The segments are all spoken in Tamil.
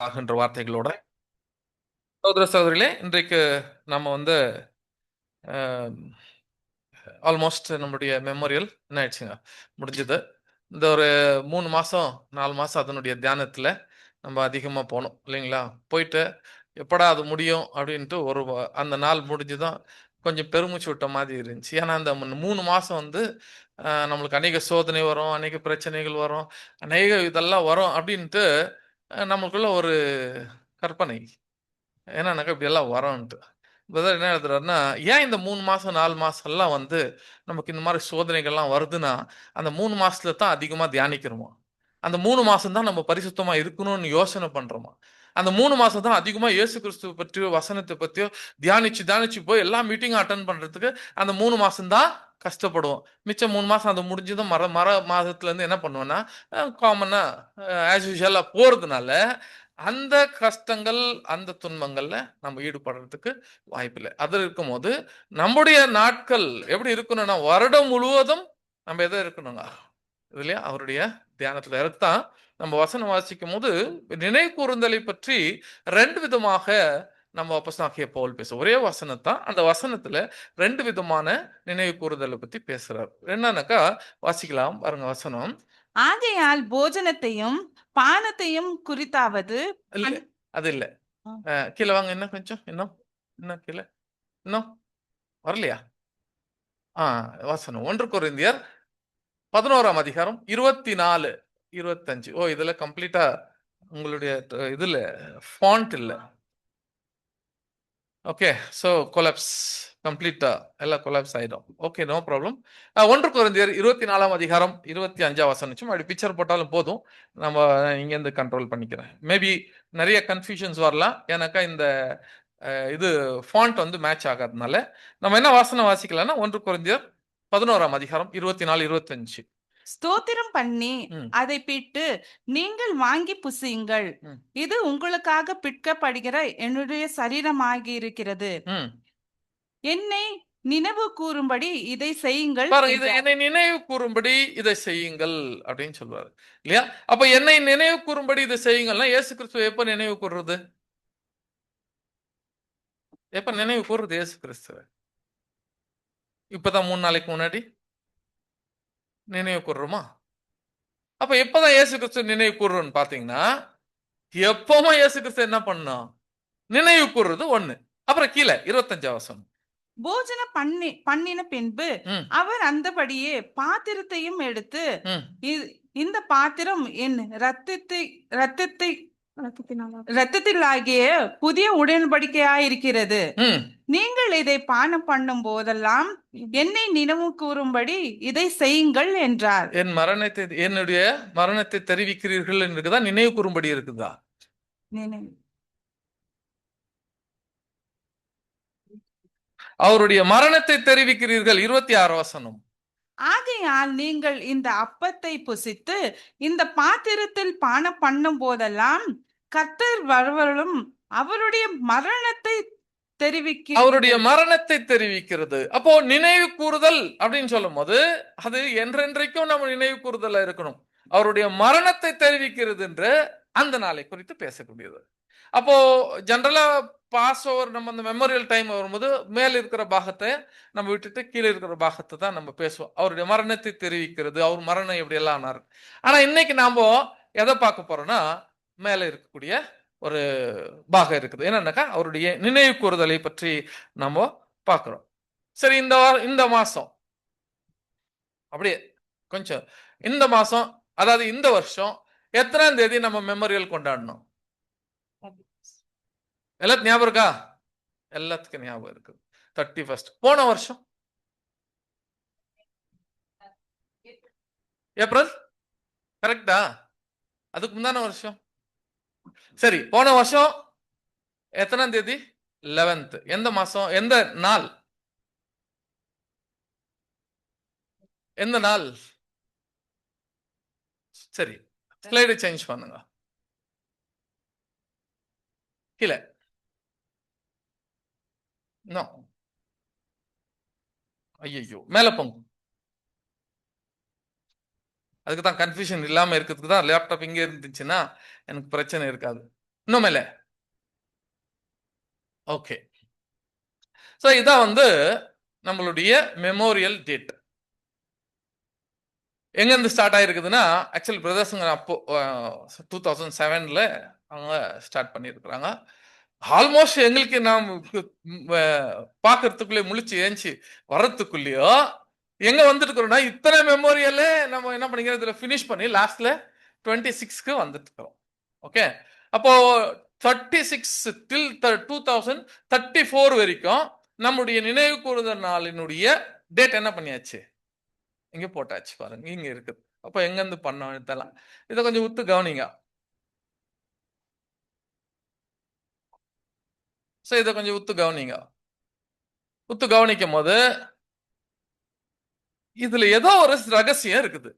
ஆகின்ற வார்த்தைகளோட சகோதர சகோதரிகளே, இன்றைக்கு நம்ம ஆல்மோஸ்ட் நம்முடைய மெமோரியல் என்ன ஆயிடுச்சுங்க, முடிஞ்சது. இந்த ஒரு 3 மாசம் 4 மாசம் அதனுடைய தியானத்துல நம்ம அதிகமா போனோம் இல்லைங்களா? போயிட்டு எப்படா அது முடியும் அப்படின்ட்டு அந்த நாள் முடிஞ்சுதான் கொஞ்சம் பெருமூச்சு விட்ட மாதிரி இருந்துச்சு. ஏன்னா அந்த 3 மாசம் நம்மளுக்கு அநேக சோதனை வரும், அநேக பிரச்சனைகள் வரும், அநேக இதெல்லாம் வரும் அப்படின்ட்டு நமக்குள்ள ஒரு கற்பனை. என்னன்னாக்கா இப்படி எல்லாம் வரோன்ட்டு. பிரதர் என்ன எழுதுறாருன்னா, ஏன் இந்த 3 மாசம் 4 மாசம்லாம் நமக்கு இந்த மாதிரி சோதனைகள்லாம் வருதுன்னா, அந்த 3 மாசத்துல தான் அதிகமா தியானிக்கிறோமா, அந்த 3 மாசம் தான் நம்ம பரிசுத்தமா இருக்கணும்னு யோசனை பண்றோமா, அந்த 3 மாசம் தான் அதிகமா இயேசு கிறிஸ்துவ பற்றியோ வசனத்தை பற்றியோ தியானிச்சு தியானிச்சு போய் எல்லா மீட்டிங்கும் அட்டன் பண்றதுக்கு அந்த 3 மாசம் தான் கஷ்டப்படுவோம். மிச்சம் 3 மாசம் அது முடிஞ்சதும் மர மர மாதத்துல இருந்து என்ன பண்ணுவேன்னா, காமனா ஆஸ் யூஷுவலா போறதுனால அந்த கஷ்டங்கள் அந்த துன்பங்கள்ல நம்ம ஈடுபடுறதுக்கு வாய்ப்பில்லை. அது இருக்கும்போது நம்முடைய நாட்கள் எப்படி இருக்கணும்னா, வருடம் முழுவதும் நம்ம எதை இருக்கணுங்க இல்லையா, அவருடைய தியானத்துல இருக்குதான். நம்ம வசனம் வாசிக்கும் போது நினைவு கூறுதலை பற்றி 2 விதமாக நம்ம அப்போஸ்தலனாகிய பவுல் பேச, ஒரே வசனத்தான், அந்த வசனத்துல 2 விதமான நினைவு கூறுதலை பத்தி பேசுறார். என்னன்னாக்கா, வாசிக்கலாம் பாருங்க வசனம். ஆகையால் போஜனத்தையும் பானத்தையும் குறித்தாவது இல்ல, அது இல்ல. கீழே வாங்க, இன்னும் கொஞ்சம், இன்னும் இன்னும் கீழே, இன்னும் வரலையா? வசனம் 1 கொரிந்தியர் 11ஆம் அதிகாரம் 24 25. ஓ, இதுல கம்ப்ளீட்டா உங்களுடைய இதுல ஃபாண்ட் இல்ல. ஓகே, ஸோ கொலாப்ஸ் கம்ப்ளீட்டா எல்லாம் கொலாப்ஸ் ஆயிடும். Okay, no problem. 1 கொரிந்தியர் 24ஆம் அதிகாரம் 25ஆம் வசனம். அப்படி பிக்சர் போட்டாலும் போதும், நம்ம இங்கேருந்து கண்ட்ரோல் பண்ணிக்கிறேன். மேபி நிறைய கன்ஃபியூஷன்ஸ் வரலாம், ஏன்னாக்கா இந்த இது ஃபாண்ட் மேட்ச் ஆகாதனால. நம்ம என்ன வாசனம் வாசிக்கலாம்னா, 1 கொரிந்தியர் 11ஆம் அதிகாரம் 24 25. ஸ்தோத்திரம் பண்ணி அதை பிட்டு நீங்கள் வாங்கி புசியுங்கள், இது உங்களுக்காக பிற்கப்படுகிற என்னுடைய சரீரமாகி இருக்கிறது, என்னை நினைவு கூறும்படி இதை செய்யுங்கள். பாருங்க, என்னை நினைவு கூறும்படி இதை செய்யுங்கள் அப்படின்னு சொல்றாரு இல்லையா? அப்ப என்னை நினைவு கூறும்படி இதை செய்யுங்கள்னா, இயேசு கிறிஸ்துவ எப்ப நினைவு கூறுறது? எப்ப நினைவு கூறுறது இயேசு கிறிஸ்துவ? இப்பதான் 3 நாளைக்கு முன்னாடி நினைவு கூறுறோமா? அப்ப எப்பதான் இயேசு கிறிஸ்துவ நினைவு கூறுறோம்னு பாத்தீங்கன்னா, எப்பவுமே இயேசு கிறிஸ்து என்ன பண்ணோம்? நினைவு கூறுறது ஒண்ணு. அப்புறம் கீழே 25ஆம் வசனம். போஜன பண்ணின பின்பு அவர் அந்தபடியே பாத்திரத்தையும் எடுத்து, இந்த பாத்திரம் என் ரத்தத்திலாகிய புதிய உடன்படிக்கையாயிருக்கிறது, நீங்கள் இதை பானம் பண்ணும் போதெல்லாம் என்னை நினைவு கூறும்படி இதை செய்யுங்கள் என்றார். என்னுடைய மரணத்தை தெரிவிக்கிறீர்கள் என்றுதான் நினைவு கூறும்படி இருக்குதா? அவருடைய மரணத்தை தெரிவிக்கிறீர்கள். 26 வசனம். ஆகையால் நீங்கள் இந்த அப்பத்தை புசித்து இந்த பாத்திரத்தில் பானம் பண்ணும் போதெல்லாம் கர்த்தர் வருவரும் அவருடைய மரணத்தை தெரிவிக்கிறது. அப்போ நினைவு கூறுதல் அப்படின்னு சொல்லும் போது அது என்றென்றைக்கும் நம்ம நினைவு கூறுதலா இருக்கணும். அவருடைய மரணத்தை தெரிவிக்கிறது என்று அந்த நாளை குறித்து பேசக்கூடியது. அப்போ ஜெனரலா பாஸ் ஓவர் நம்ம அந்த மெமோரியல் டைம் வரும்போது மேல இருக்கிற பாகத்தை நம்ம விட்டுட்டு கீழே இருக்கிற பாகத்தை தான் நம்ம பேசுவோம். அவருடைய மரணத்தை தெரிவிக்கிறது, அவர் மரணம் எப்படி எல்லாம் ஆனார். ஆனா இன்னைக்கு நாம எதை பார்க்க போறோம்னா, மேல இருக்கக்கூடிய ஒரு பாகம் இருக்குது. என்னன்னாக்கா, அவருடைய நினைவு கூறுதலை பற்றி நம்ம பார்க்கிறோம். சரி, இந்த மாசம் அப்படியே கொஞ்சம், இந்த மாசம் அதாவது இந்த வருஷம் எத்தனாம் தேதி நம்ம மெமோரியல் கொண்டாடணும்? எல்லாத்துக்கும் ஞாபகம் இருக்கா? எல்லாத்துக்கும் ஞாபகம் இருக்கு. 31. போன வருஷம் ஏப்ரல், கரெக்டா? அதுக்கு முந்தான வருஷம். சரி, போன வருஷம் எத்தனாம் தேதி? 11th. எந்த மாசம், எந்த நாள், எந்த நாள்? சரி, ஸ்லைடு சேஞ்ச் பண்ணுங்க. கீழே ஐயோ, மேல போங்க. அதுக்கு தான் கன்ஃபியூஷன் இல்லாம இருக்கிறதுக்கு தான் லேப்டாப் இங்க இருந்துச்சுன்னா எனக்கு பிரச்சனை இருக்காது. இன்னும் மேல. ஓகே. ஸோ இதான் வந்து நம்மளுடைய மெமோரியல் டேட். எங்கேருந்து ஸ்டார்ட் ஆயிருக்குதுன்னா, ஆக்சுவல் பிரதர்ஸுங்க அப்போ 2007 அவங்க ஸ்டார்ட் பண்ணியிருக்கிறாங்க. ஆல்மோஸ்ட் எங்களுக்கு நாம் பார்க்கறதுக்குள்ளே முழிச்சு ஏஞ்சி வர்றதுக்குள்ளேயோ எங்க வந்துருக்கிறோம்னா, இத்தனை மெமோரியலே நம்ம என்ன பண்ணிக்கிறோம், இதில் ஃபினிஷ் பண்ணி லாஸ்ட்ல 26க்கு வந்துட்டு இருக்கிறோம். ஓகே, அப்போ 36 டில் 2034 வரைக்கும் நம்முடைய நினைவு கூறுதல் நாளினுடைய டேட் என்ன பண்ணியாச்சு, இங்க போட்டாச்சு பாருங்க, இங்க இருக்குது. அப்ப எங்க இருந்து பண்ணோம் இதெல்லாம், இதை கொஞ்சம் உத்து கவனிங்க. இதை கொஞ்சம் உத்து கவனிங்க. உத்து கவனிக்கும் போது இதுல ஏதோ ஒரு ரகசியம் இருக்குது.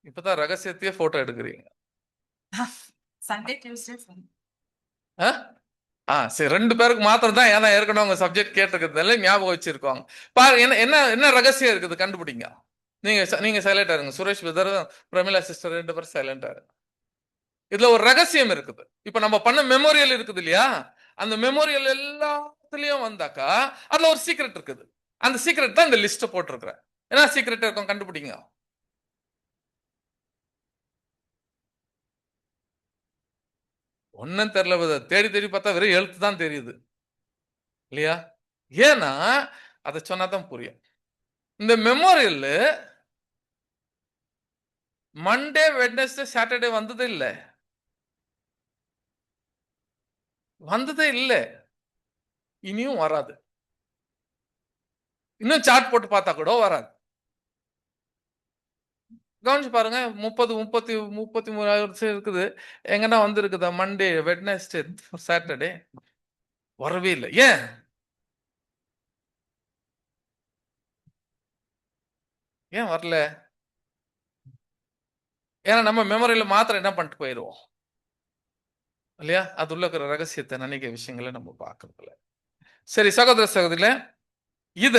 இப்பதான் ரகசியத்தையே போட்டோ எடுக்கிறீங்க. சண்டே டியூஸ்டே சரி, 2 பேருக்கு மாத்திரம் தான், ஏன்னா ஏற்கனவே உங்க சப்ஜெக்ட் கேட்டிருக்கிறதுனால ஞாபகம் வச்சிருக்கோங்க. பாருங்க என்ன என்ன என்ன ரகசியம் இருக்குது, கண்டுபிடிங்க. நீங்க சைலண்டா இருங்க. சுரேஷ் பிரதர், பிரமிளா சிஸ்டர் 2 பேரும் சைலண்டா இருங்க. இதுல ஒரு ரகசியம் இருக்குது. இப்ப நம்ம பண்ண மெமோரியல் இருக்குது இல்லையா, அந்த மெமோரியல் எல்லாத்துலயும் வந்தாக்கா அதுல ஒரு சீக்ரெட் இருக்குது. அந்த சீக்ரெட் தான் இந்த லிஸ்ட் போட்டிருக்கிறேன். என்ன சீக்ரெட் இருக்கும், கண்டுபிடிங்க. ஒன்னும் தெரியல, தேடி தேடி பார்த்தா வெறும் எழுத்து தான் தெரியுது இல்லையா? ஏன்னா அதை சொன்னாதான் புரியும். இந்த மெமோரியல் மண்டே, வெட்னஸ்டே, சாட்டர்டே வந்ததே இல்லை, இனியும் வராது. இன்னும் சார்ட் போட்டு பார்த்தா கூட வராது. கவனிச்சு பாருங்க, 33 வருஷம் இருக்குது, எங்கன்னா வந்து இருக்குதா மண்டே, வெட்னஸ்டே, சாட்டர்டே? வரவே இல்லை. ஏன் வரல? ஏன்னா நம்ம மெமரியில மாத்திரம் என்ன பண்ணிட்டு போயிடுவோம் இல்லையா? அது உள்ள இருக்கிற ரகசியத்தை, நினைக்கிற விஷயங்களை நம்ம பார்க்கறதில்ல. சரி சகோதர சகோதரில, இத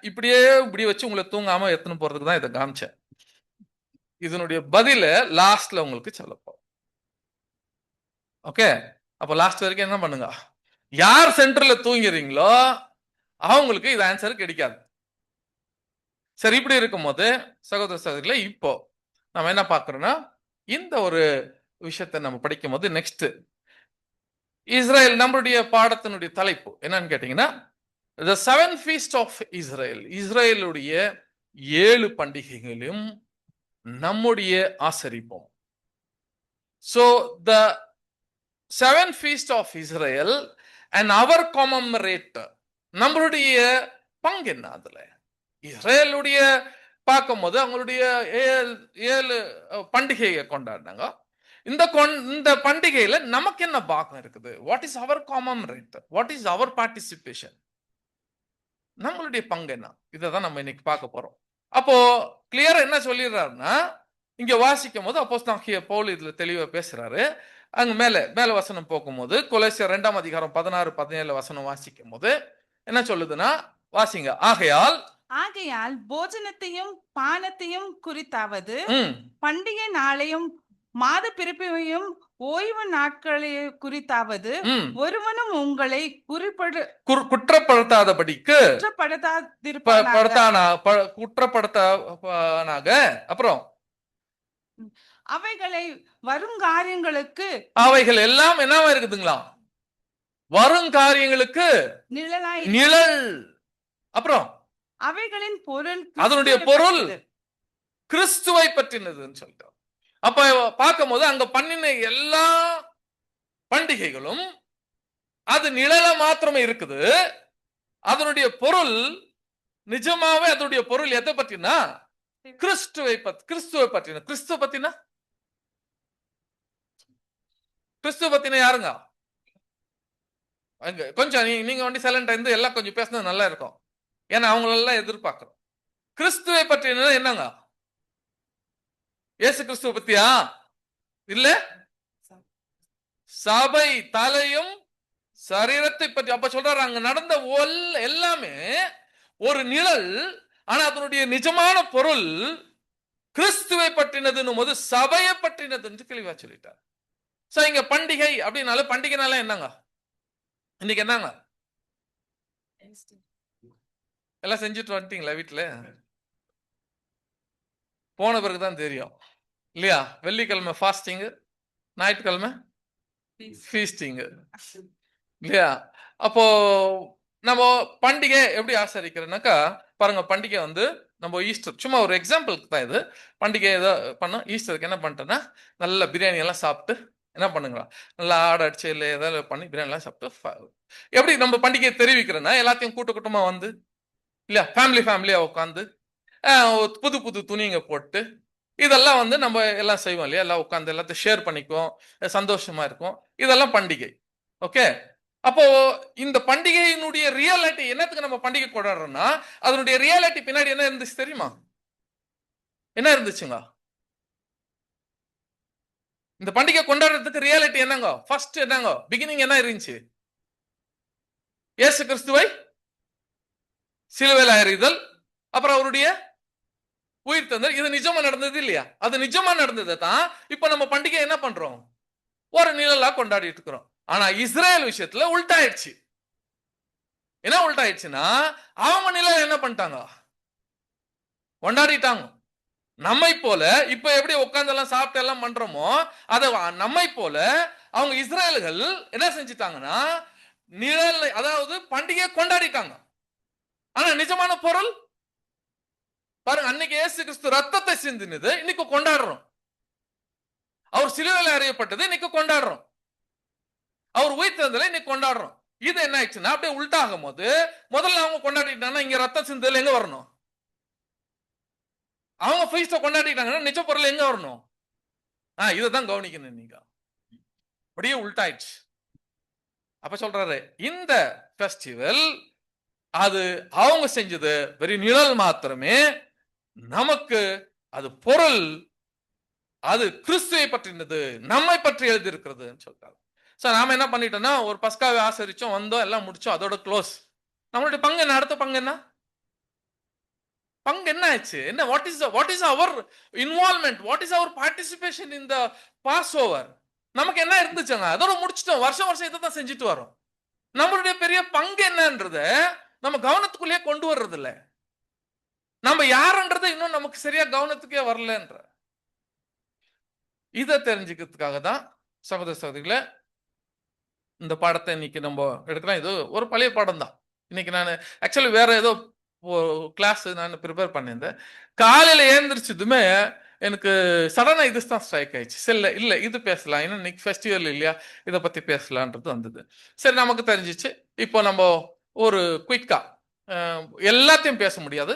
இப்படி வச்சு உங்களை தூங்காம எடுத்துன்னு போறதுக்கு தான் இதை காமிச்சேன். இதனுடைய பதில லாஸ்ட்ல உங்களுக்கு சொல்லப்போம். ஓகே, அப்ப லாஸ்ட் வரைக்கும் என்ன பண்ணுங்க, யார் சென்டர்ல தூங்கிறீங்களோ அவங்களுக்கு இது ஆன்சர் கிடைக்காது. சரி, இப்படி இருக்கும் போது சகோதர சகோதரில, இப்போ நம்ம என்ன பார்க்கறோம்னா, இந்த ஒரு விஷயத்தை நம்ம படிக்கும் போது நெக்ஸ்ட் இஸ்ரேல், நம்மளுடைய பாடத்தினுடைய தலைப்பு என்னன்னு கேட்டீங்கன்னா, The 7 Feast of Israel. இஸ்ரேலுடைய 7 பண்டிகைகளையும் நம்முடைய ஆசரிப்போம். So the 7 Feast of Israel and our commemorate, நம்மளுடைய பங்கு என்ன அதுல? இஸ்ரேலுடைய பார்க்கும்போது அவங்களுடைய 7 பண்டிகையை கொண்டாடினாங்க. இந்த பண்டிகையில நமக்கு என்ன பாகம் இருக்குது? What is our commemorate? What is our participation? நம்மளுடைய பங்கு என்ன? இதை தான் நம்ம இன்னைக்கு பார்க்க போறோம். அப்போ கிளியரா என்ன சொல்லிடுறாருன்னா, இங்க வாசிக்கும் போது அப்போஸ்தலனாகிய பவுல் இதுல தெளிவா பேசுறாரு. அங்க மேல வசனம் போகும்போது கொலோசியர் 2ஆம் அதிகாரம் 16-17 வசனம் வாசிக்கும் போது என்ன சொல்லுதுன்னா, வாசிங்க. ஆகையால் போஜனத்தையும் பானத்தையும் குறித்தாவது, பண்டிகை நாளையும் மாத பிறப்பையும் ஓய்வு நாட்களை குறித்தாவது ஒருவனும் உங்களை குற்றப்படுத்தாதபடிக்கு அப்புறம் அவைகளை வருங்காரியங்களுக்கு, அவைகள் எல்லாம் என்னவா இருக்குதுங்களா? வருங்காரியங்களுக்கு நிழல். அப்புறம் அவைகளின் பொருள், அதனுடைய பொருள் கிறிஸ்துவை பற்றினதுன்னு சொல்லிட்டோம். அப்ப பார்க்கும் போது அங்க பண்ணின எல்லா பண்டிகைகளும் அது நிழல மாத்திரமே இருக்குது. அதனுடைய பொருள் நிஜமாவே, அதனுடைய பொருள் எதை பற்றினா, கிறிஸ்துவை பற்றின. கிறிஸ்துவ பத்தின யாருங்க? கொஞ்சம் நீங்க வந்து சைலண்டா இருந்து எல்லாம் கொஞ்சம் பேசினது நல்லா இருக்கும். ஏன்னா அவங்களெல்லாம் எதிர்பார்க்கிறோம். கிறிஸ்துவை பற்றின என்னங்க? இயேசு கிறிஸ்துவ பத்தியா? இல்ல, சபை தலையும் சரீரத்தை பற்றி. அப்ப சொல்றாரு, அங்க நடந்த எல்லாமே ஒரு நிழல். ஆனா அதனுடைய நிஜமான பொருள் கிறிஸ்துவை பற்றினதுன்னு போது சபையை பற்றினது என்று தெளிவா சொல்லிட்டார். சோ இங்க பண்டிகை அப்படின்னால பண்டிகைனால என்னங்க? இன்னைக்கு என்னங்க எல்லாம் செஞ்சுட்டு வந்துட்டீங்களா? வீட்டுல போன பிறகுதான் தெரியும் இல்லையா? வெள்ளிக்கிழமை ஃபாஸ்டிங், ஞாயிற்றுக்கிழமை ஃபீஸ்டிங் இல்லையா? அப்போ நம்ம பண்டிகை எப்படி ஆசரிக்கிறோம்னாக்கா பாருங்க, பண்டிகை வந்து நம்ம ஈஸ்டர் சும்மா ஒரு எக்ஸாம்பிளுக்கு தான் இது. பண்டிகை ஏதோ பண்ணோம், ஈஸ்டருக்கு என்ன பண்ணிட்டோன்னா நல்ல பிரியாணி எல்லாம் சாப்பிட்டு என்ன பண்ணுங்களா, நல்லா ஆடை அடிச்சு இல்லை ஏதாவது பண்ணி பிரியாணி எல்லாம் சாப்பிட்டு எப்படி நம்ம பண்டிகையை தெரிவிக்கிறோன்னா எல்லாத்தையும் கூட்டமா வந்து இல்லையா, ஃபேமிலியா உட்காந்து புது புது துணிங்க போட்டு இதெல்லாம் வந்து நம்ம எல்லாம் செய்வோம் இல்லையா, எல்லாம் உட்காந்து எல்லாத்தையும் ஷேர் பண்ணிக்குவோம், சந்தோஷமா இருக்கும். இதெல்லாம் பண்டிகை. ஓகே, அப்போ இந்த பண்டிகையினுடைய ரியாலிட்டி என்னத்துக்கு நம்ம பண்டிகை கொண்டாடுறோம்னா அதனுடைய ரியாலிட்டி பின்னாடி என்ன இருந்துச்சு தெரியுமா? என்ன இருந்துச்சுங்க? இந்த பண்டிகை கொண்டாடுறதுக்கு ரியாலிட்டி என்னங்க? ஃபர்ஸ்ட் என்னங்க பிகினிங் என்ன இருந்துச்சு? இயேசு கிறிஸ்துவை சிலுவையில் அறைதல், அப்புறம் அவருடைய உயிர் தந்தல். இது நிஜமா நடந்தது இல்லையா? அது நிஜமா நடந்தது தான் இப்ப நம்ம பண்டிகை என்ன பண்றோம், ஒரு நிழலா கொண்டாடிட்டு இருக்கிறோம். ஆனா இஸ்ரேல் விஷயத்துல உல்டாயிடுச்சு. என்ன உல்டாயிடுச்சுன்னா அவங்க நிழல் என்ன பண்ணிட்டாங்க, கொண்டாடிட்டாங்க. நம்மை போல இப்ப எப்படி உட்கார்ந்து எல்லாம் சாப்பிட்டு எல்லாம் பண்றோமோ அத நம்மை போல அவங்க இஸ்ரேல்கள் என்ன செஞ்சிட்டாங்கன்னா நிழல், அதாவது பண்டிகையை கொண்டாடிட்டாங்க. ஆனா நிஜமான பொருள் பாருங்க, அன்னைக்கு இயேசு கிறிஸ்து ரத்தத்தை சிந்தினது இன்னைக்கு கொண்டாடுறோம். அவர் சிலுவையில் அறையப்பட்டது இன்னைக்கு கொண்டாடுறோம். அவர் உயிர்த்தெழுந்ததை இன்னைக்கு கொண்டாடுறோம். இது என்ன ஆயிடுச்சுன்னா அப்படியே உள்டாகும் போது முதல்ல அவங்க கொண்டாடிட்டாங்கன்னா இங்க ரத்தம் சிந்துதல் எங்க வரணும்? அவங்க ஃபீஸ்ட கொண்டாடிட்டாங்கன்னா நிஜ பொருள் எங்க வரணும்? இதுதான் கவனிக்கணும். நீங்க அப்படியே உள்டாயிடுச்சு. அப்ப சொல்றாரு இந்த ஃபெஸ்டிவல் அது அவங்க செஞ்சது வெறும் நிழல் மாத்திரமே, நமக்கு அது பொருள், அது கிறிஸ்துவை பற்றினது, நம்மை பற்றி எழுதி இருக்கிறது சொல்றாரு. சார் நாம என்ன பண்ணிட்டோம்னா ஒரு பஸ்காவை ஆசரிச்சோம், வந்தோம், எல்லாம் முடிச்சோம், அதோட க்ளோஸ். நம்மளுடைய பங்கு என்ன? அடுத்த பங்கு என்ன? பங்கு என்ன ஆச்சு? என்ன what is our involvement, what is our participation in the Passover? நமக்கு என்ன இருந்துச்சுங்க? அதோட முடிச்சிட்டோம். வருஷம் வருஷம் இதை தான் செஞ்சுட்டு வரோம். நம்மளுடைய பெரிய பங்கு என்னன்றத நம்ம கவனத்துக்குள்ளேயே கொண்டு வர்றது இல்லை. நம்ம யாருன்றது இன்னும் நமக்கு சரியா கவனத்துக்கே வரலன்ற இதை தெரிஞ்சுக்கிறதுக்காக தான் சகோதர சகோதரிகளை இந்த பாடத்தை இன்னைக்கு நம்ம எடுக்கலாம். இது ஒரு பழைய பாடம் தான். இன்னைக்கு நான் ஆக்சுவலி வேற ஏதோ கிளாஸ் நான் ப்ரிப்பேர் பண்ணியிருந்தேன். காலையில ஏந்திரிச்சதுமே எனக்கு சடனா இது தான் ஸ்ட்ரைக் ஆயிடுச்சு. சரி இல்லை இது பேசலாம், இன்னும் இன்னைக்கு ஃபெஸ்டிவல் இல்லையா, இதை பத்தி பேசலான்றது வந்தது. சரி நமக்கு தெரிஞ்சிச்சு. இப்போ நம்ம ஒரு குயிக்கா எல்லாத்தையும் பேச முடியாது,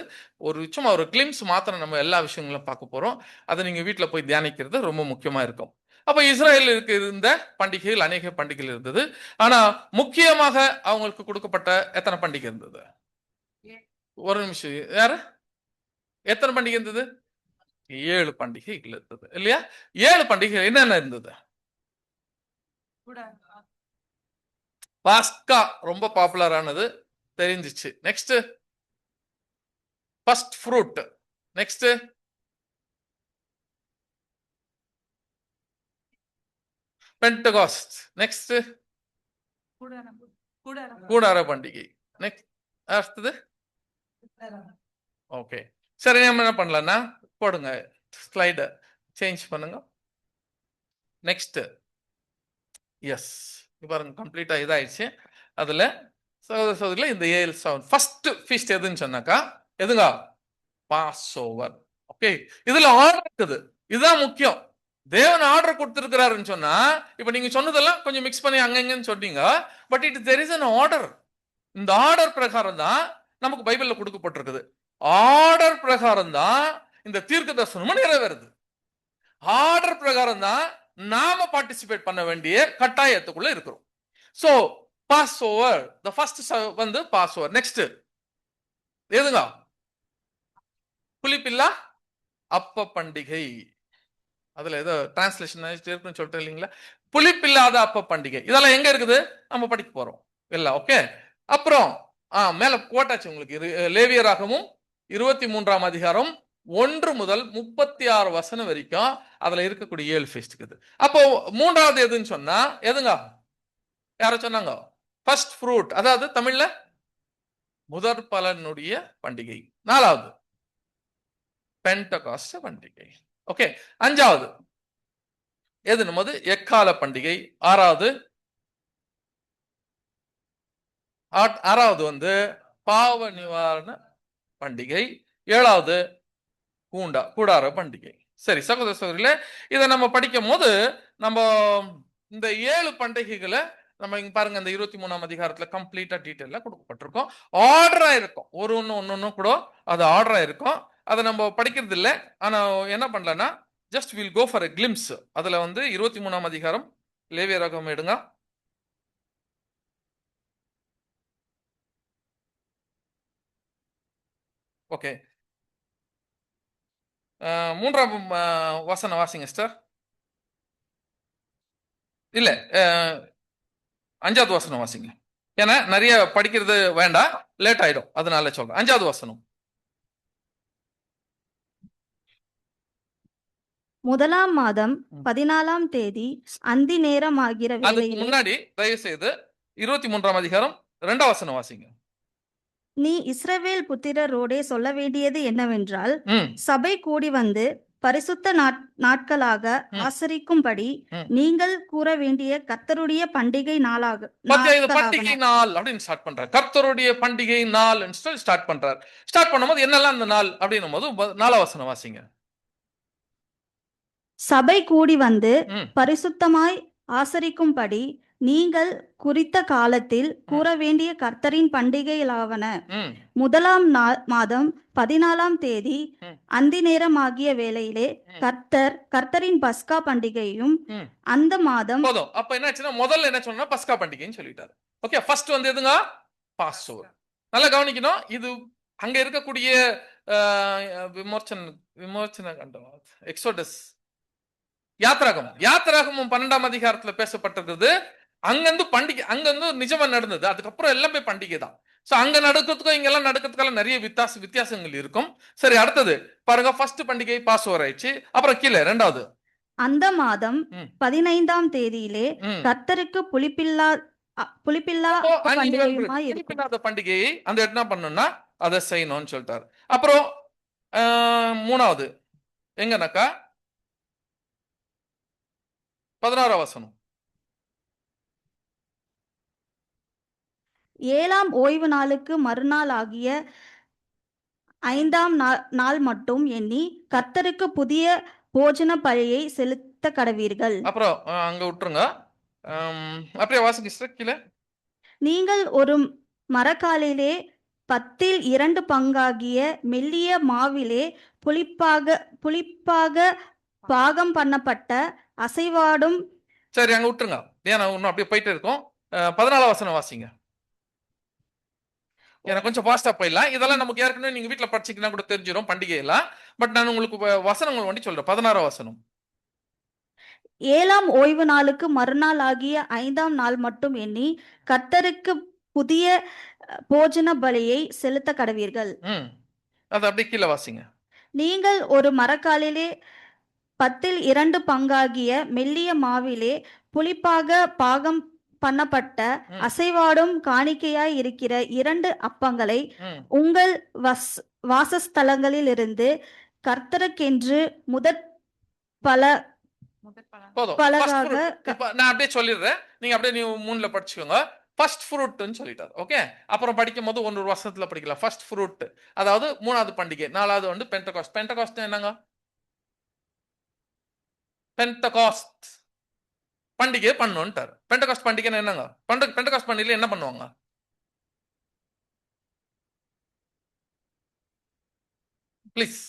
ஒரு சும்மா ஒரு கிளிம்ஸ் மாத்திரம் நம்ம எல்லா விஷயங்களும் பார்க்க போறோம். அதை நீங்க வீட்டில் போய் தியானிக்கிறது ரொம்ப முக்கியமா இருக்கும். அப்ப இஸ்ரேலுக்கு இருந்த பண்டிகைகள் அநேக பண்டிகைகள் இருந்தது. ஆனா முக்கியமாக அவங்களுக்கு கொடுக்கப்பட்ட எத்தனை பண்டிகை இருந்தது? ஒரு நிமிஷம், யாரு எத்தனை பண்டிகை இருந்தது? 7 பண்டிகைகள் இருந்தது இல்லையா? 7 பண்டிகை என்னென்ன இருந்தது? பாஸ்கா ரொம்ப பாப்புலரானது தெரிஞ்சிச்சு. Next first fruit. Next Pentecost. Next கூடார பண்டிகை. நெக்ஸ்ட் அடுத்தது ஓகே. சரி நம்ம என்ன பண்ணலாம்னா போடுங்க, ஸ்லைட சேஞ்ச் பண்ணுங்க. நெக்ஸ்ட் எஸ் பாருங்க, கம்ப்ளீட்டா இதாயிடுச்சு. அதுல சகோதர சகோதரில இந்த 7 ஃபர்ஸ்ட் ஃபீஸ்ட் எதுன்னு சொன்னாக்கா எதுங்க? Passover. ஓகே, இதுல ஆர்டர் இருக்குது, இதுதான் முக்கியம். தேவன் ஆர்டர் கொடுத்திருக்கிறாருன்னு சொன்னா இப்ப நீங்க சொன்னதெல்லாம் கொஞ்சம் மிக்ஸ் பண்ணி அங்கங்கன்னு சொன்னீங்க, but it there is an order. இந்த ஆர்டர் பிரகாரம் தான் நமக்கு பைபிள்ல கொடுக்கப்பட்டிருக்குது. ஆர்டர் பிரகாரம் தான் இந்த தீர்க்க தரிசனமும் நிறைவேறுது. ஆர்டர் பிரகாரம் தான் நாம பார்ட்டிசிபேட் பண்ண வேண்டிய கட்டாயத்துக்குள்ள இருக்கிறோம். So Passover, the first வந்து பாஸ் ஓவர். நெக்ஸ்ட் எதுங்க? புளிப்பில்லா அப்ப பண்டிகை. அதுல ஏதோ டிரான்ஸ்லேஷன் இருக்குன்னு சொல்லிட்டு இல்லைங்களா, புளிப்பில்லாத அப்ப பண்டிகை. இதெல்லாம் எங்க இருக்குது? நம்ம படிக்க போறோம் எல்லாம். ஓகே, அப்புறம் மேல போட்டாச்சு உங்களுக்கு லேவியராகவும் 23ஆம் அதிகாரம் 1 முதல் 36 வசனம் வரைக்கும் அதுல இருக்கக்கூடிய 7 ஃபீஸ்ட் இருக்குது. அப்போ மூன்றாவது எதுன்னு சொன்னா எதுங்க? யார சொன்னாங்க? ஃபர்ஸ்ட் ஃப்ரூட், அதாவது தமிழ்ல முதற் பலனுடைய பண்டிகை. 4வது பெண்டகாஸ்ட் பண்டிகை. ஓகே, 5வது எது? நமது எக்கால பண்டிகை. 6வது வந்து பாவ நிவாரண பண்டிகை. 7வது கூடார பண்டிகை. சரி சகோதர சகோதரிகளே, இதை நம்ம படிக்கும் போது நம்ம இந்த 7 பண்டிகைகளை நம்ம இங்க பாருங்க, இந்த 23ஆம் அதிகாரத்துல கம்ப்ளீட்டா டீட்டெயிலா கொடுக்கப்பட்டிருக்கோம். ஆர்டரா இருக்கும், ஒரு ஒன்னு கூட அது ஆர்டரா இருக்கும். அதை நம்ம படிக்கிறது இல்லை. ஆனா என்ன பண்ணலன்னா just will go for a glimpse. அதுல வந்து 23ஆம் அதிகாரம் லேவியராகமம் எடுங்க. ஓகே, 3ஆம் வசனம் வாசிங்க சிஸ்டர். இல்ல, 5வது வசனம் வாசிங்க. ஏன்னா நிறைய படிக்கிறது வேண்டாம், லேட் ஆயிடும், அதனால சொல்றேன். 5வது வசனம். முதலாம் மாதம் 14ஆம் தேதி அந்தி நேரமாகிற அதுக்கு வேளையிலே முன்னாடி தயவு செய்து 23ஆம் அதிகாரம் 2வது வசனம் வாசிங்க. நீ இஸ்ரவேல் புத்திரரோடே சொல்ல வேண்டியது என்னவென்றால், ம், சபை கூடி வந்து பரிசுத்த நாட்களாக ஆசரிக்கும்படி ம். நீங்கள் கூற வேண்டிய கர்த்தருடைய பண்டிகை பாத்தியா, இது நாட்களாவன. பண்டிகை நாள் அப்படின்னு ஸ்டார்ட் பண்றாரு. கர்த்தருடைய பண்டிகை நாள் ஸ்டார்ட் பண்றாரு. ஸ்டார்ட் பண்ணும்போது என்னெல்லாம் அந்த நாள் அப்படின்னும் போது 4வது வசனம் வாசிங்க. சபை கூடி வந்து ம், பரிசுத்தமாய் ஆசரிக்கும்படி நீங்கள் குறித்த காலத்தில் கூற வேண்டிய கர்த்தரின் பண்டிகைகளாவன. ம், முதலாம் மாதம் 14ஆம் தேதி ம், அந்தி நேரமாகிய வேளையிலே கர்த்தரின் பஸ்கா பண்டிகையும் ம். அந்த மாதம் போதும். அப்ப என்ன ஆச்சுன்னா முதல்ல என்ன சொன்னா பஸ்கா பண்டிகைன்னு சொல்லிட்டாரு. ஓகே, ஃபர்ஸ்ட் வந்து எதுங்க? Passover. நல்லா கவனிக்கணும். இது அங்க இருக்கக்கூடிய விமோச்சன கண்டம், எக்ஸோடஸ், யாத்திராகமும் 12ஆம் அதிகாரத்துல பேசப்பட்டிருக்கிறது. அங்கிருந்து பண்டிகை, அங்கிருந்து நிஜமா நடந்தது. அதுக்கப்புறம் எல்லாமே பண்டிகை தான். சோ அங்க நடக்கிறதுக்கும் இங்க எல்லாம் நடக்கிறதுக்கெல்லாம் நிறைய வித்தியாசங்கள் இருக்கும். சரி, அடுத்தது பாருங்க. ஃபர்ஸ்ட் பண்டிகை பாஸ் ஓவர் ஆயிடுச்சு. அப்புறம் கீழே 2வது அந்த மாதம் 15ஆம் தேதியிலே ம். கர்த்தருக்கு புளிப்பில்லா அப்போ பண்டிகையுமாய் இருக்கும். புளிப்பில்லாத பண்டிகையை அந்த என்ன பண்ணணும்னா அதை செய்யணும்னு சொல்லிட்டாரு. அப்புறம் 3வது எங்கனாக்கா 16ஆம் வசனம். 7ஆம் ஓய்வு நாளுக்கு மறுநாள் ஆகிய 5ஆம் நாள் மட்டும் எண்ணி கர்த்தருக்கு புதிய போஜன பலியை செலுத்த கடவீர்கள். அப்புறம் அங்க விட்டுருங்க. அப்படியே வாசிங்க சிஸ்டர் கீழே. நீங்கள் ஒரு மரக்காலிலே 10 பங்காகிய மெல்லிய மாவிலே புளிப்பாக பாகம் பண்ணப்பட்ட அசைவாடும். சரி, அங்க விட்டுருங்க. ஏன்னா இன்னும் அப்படியே போயிட்டே இருக்கும். 14ஆம் வசனம் வாசிங்க. எனக்கு கொஞ்சம் ஃபாஸ்டா போயிடலாம். இதெல்லாம் நமக்கு ஏற்கனவே நீங்க வீட்டுல படிச்சீங்கன்னா கூட தெரிஞ்சிடும் பண்டிகை எல்லாம். பட் நான் உங்களுக்கு வசனங்கள் வண்டி சொல்றேன். 16ஆம் வசனம். 7ஆம் ஓய்வு நாளுக்கு மறுநாள் ஆகிய 5ஆம் நாள் மட்டும் எண்ணி கர்த்தருக்கு புதிய போஜன பலியை செலுத்த கடவீர்கள். அது அப்படியே கீழே வாசிங்க. நீங்கள் ஒரு மரக்காலிலே 10 பங்காகிய மெல்லிய மாவிலே புளிப்பாக பாகம் பண்ணப்பட்ட அசைவாடும் காணிக்கையாய் இருக்கிற 2 அப்பங்களை உங்கள் வாசஸ்தலங்களில் இருந்து கர்த்தருக்கென்று பலகாக. நான் அப்படியே சொல்லிடுறேன், நீங்க அப்படியே 3ல படிச்சுக்கோங்க. ஃபர்ஸ்ட் ஃப்ரூட்னு சொல்லிட்டாரு. ஓகே, அப்புறம் படிக்கும் போது ஒரு வருஷத்துல படிக்கலாம். ஃபர்ஸ்ட் ஃப்ரூட், அதாவது 3வது பண்டிகை. 4வது வந்து பெண்டகாஸ்ட். பெண்டகாஸ்ட் என்னங்க? பெண்டகாஸ்ட் பண்டிகை பண்ணுன்ட்டார். பெண்டகாஸ்ட் பண்டிகை என்னங்க? பெண்டகாஸ்ட் பண்டிகையில என்ன பண்ணுவாங்க? ப்ளீஸ்,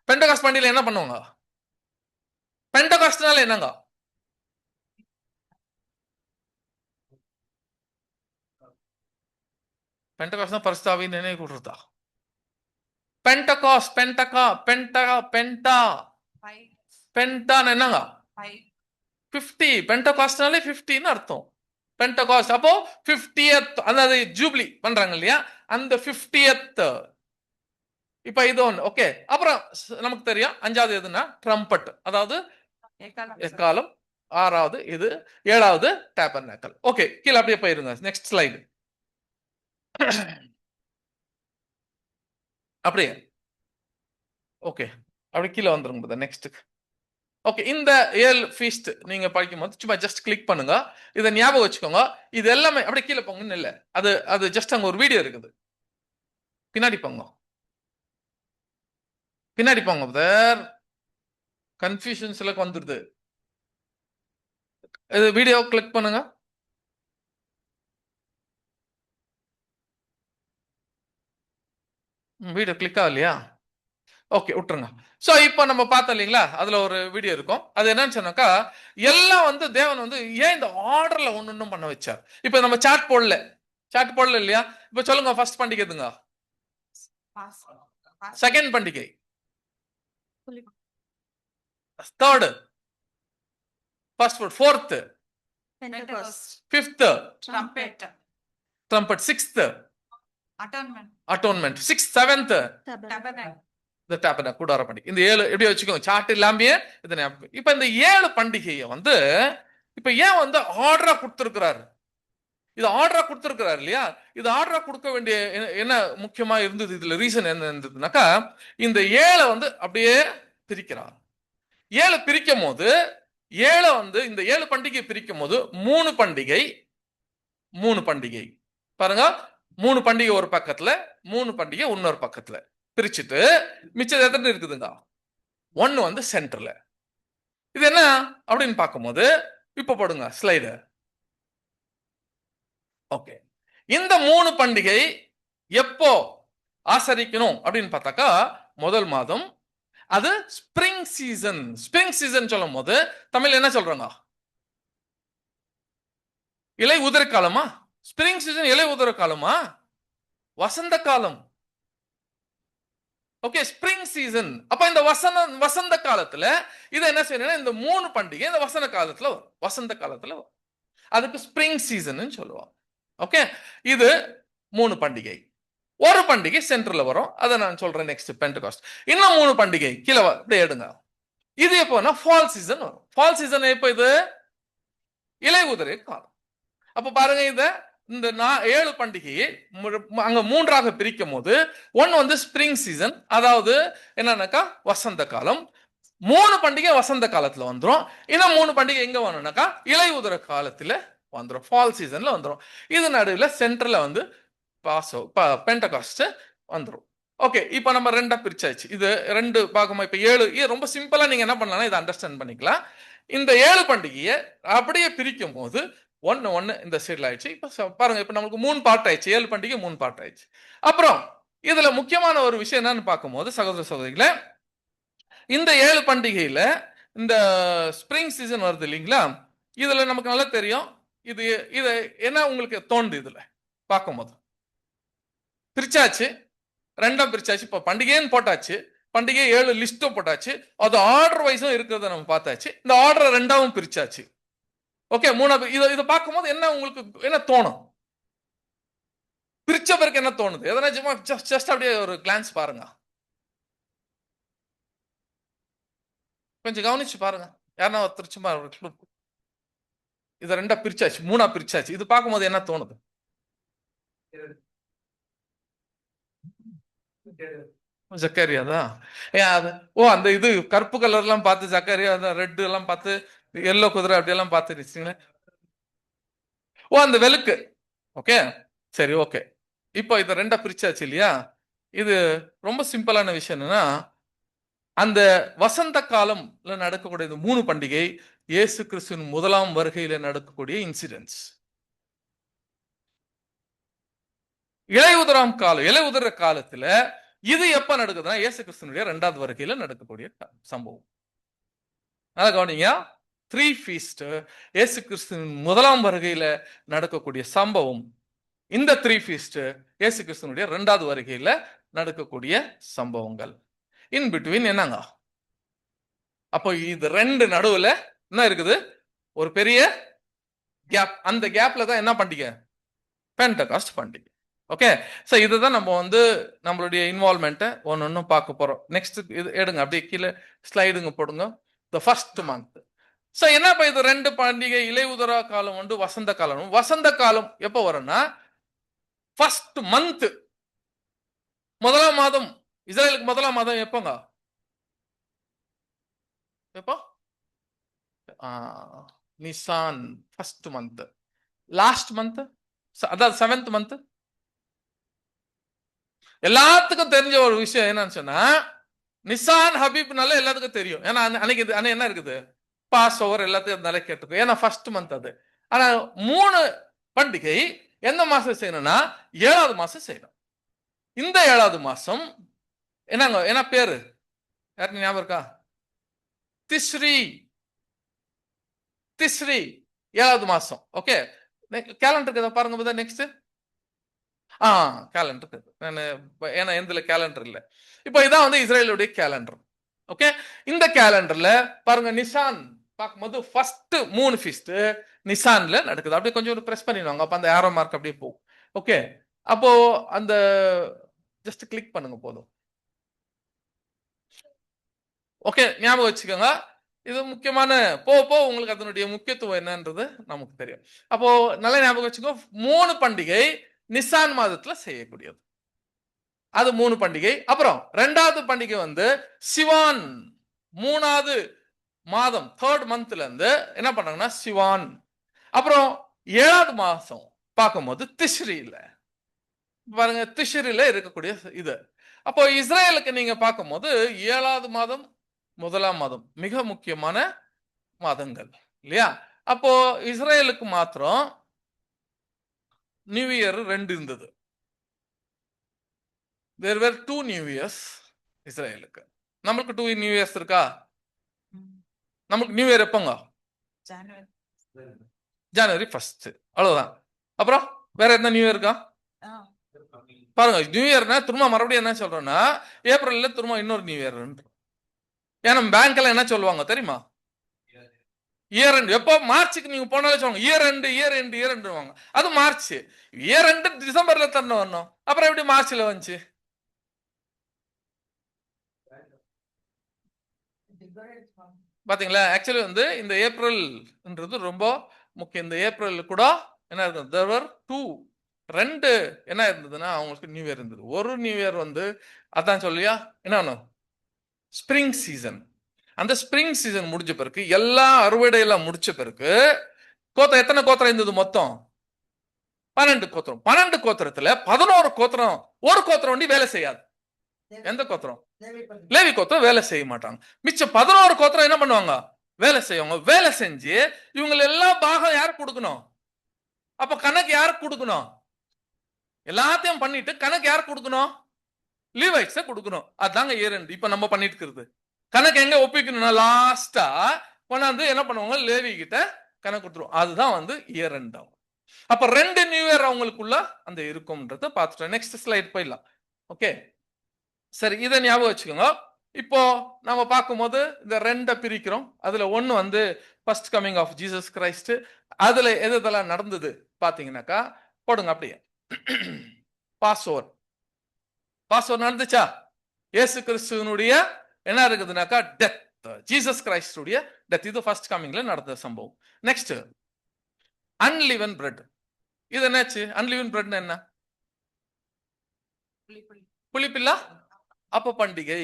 பெண்டகாஸ்ட் பண்டிகையில என்ன பண்ணுவாங்க? பெண்டகாஸ்ட்னால என்னங்க? பெண்டகாஸ்ட் தான் பரிசுத்த ஆவியை நினைவு கூறுறதா? பெண்டகாஸ்ட், பென்டான்னு என்னங்க? 50. பெண்டகாஸ்ட்னாலே 50ன்னு அர்த்தம். பெண்டகாஸ்ட் அப்போ 50th, அதாவது ஜூப்ளி பண்றாங்க இல்லையா, அந்த 50th இப்ப இது ஒண்ணு. ஓகே, அப்புறம் நமக்கு தெரியும் அஞ்சாவது எதுன்னா ட்ரம்பட், அதாவது எக்காலம். ஆறாவது இது, ஏழாவது டேபர்நாக்கல். ஓகே, கீழே அப்படியே போயிருங்க. Next slide. அப்படியே ஓகே, அப்படி கீழே வந்துருங்க நெக்ஸ்ட். ஓகே, இந்த 7 ஃபீஸ்ட் நீங்க படிக்கும் போது சும்மா ஜஸ்ட் கிளிக் பண்ணுங்க. இதை ஞாபகம் வச்சுக்கோங்க. இது எல்லாமே அப்படியே கீழே போங்கன்னு இல்லை, அது ஜஸ்ட் அங்க ஒரு வீடியோ இருக்குது. பின்னாடி போங்க, பின்னாடி போங்க பிரதர், கன்ஃபியூஷன்ஸ்ல வந்துருது. இது வீடியோ கிளிக் பண்ணுங்க. வீடியோ கிளிக் ஆகலையா? ஓகே, விட்டுருங்க. சோ இப்போ நம்ம பார்த்தோம் இல்லைங்களா, அதுல ஒரு வீடியோ இருக்கும். அது என்னன்னு சொன்னாக்கா, எல்லாம் வந்து தேவன் வந்து ஏன் இந்த ஆர்டர்ல ஒன்னொன்னும் பண்ண வச்சார். இப்போ நம்ம சாட் போடல இல்லையா? இப்போ சொல்லுங்க, ஃபர்ஸ்ட் பண்டிகை எதுங்க? செகண்ட் பண்டிகை, third, first food, fourth, fifth trumpet, sixth atonement, sixth, seventh இந்த டேபர்நாக்கல் கூடார பண்டிகை. இந்த 7 எப்படி வச்சுக்கோங்க, சார்ட் இல்லாமையே இது ஞாபகம். இப்ப இந்த 7 பண்டிகையை வந்து இப்ப ஏன் வந்து ஆர்டரா கொடுத்திருக்கிறாரு? இது ஆர்டரா கொடுத்திருக்கிறாரு இல்லையா? இது ஆர்டரா கொடுக்க வேண்டிய என்ன முக்கியமா இருந்தது, இதுல ரீசன் என்ன இருந்ததுனாக்கா, இந்த 7 வந்து அப்படியே பிரிக்கிறார். 7 பிரிக்கும் போது 7 வந்து இந்த 7 பண்டிகை பிரிக்கும் போது 3 பண்டிகை பாருங்க, 3 பண்டிகை ஒரு பக்கத்துல, 3 பண்டிகை இன்னொரு பக்கத்துல பிரிச்சுட்டு மிச்சம் எத்தனை இருக்குதுங்க? 1 வந்து சென்டர்ல. இது என்ன அப்படின்னு பார்க்கும்போது இப்ப போடுங்க ஸ்லைடு. ஓகே, இந்த 3 பண்டிகை எப்போ ஆசரிக்கணும் அப்படின்னு பார்த்தாக்கா, முதல் மாதம் அது ஸ்பிரிங் சீசன். ஸ்பிரிங் சீசன் சொல்லும் போது தமிழ் என்ன சொல்றாங்க? இலை உதிர காலமா? ஸ்பிரிங் சீசன் இலை உதிர காலமா? வசந்த காலம். Okay, spring season. அப்ப இந்த வசந்த காலத்துல இது என்ன செய்யணும், இந்த 3 பண்டிகை இந்த வசந்த காலத்துல வரும். அதுக்கு ஸ்பிரிங் சீசன் சொல்லுவாங்க. ஓகே, இது 3 பண்டிகை. ஒரு பண்டிகை சென்டர்ல வரும், அதை நான் சொல்றேன் நெக்ஸ்ட், பெண்டகாஸ்ட். இன்னும் 3 பண்டிகை கீழே அப்படியே எடுங்க. இது எப்போனா ஃபால் சீசன் வரும். ஃபால் சீசன் எப்போ? இது இலை உதிரை காலம். அப்ப பாருங்க, இந்த 7 பண்டிகையை அங்க 3ஆக பிரிக்கும் போது 1 வந்து ஸ்பிரிங் சீசன், அதாவது என்னன்னாக்கா வசந்த காலம். 3 பண்டிகை வசந்த காலத்துல வந்துடும். இன்னும் 3 பண்டிகை எங்க வரணும்னாக்கா இலை உதிர காலத்துல வந்துடும், ஃபால் சீசன்ல வந்துடும். இது நடுவில் சென்டர்ல வந்து பெண்டகாஸ்ட் வந்துடும். ஓகே, இப்போ நம்ம 2ஆ பிரிச்சாச்சு. இது 2 பாகமா. இப்ப 7 ரொம்ப சிம்பிளா நீங்க என்ன பண்ணலாம், இதை அண்டர்ஸ்டாண்ட் பண்ணிக்கலாம். இந்த 7 பண்டிகையை அப்படியே பிரிக்கும் போது 1 இந்த சைட்ல ஆயிடுச்சு. இப்ப பாருங்க, இப்ப நமக்கு 3 பார்ட் ஆயிடுச்சு. 7 பண்டிகை 3 பார்ட் ஆயிடுச்சு. அப்புறம் இதுல முக்கியமான ஒரு விஷயம் என்னன்னு பார்க்கும்போது, சகோதர சகோதரிகளே, இந்த 7 பண்டிகையில இந்த ஸ்பிரிங் சீசன் வருது இல்லைங்களா, இதுல நமக்கு நல்லா தெரியும். இது என்ன உங்களுக்கு தோணுது இதுல பார்க்கும்போது? பிரிச்சாச்சு, 2ஆ பிரிச்சாச்சு. இப்ப பண்டிகைன்னு போட்டாச்சு, பண்டிகை 7 லிஸ்டும் போட்டாச்சு, அது ஆர்டர் வைஸும் இருக்கிறத நம்ம பார்த்தாச்சு. இந்த ஆர்டரை 2ஆவும் பிரிச்சாச்சு. ஓகே, 3ஆவது இதை பார்க்கும்போது என்ன உங்களுக்கு என்ன தோணும்? பிரிச்ச பிறகு என்ன தோணுது? எதனா சும்மா ஜஸ்ட் அப்படியே ஒரு கிளான்ஸ் பாருங்க, கொஞ்சம் கவனிச்சு பாருங்க. யாருன்னா ஒருத்தர் சும்மா இதை 2ஆ பிரிச்சாச்சு, 3ஆ பிரிச்சாச்சு. இது பார்க்கும்போது என்ன தோணுது? ஜக்கரியா தான். அந்த இது கருப்பு கலர் எல்லாம் பார்த்து ஜக்கரியா, ரெட் எல்லாம் பார்த்து, எல்லோ குதிரை அப்படி எல்லாம் பார்த்துருச்சீங்களா? அந்த வெளுக்கு. ஓகே, சரி, ஓகே. இப்போ இதை 2ஆ பிரிச்சாச்சு இல்லையா? இது ரொம்ப சிம்பிளான விஷயம் என்னன்னா, அந்த வசந்த காலம்ல நடக்கக்கூடிய 3 பண்டிகை இயேசு கிறிஸ்துவின் முதலாம் வருகையில நடக்கக்கூடிய இன்சிடென்ட்ஸ். இலை உதிர காலத்துல இது எப்ப நடக்குதுன்னா இயேசு கிறிஸ்துவினுடைய 2ஆவது வருகையில நடக்கக்கூடிய சம்பவம். அத கவனிங்க. 3 ஃபீஸ்ட் இயேசு கிறிஸ்துவின் முதலாம் வருகையில நடக்கக்கூடிய சம்பவம். இந்த 3 ஃபீஸ்ட் இயேசு கிறிஸ்துவினுடைய 2ஆவது வருகையில நடக்கக்கூடிய சம்பவங்கள். இன் பிட்வீன் என்னங்க? அப்போ இது 2 நடுவுல என்ன இருக்குது? ஒரு பெரிய கேப். அந்த கேப்ல தான் என்ன பண்டிகை? பெண்டகாஸ்ட் பண்டிகை. ஓகே, ஸோ இதுதான் நம்ம வந்து நம்மளுடைய இன்வால்மெண்ட்டை ஒன்னொன்னும் பார்க்க போறோம். நெக்ஸ்ட் இது எடுங்க, அப்படியே கீழே ஸ்லைடுங்க போடுங்க. The first month. ஸோ என்னப்பா இது ரெண்டு பண்டிகை, இலையுதிரா காலம் உண்டு, வசந்த காலம். வசந்த காலம் எப்போ வரும்னா ஃபர்ஸ்ட் மந்த், முதலாம் மாதம். இஸ்ரேலுக்கு முதலாம் மாதம் எப்போங்க? எப்போ? Nissan first month. Last month அதாவது 7th மந்த். எல்லாத்துக்கும் தெரிஞ்ச ஒரு விஷயம் என்னன்னு சொன்னா, நிசான் ஹபீப்னால எல்லாத்துக்கும் தெரியும். ஏன்னா அன்னைக்கு என்ன இருக்குது, பாஸ் ஓவர் எல்லாத்துக்கும் நிறைய கேட்டுக்கும். ஏன்னா ஃபர்ஸ்ட் மந்த் அது. ஆனா 3 பண்டிகை எந்த மாசம் செய்யணும்னா 7வது மாசம் செய்யணும். இந்த 7வது மாசம் என்னங்க, என்ன பேரு யாருக்கு ஞாபகம் இருக்கா? திஸ்ரி. திஸ்ரி 7வது மாசம். ஓகே, கேலண்டருக்கு பாருங்க. Next calendar. ஏன்னா எந்த கேலண்டர் இல்லை. இப்போ இதான் வந்து இஸ்ரேலுடைய கேலண்டர். ஓகே, இந்த கேலண்டர்ல பாருங்க, நிசான் பார்க்கும்போது ஃபர்ஸ்ட் 3 ஃபீஸ்ட் நிசான்ல நடக்குது. அப்படியே கொஞ்சம் பிரஸ் பண்ணிடுவாங்க, அப்ப அந்த ஏரோ மார்க் அப்படியே போகும். ஓகே, அப்போ அந்த ஜஸ்ட் கிளிக் பண்ணுங்க போதும். ஓகே, ஞாபகம் வச்சுக்கோங்க. இது முக்கியமான போ உங்களுக்கு அதனுடைய முக்கியத்துவம் என்னன்றது நமக்கு தெரியும். அப்போ நல்ல ஞாபகம் வச்சுக்கோ, 3 பண்டிகை நிசான் மாதத்துல செய்யக்கூடியது. அது 3 பண்டிகை. அப்புறம் 2வது பண்டிகை வந்து சிவான், 3வது மாதம் 3rd மந்த்ல இருந்து என்ன பண்றாங்கன்னா சிவான். அப்புறம் 7வது மாசம் பார்க்கும்போது திஷ்ரில பாருங்க, திஷ்ரில இருக்கக்கூடிய இது. அப்போ இஸ்ரேலுக்கு நீங்க பார்க்கும்போது 7வது மாதம், 1ஆம் மாதம் மிக முக்கியமான மாதங்கள் இல்லையா? அப்போ இஸ்ரேலுக்கு மாத்திரம் நியூ இயர் 2 இருந்தது. There were 2 New Years இஸ்ரேலுக்கு. நமக்கு 2 New Years இருக்கா? நமக்கு நியூ இயர் எப்போங்க? ஜனவரி 1st, அவ்வளவுதான். அப்புறம் வேற என்ன நியூ இயர் இருக்கா? பாருங்க, நியூ இயர்னா திரும்ப மறுபடியும் என்ன சொல்றோம்னா ஏப்ரல்ல திரும்ப இன்னொரு நியூ இயர். ஏன்னா பேங்க்ல என்ன சொல்லுவாங்க தெரியுமா? Year end. எப்போ? மார்ச்சுக்கு நீங்க போனாலே சொல்லுவாங்க year end, year end, year எண்டுவாங்க. அது மார்ச். இயர் எண்ட் டிசம்பர்ல தானே வரணும், அப்புறம் எப்படி மார்ச்ல வந்துச்சு? பாத்தீங்களா? ஆக்சுவலி வந்து இந்த ஏப்ரல்ன்றது ரொம்ப முக்கியம். இந்த ஏப்ரல் கூட என்ன இருந்தது, there were 2 என்ன இருந்ததுன்னா அவங்களுக்கு நியூ இயர் இருந்தது. ஒரு நியூ இயர் வந்து அதான் சொல்லியா என்ன ஸ்ப்ரிங் சீசன். அந்த ஸ்ப்ரிங் சீசன் முடிஞ்ச பிறகு எல்லா அறுவடையெல்லாம் முடிச்ச பிறகு எத்தனை கோத்திரம் இருந்தது மொத்தம்? 12 கோத்திரம். 12 கோத்திரத்துல 11 கோத்திரம், ஒரு கோத்திரம் ஒண்டி வேலை செய்யாது. எந்த கோத்திரம்? லேவி கோத்திரம் வேலை செய்ய மாட்டாங்க. மிச்சம் 11 கோத்திரம் என்ன பண்ணுவாங்க? வேலை செய்வாங்க. வேலை செஞ்சு இவங்க எல்லாம் பாகம் யாருக்கு கொடுக்கணும்? அப்ப கணக்கு யாருக்கு கொடுக்கணும்? எல்லாத்தையும் பண்ணிட்டு கணக்கு யாருக்கு கொடுக்கணும்? லீவைட்ஸ கொடுக்கணும். அதாங்க இயர் எண்ட். இப்ப நம்ம பண்ணிட்டு இருக்கிறது கணக்கு எங்க ஒப்பிக்கணும்னா லாஸ்டா கொண்டாந்து என்ன பண்ணுவாங்க, லேவி கிட்ட கணக்கு கொடுத்துருவோம். அதுதான் வந்து இயர் எண்ட் ஆகும். அப்ப 2 நியூ இயர் அவங்களுக்குள்ள அந்த இருக்கும்ன்றத பார்த்துட்டோம். நெக்ஸ்ட் ஸ்லைட் போயிடலாம். ஓகே, சரி, இதை ஞாபகம் வச்சுக்கோங்க. இப்போ நம்ம பார்க்கும்போது இந்த 2 பிரிக்கிறோம். அதுல ஒன்னு வந்து first coming of Jesus Christ. அதுல எதெல்லாம் நடந்தது பாத்தீங்கன்னாக்கா போடுங்க அப்படியே. பாஸ் ஓவர் நடந்துச்சா? இயேசு கிறிஸ்துவனுடைய என்ன இருக்குதுனாக்கா டெத், ஜீசஸ் கிரைஸ்டுடைய டெத். இது ஃபர்ஸ்ட் கமிங்ல நடந்த சம்பவம். Next unleavened bread. இது என்னாச்சு? அன்லிவன் பிரெட் என்ன? புளிப்பில்லா அப்ப பண்டிகை.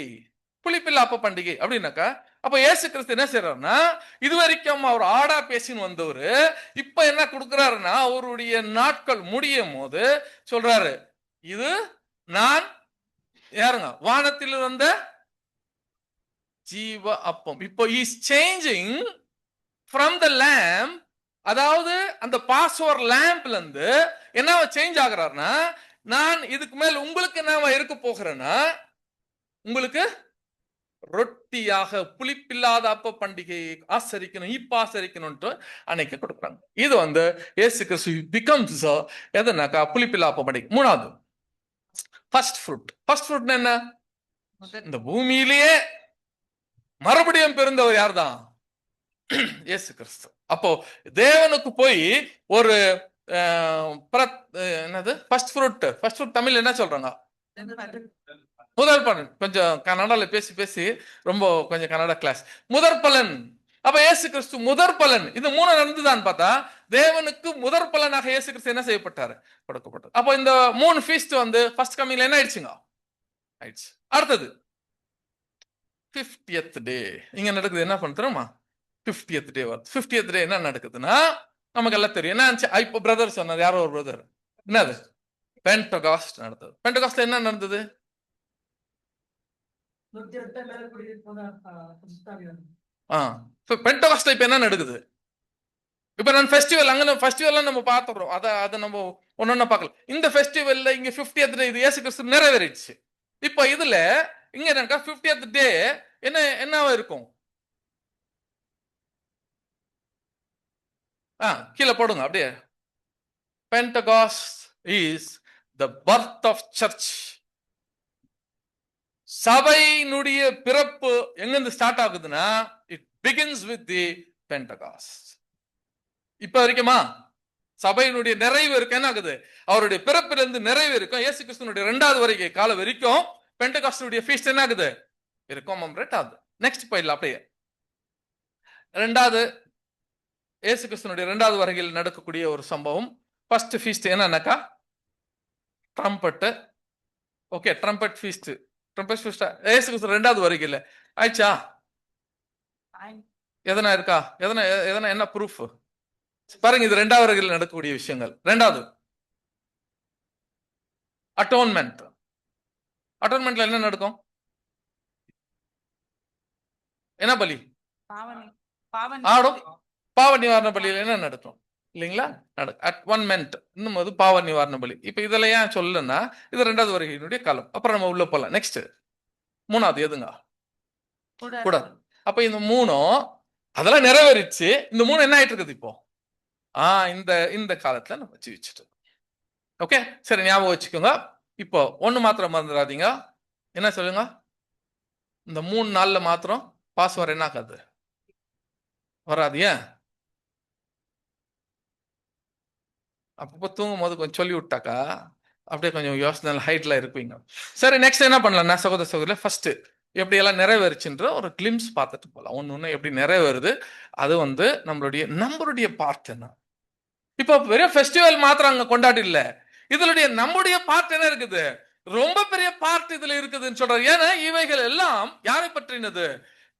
புளிப்பில்லா அப்ப பண்டிகை அப்படின்னாக்கா அப்ப இயேசு கிறிஸ்து என்ன செய்யறாருன்னா, இது வரைக்கும் அவர் ஆடா பேசின்னு வந்தவரு இப்ப என்ன கொடுக்கிறாருன்னா அவருடைய நாட்கள் முடியும் போது சொல்றாரு, இது நான் யாருங்க, வானத்தில் வந்த ஜீவ அப்பம். இப்போ is changing from the lamb, அதாவது அந்த பாஸ்ஓவர் லேம்ப்ல இருந்து என்ன சேஞ்ச் ஆகுறாருன்னா, நான் இதுக்கு மேல் உங்களுக்கு என்ன இருக்க போகிறேன்னா உங்களுக்கு ரொட்டியாக புளிப்பில்லாத அப்ப பண்டிகை ஆசரிக்கணும், இப்ப ஆசரிக்கணும்ட்டு அன்னைக்கு கொடுக்குறாங்க. இது வந்து இயேசு கிறிஸ்து பிகம்ஸ் எதுனாக்கா புளிப்பில்லா அப்ப பண்டிகை. 3வது ஃபர்ஸ்ட் ஃப்ரூட். ஃபர்ஸ்ட் ஃப்ரூட் என்ன? இந்த பூமியிலேயே மறுபடியும் பிறந்தவர் யார் தான்? இயேசு கிறிஸ்து. அப்போ தேவனுக்கு போய் ஒரு என்னது ஃபர்ஸ்ட் ஃப்ரூட் தமிழ் என்ன சொல்றாங்க? முதல் பலன். கொஞ்சம் கன்னடால பேசி பேசி ரொம்ப கொஞ்சம் கன்னடா கிளாஸ். முதற் பலன். அப்ப இயேசு கிறிஸ்து முதற் பலன். இது மூணு நடந்துதான் பார்த்தா தேவனுக்கு முதற் பலனாக இயேசு கிறிஸ்து என்ன செய்யப்பட்டாரு? கொடுக்கப்பட்டது. அப்போ இந்த 3 ஃபீஸ்ட் வந்து ஃபர்ஸ்ட் கமிங்ல என்ன ஆயிடுச்சுங்க? ஆயிடுச்சு. அடுத்தது 50th டே இங்க நடக்குது. என்ன பண்ணுறோமா? 50th டே வருது. 50th டே என்ன நடக்குதுன்னா நமக்கு எல்லாம் தெரியும். என்ன இப்போ பிரதர் சொன்னார், யாரோ ஒரு பிரதர், என்னது பென்டகாஸ்ட் நடந்தது. பென்டகாஸ்ட்ல என்ன நடந்தது? பென்டகாஸ்ட்ல இப்ப என்ன நடக்குது? இப்ப நான் ஃபெஸ்டிவல் நம்ம பார்த்துறோம். அதை நம்ம ஒன்னொன்னா பார்க்கல. இந்த ஃபெஸ்டிவல்ல இங்க 50th டே இது இயேசு கிறிஸ்து நிறைவேறிடுச்சு. இப்ப இதுல இங்க என்னக்கா 50th டே என்னவா இருக்கும்? கீழே போடுங்க அப்படியே. Pentecost is the birth of church. சபையினுடைய பிறப்பு எங்கிருந்து ஸ்டார்ட் ஆகுதுன்னா it begins with the Pentecost. இப்ப வரைக்குமா சபையினுடைய நிறைவு இருக்கு. என்ன ஆகுது? அவருடைய பிறப்பிலிருந்து நிறைவு இருக்கும். இயேசு கிறிஸ்துனுடைய 2வது வருகை கால வரைக்கும் பென்டகாஸ்டுடைய ஃபீஸ்ட் என்ன ஆகுது? இருக்கும். ஆகுது. நெக்ஸ்ட் போயிடலாம் அப்படியே. 2வது இயேசு கிறிஸ்துனுடைய 2வது வருகையில் நடக்கக்கூடிய ஒரு சம்பவம். ஃபர்ஸ்ட் ஃபீஸ்ட் என்னன்னாக்கா ட்ரம்பட். Okay, trumpet feast. இயேசு கிறிஸ்து 2வது வருகையில் ஆயிடுச்சா? எதனா இருக்கா? எதனா என்ன ப்ரூஃப் பாருங்க. இது 2வது வருகையில் நடக்கக்கூடிய விஷயங்கள். 2வது அட்டோன்மெண்ட். அட்டோன்மெண்ட்ல என்ன நடக்கும்? என்ன பலி? ஆடும். பாவ நிவாரண பலியில என்ன நடக்கும் இல்லைங்களா? அட்வன்மெண்ட் இன்னும் பாவ நிவாரண பலி. இப்ப இதெல்லாம் ஏன் சொல்லலன்னா இது 2வது வருகையினுடைய காலம். அப்புறம் நம்ம உள்ள போலாம். நெக்ஸ்ட் 3வது எதுங்க? கூட. அப்ப இந்த 3ம் அதெல்லாம் நிறைவேறிச்சு. இந்த 3 என்ன ஆயிட்டு இருக்குது இப்போ? இந்த காலத்துல நம்ம ஜீவிச்சுட்டு. ஓகே, சரி, ஞாபகம் வச்சுக்கோங்க. இப்போ ஒண்ணு மாத்திரம் மறந்துடாதீங்க. என்ன சொல்லுங்க? இந்த 3 நாள்ல மாத்திரம் பாஸ்வர் என்ன ஆகாது? வராது. ஏன்? அப்பப்போ தூங்கும் போது கொஞ்சம் சொல்லி விட்டாக்கா அப்படியே கொஞ்சம் யோசனை ஹைட்ல இருப்பீங்க. சரி, நெக்ஸ்ட் என்ன பண்ணலாம்னா சகோதர ஃபர்ஸ்ட் எப்படி எல்லாம் நிறைவேறுச்சுன்ற ஒரு கிளிம்ஸ் பார்த்துட்டு போகலாம். ஒன்று எப்படி நிறைவேறுது, அது நம்மளுடைய பார்ட் என்ன. இப்போ பெரிய ஃபெஸ்டிவல் மாத்திரம் அங்க கொண்டாடி இல்ல, இதுல நம்முடைய பார்ட் என்ன இருக்குது? ரொம்ப பெரிய பார்ட் இதுல இருக்குதுன்னு சொல்றாரு. ஏன்னா இவைகள் எல்லாம் யாரை பற்றினது?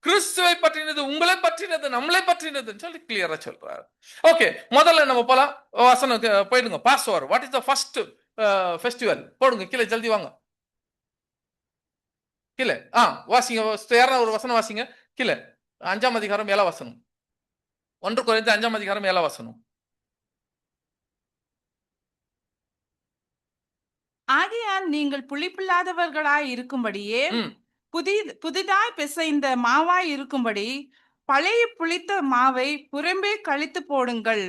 கிறிஸ்துவை பற்றினது, உங்களை பற்றினது, நம்மளை பற்றினதுன்னு சொல்லி கிளியரா சொல்றாரு. ஓகே, முதல்ல நம்ம போலாம். வசனம் போயிடுங்க. Passover. What is the first festival? போடுங்க கீழே, ஜல்தி வாங்க கீழே. வாசிங்க. யாரா ஒரு வசனம் வாசிங்க கீழே. 5ஆம் அதிகாரம் 7ஆம் வசனம். 1 கொரிந்தியர் 5ஆம் அதிகாரம் 7ஆம் வசனம். ஆகையால் நீங்கள் புளிப்பில்லாதவர்களாய் இருக்கும்படியே புதிதாய் பிசைந்த மாவாய் இருக்கும்படி பழைய புளித்த மாவை புறம்பே கழித்து போடுங்கள்.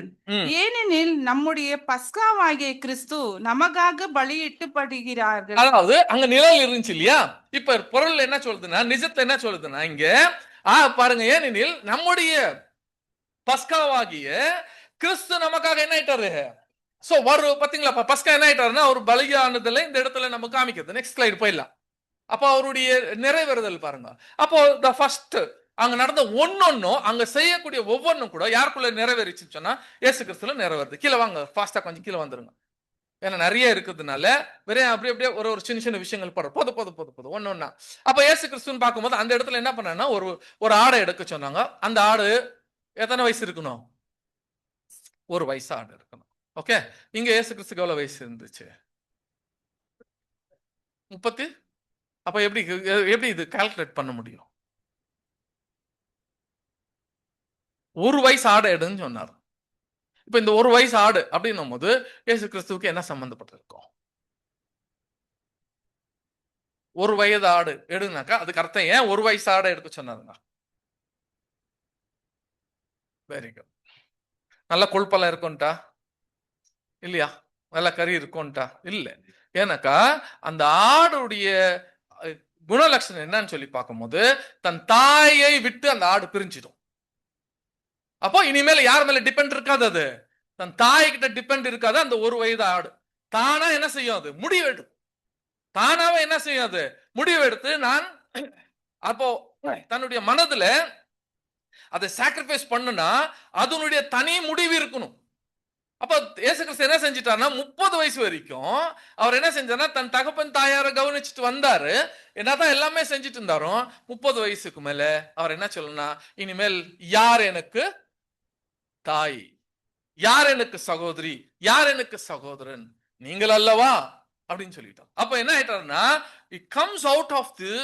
ஏனெனில் நம்முடைய பஸ்காவாகிய கிறிஸ்து நமக்காக பலியிட்டு படுகிறார்கள். அதாவது அங்க நிழல் இருந்துச்சு இல்லையா? இப்ப பொருள் என்ன சொல்லுதுன்னா, நிஜத்தை என்ன சொல்லுதுன்னா இங்க பாருங்க. ஏனெனில் நம்முடைய பஸ்காவாகிய கிறிஸ்து நமக்காக என்ன ஆயிட்டாரு? சோ பாத்தீங்களா, பஸ்கா என்ன ஆயிட்டாருன்னா ஒரு பலியானதுல இந்த இடத்துல நம்ம காமிக்கிறது. நெக்ஸ்ட் ஸ்லைடு போயிடலாம். அப்போ அவருடைய நிறைவேறுதல் பாருங்க. அப்போ த ஃபர்ஸ்ட் அங்க நடந்த ஒன்னொன்னும் அங்க செய்யக்கூடிய ஒவ்வொன்றும் கூட யாருக்குள்ள நிறைவேறிச்சுன்னு சொன்னா இயேசு கிறிஸ்துல நிறைவேறுது. கீழே வாங்க, ஃபாஸ்டா கொஞ்சம் கீழே வந்துருங்க. ஏன்னா நிறைய இருக்கிறதுனால வெறும் அப்படியே ஒரு சின்ன சின்ன விஷயங்கள் போது ஒன்னொன்னா. அப்ப இயேசு கிறிஸ்துன்னு பார்க்கும்போது அந்த இடத்துல என்ன பண்ணா ஒரு ஆடை எடுக்க சொன்னாங்க. அந்த ஆடு எத்தனை வயசு இருக்கணும்? 1 வயசு ஆடு இருக்கணும். ஓகே, இங்க இயேசு கிறிஸ்துக்கு எவ்வளவு வயசு இருந்துச்சு? 30. அப்ப எப்படி இது கால்குலேட் பண்ண முடியும்? 1 வயசு ஆடு எடுன்னு சொன்னார். இப்ப இந்த 1 வயசு ஆடு அப்படின்னும் போது இயேசு கிறிஸ்துவுக்கு என்ன சம்பந்தப்பட்டிருக்கும்? 1 வயது ஆடு எடுனாக்கா அதுக்கு அர்த்தம் ஏன் 1 வயசு ஆடை எடுக்க சொன்னாருங்க? Very good. நல்ல கொழுப்பெல்லாம் இருக்கும்ட்டா இல்லையா? நல்ல கறி இருக்கும்ட்டா இல்ல. ஏன்னாக்கா அந்த ஆடுடைய குணலட்சணம் என்னன்னு சொல்லி பார்க்கும்போது தன் தாயை விட்டு அந்த ஆடு பிரிஞ்சிடும். அப்போ இனிமேல் யார் மேல டிபெண்ட் இருக்காது, அது தன் தாய் கிட்ட டிபெண்ட் இருக்காது அந்த 1 வயது ஆடு. தானா என்ன செய்யும்? அது முடிவெடு, தானாவே என்ன செய்யும்? அது முடிவெடுத்து நான் அப்போ தன்னுடைய மனதுல அதை சாக்ரிஃபைஸ் பண்ணுனா அதனுடைய தனி முடிவு இருக்கணும். அப்ப இயேசு கிறிஸ்து என்ன செஞ்சிட்டாருன்னா 30 வயசு வரைக்கும் அவர் என்ன செஞ்சாருன்னா தன் தகப்பன் தாயாரை கவனிச்சுட்டு வந்தாரு. என்னதான் எல்லாமே செஞ்சுட்டு இருந்தாரோ 30 வயசுக்கு மேல அவர் என்ன சொல்லணும்னா, இனிமேல் யார் எனக்கு தாய், யார் எனக்கு சகோதரி, யார் எனக்கு சகோதரன், நீங்கள் அல்லவா அப்படின்னு சொல்லிட்டோம். அப்ப என்ன ஆயிட்டாருன்னா it comes out of the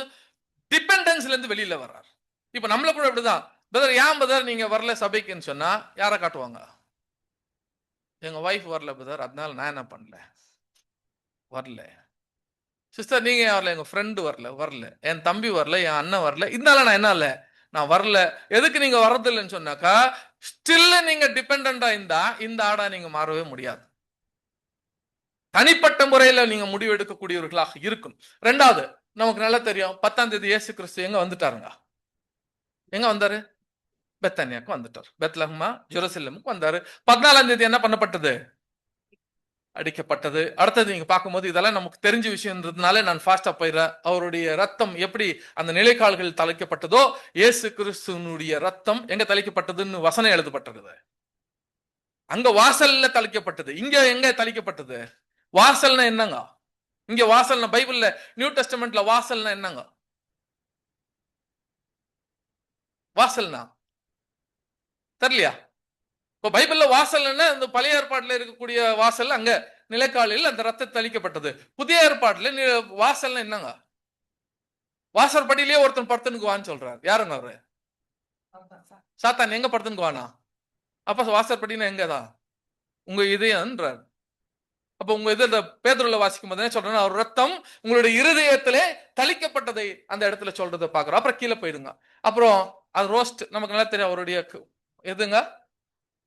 டிபெண்டன்ஸ்ல இருந்து வெளியில வர்றார். இப்ப நம்மள கூட இப்படிதான், பிரதர் ஏன் பிரதர் நீங்க வரல சபைக்குன்னு சொன்னா யாரை காட்டுவாங்க? எங்க வைஃப் வரல பிரதர், அதனால நான் என்ன பண்ணல, வரல. சிஸ்டர் நீங்க வரல, எங்க ஃப்ரெண்டு வரல, என் தம்பி வரல, என் அண்ணன் வரல, இதனால நான் என்ன இல்ல, நான் வரல. எதுக்கு நீங்க வர்றது இல்லைன்னு சொன்னாக்கா ஸ்டில் நீங்க டிபெண்டா இருந்தா இந்த ஆடா நீங்க மாறவே முடியாது. தனிப்பட்ட முறையில நீங்க முடிவு எடுக்கக்கூடியவர்களாக இருக்கும். 2வது நமக்கு நல்லா தெரியும், 10ஆம் தேதி இயேசு கிறிஸ்து எங்க வந்துட்டாருங்க? எங்க வந்தாரு? பெத்தானியாக்கு வந்துட்டார். பெத்லஹேமா ஜெருசலேமுக்கு வந்தாரு. 14ஆம் தேதி என்ன பண்ணப்பட்டது? அடிக்கப்பட்டது. அடுத்தது நீங்க பார்க்கும்போது இதெல்லாம் நமக்கு தெரிஞ்ச விஷயம்ன்றதுனால நான் ஃபாஸ்டா போயிடுறேன். அவருடைய ரத்தம் எப்படி அந்த நிலைக்கால்கள் தலைக்கப்பட்டதோ இயேசு கிறிஸ்துவனுடைய ரத்தம் எங்க தலைக்கப்பட்டதுன்னு வசனம் எழுதப்பட்டிருக்குது. அங்க வாசல்ல தலைக்கப்பட்டது. இங்க எங்க தலைக்கப்பட்டது? வாசல்னா என்னங்க? இங்க வாசல்னா பைபிள்ல நியூ டெஸ்டமெண்ட்ல வாசல்னா என்னங்க? வாசல்னா தெரியலையா? இப்ப பைபிள்ல வாசல்னா இந்த பழைய ஏற்பாடுல இருக்கக்கூடிய வாசல் அங்க நிலைக்காலில் அந்த ரத்தம் தெளிக்கப்பட்டது. புதிய ஏற்பாடுல வாசல்னா என்னங்க? வாசற்படியிலேயே ஒருத்தன் படுத்துனுக்குவான்னு சொல்றாரு. யாருங்க அவரு? சாத்தான். எங்க படுத்துனுக்குவானா? அப்ப வாசற்படினா எங்கதான்? உங்க இதயம்ன்றார். அப்ப உங்க இதுல பேதுருல வாசிக்கும் போது என்ன சொல்றேன்னா அவர் ரத்தம் உங்களுடைய இருதயத்திலே தளிக்கப்பட்டதை அந்த இடத்துல சொல்றதை பாக்குறோம். அப்புறம் கீழே போயிடுங்க. அப்புறம் அது ரோஸ்ட் நமக்கு நல்லா தெரியும் அவருடைய எதுங்க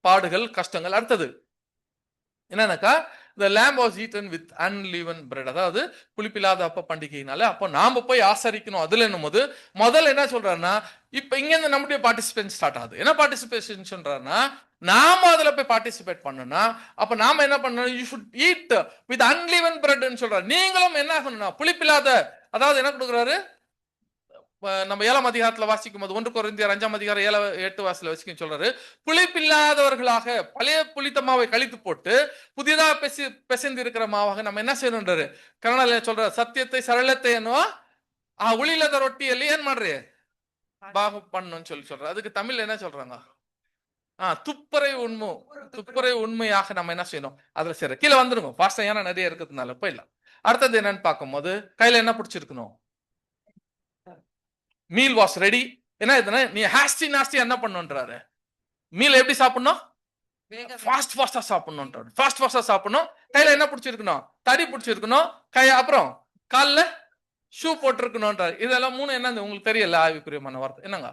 பாடுகள் கஷ்டங்கள். அடுத்தது என்னன்னாக்கா the lamb was eaten with unleavened bread, அதாவது புளிப்பில்லாத அப்ப பண்டிகையினால அப்ப நாம போய் ஆசரிக்கணும். அதுல என்னும் போது முதல்ல என்ன சொல்றாருன்னா இப்ப இங்க இருந்து நம்முடைய பார்ட்டிசிபேஷன் ஸ்டார்ட் ஆகுது. என்ன பார்ட்டிசிபேஷன் சொல்றாருன்னா நாம அதுல போய் பார்ட்டிசிபேட் பண்ணணும்னா அப்ப நாம என்ன பண்ணணும்? You should eat with unleavened பிரெட்னு சொல்றாரு. நீங்களும் என்ன ஆகணும்னா புளிப்பில்லாத, அதாவது என்ன கொடுக்குறாரு? நம்ம 7ஆம் அதிகாரத்துல வாசிக்கும் போது 1 கொரிந்தியர் 5ஆம் அதிகாரம் 7-8 வாசல வச்சுக்க சொல்றாரு, புளிப்பில்லாதவர்களாக பழைய புளித்த மாவை கழித்து போட்டு புதிதாக பெசைந்து இருக்கிற மாவாக நம்ம என்ன செய்யணும்ன்றாரு. கன்னடால சொல்றாரு சத்தியத்தை சரளத்தை என்னவோ உளியில்லாத ரொட்டிಯಲ್ಲಿ ಏನ್ ಮಾಡ್ರಿ பாகு பண்ணணும்னு சொல்றாரு. அதுக்கு தமிழ்ல என்ன சொல்றாங்க? துப்பறை உண்மையாக நம்ம என்ன செய்யணும் அதுல சரி கீழே வந்துருங்க ஃபாஸ்டா, ஏன்னா நிறைய இருக்கிறதுனால போயிடலாம். அடுத்தது என்னன்னு பார்க்கும் போது கையில என்ன பிடிச்சிருக்கணும்? Meal was ready. என்ன இதுன்னா நீ நாஸ்டி என்ன பண்ணுன்றாரு? மீல் எப்படி சாப்பிடணும்? ஃபாஸ்டா சாப்பிடணும். ஃபாஸ்டா சாப்பிடணும். கையில என்ன பிடிச்சிருக்கணும்? தடி பிடிச்சிருக்கணும். அப்புறம் கால்ல ஷூ போட்டிருக்கணும்ன்றாரு. இதெல்லாம் 3 என்ன உங்களுக்கு தெரியல ஆவிக்குரியமான வார்த்தை என்னங்க?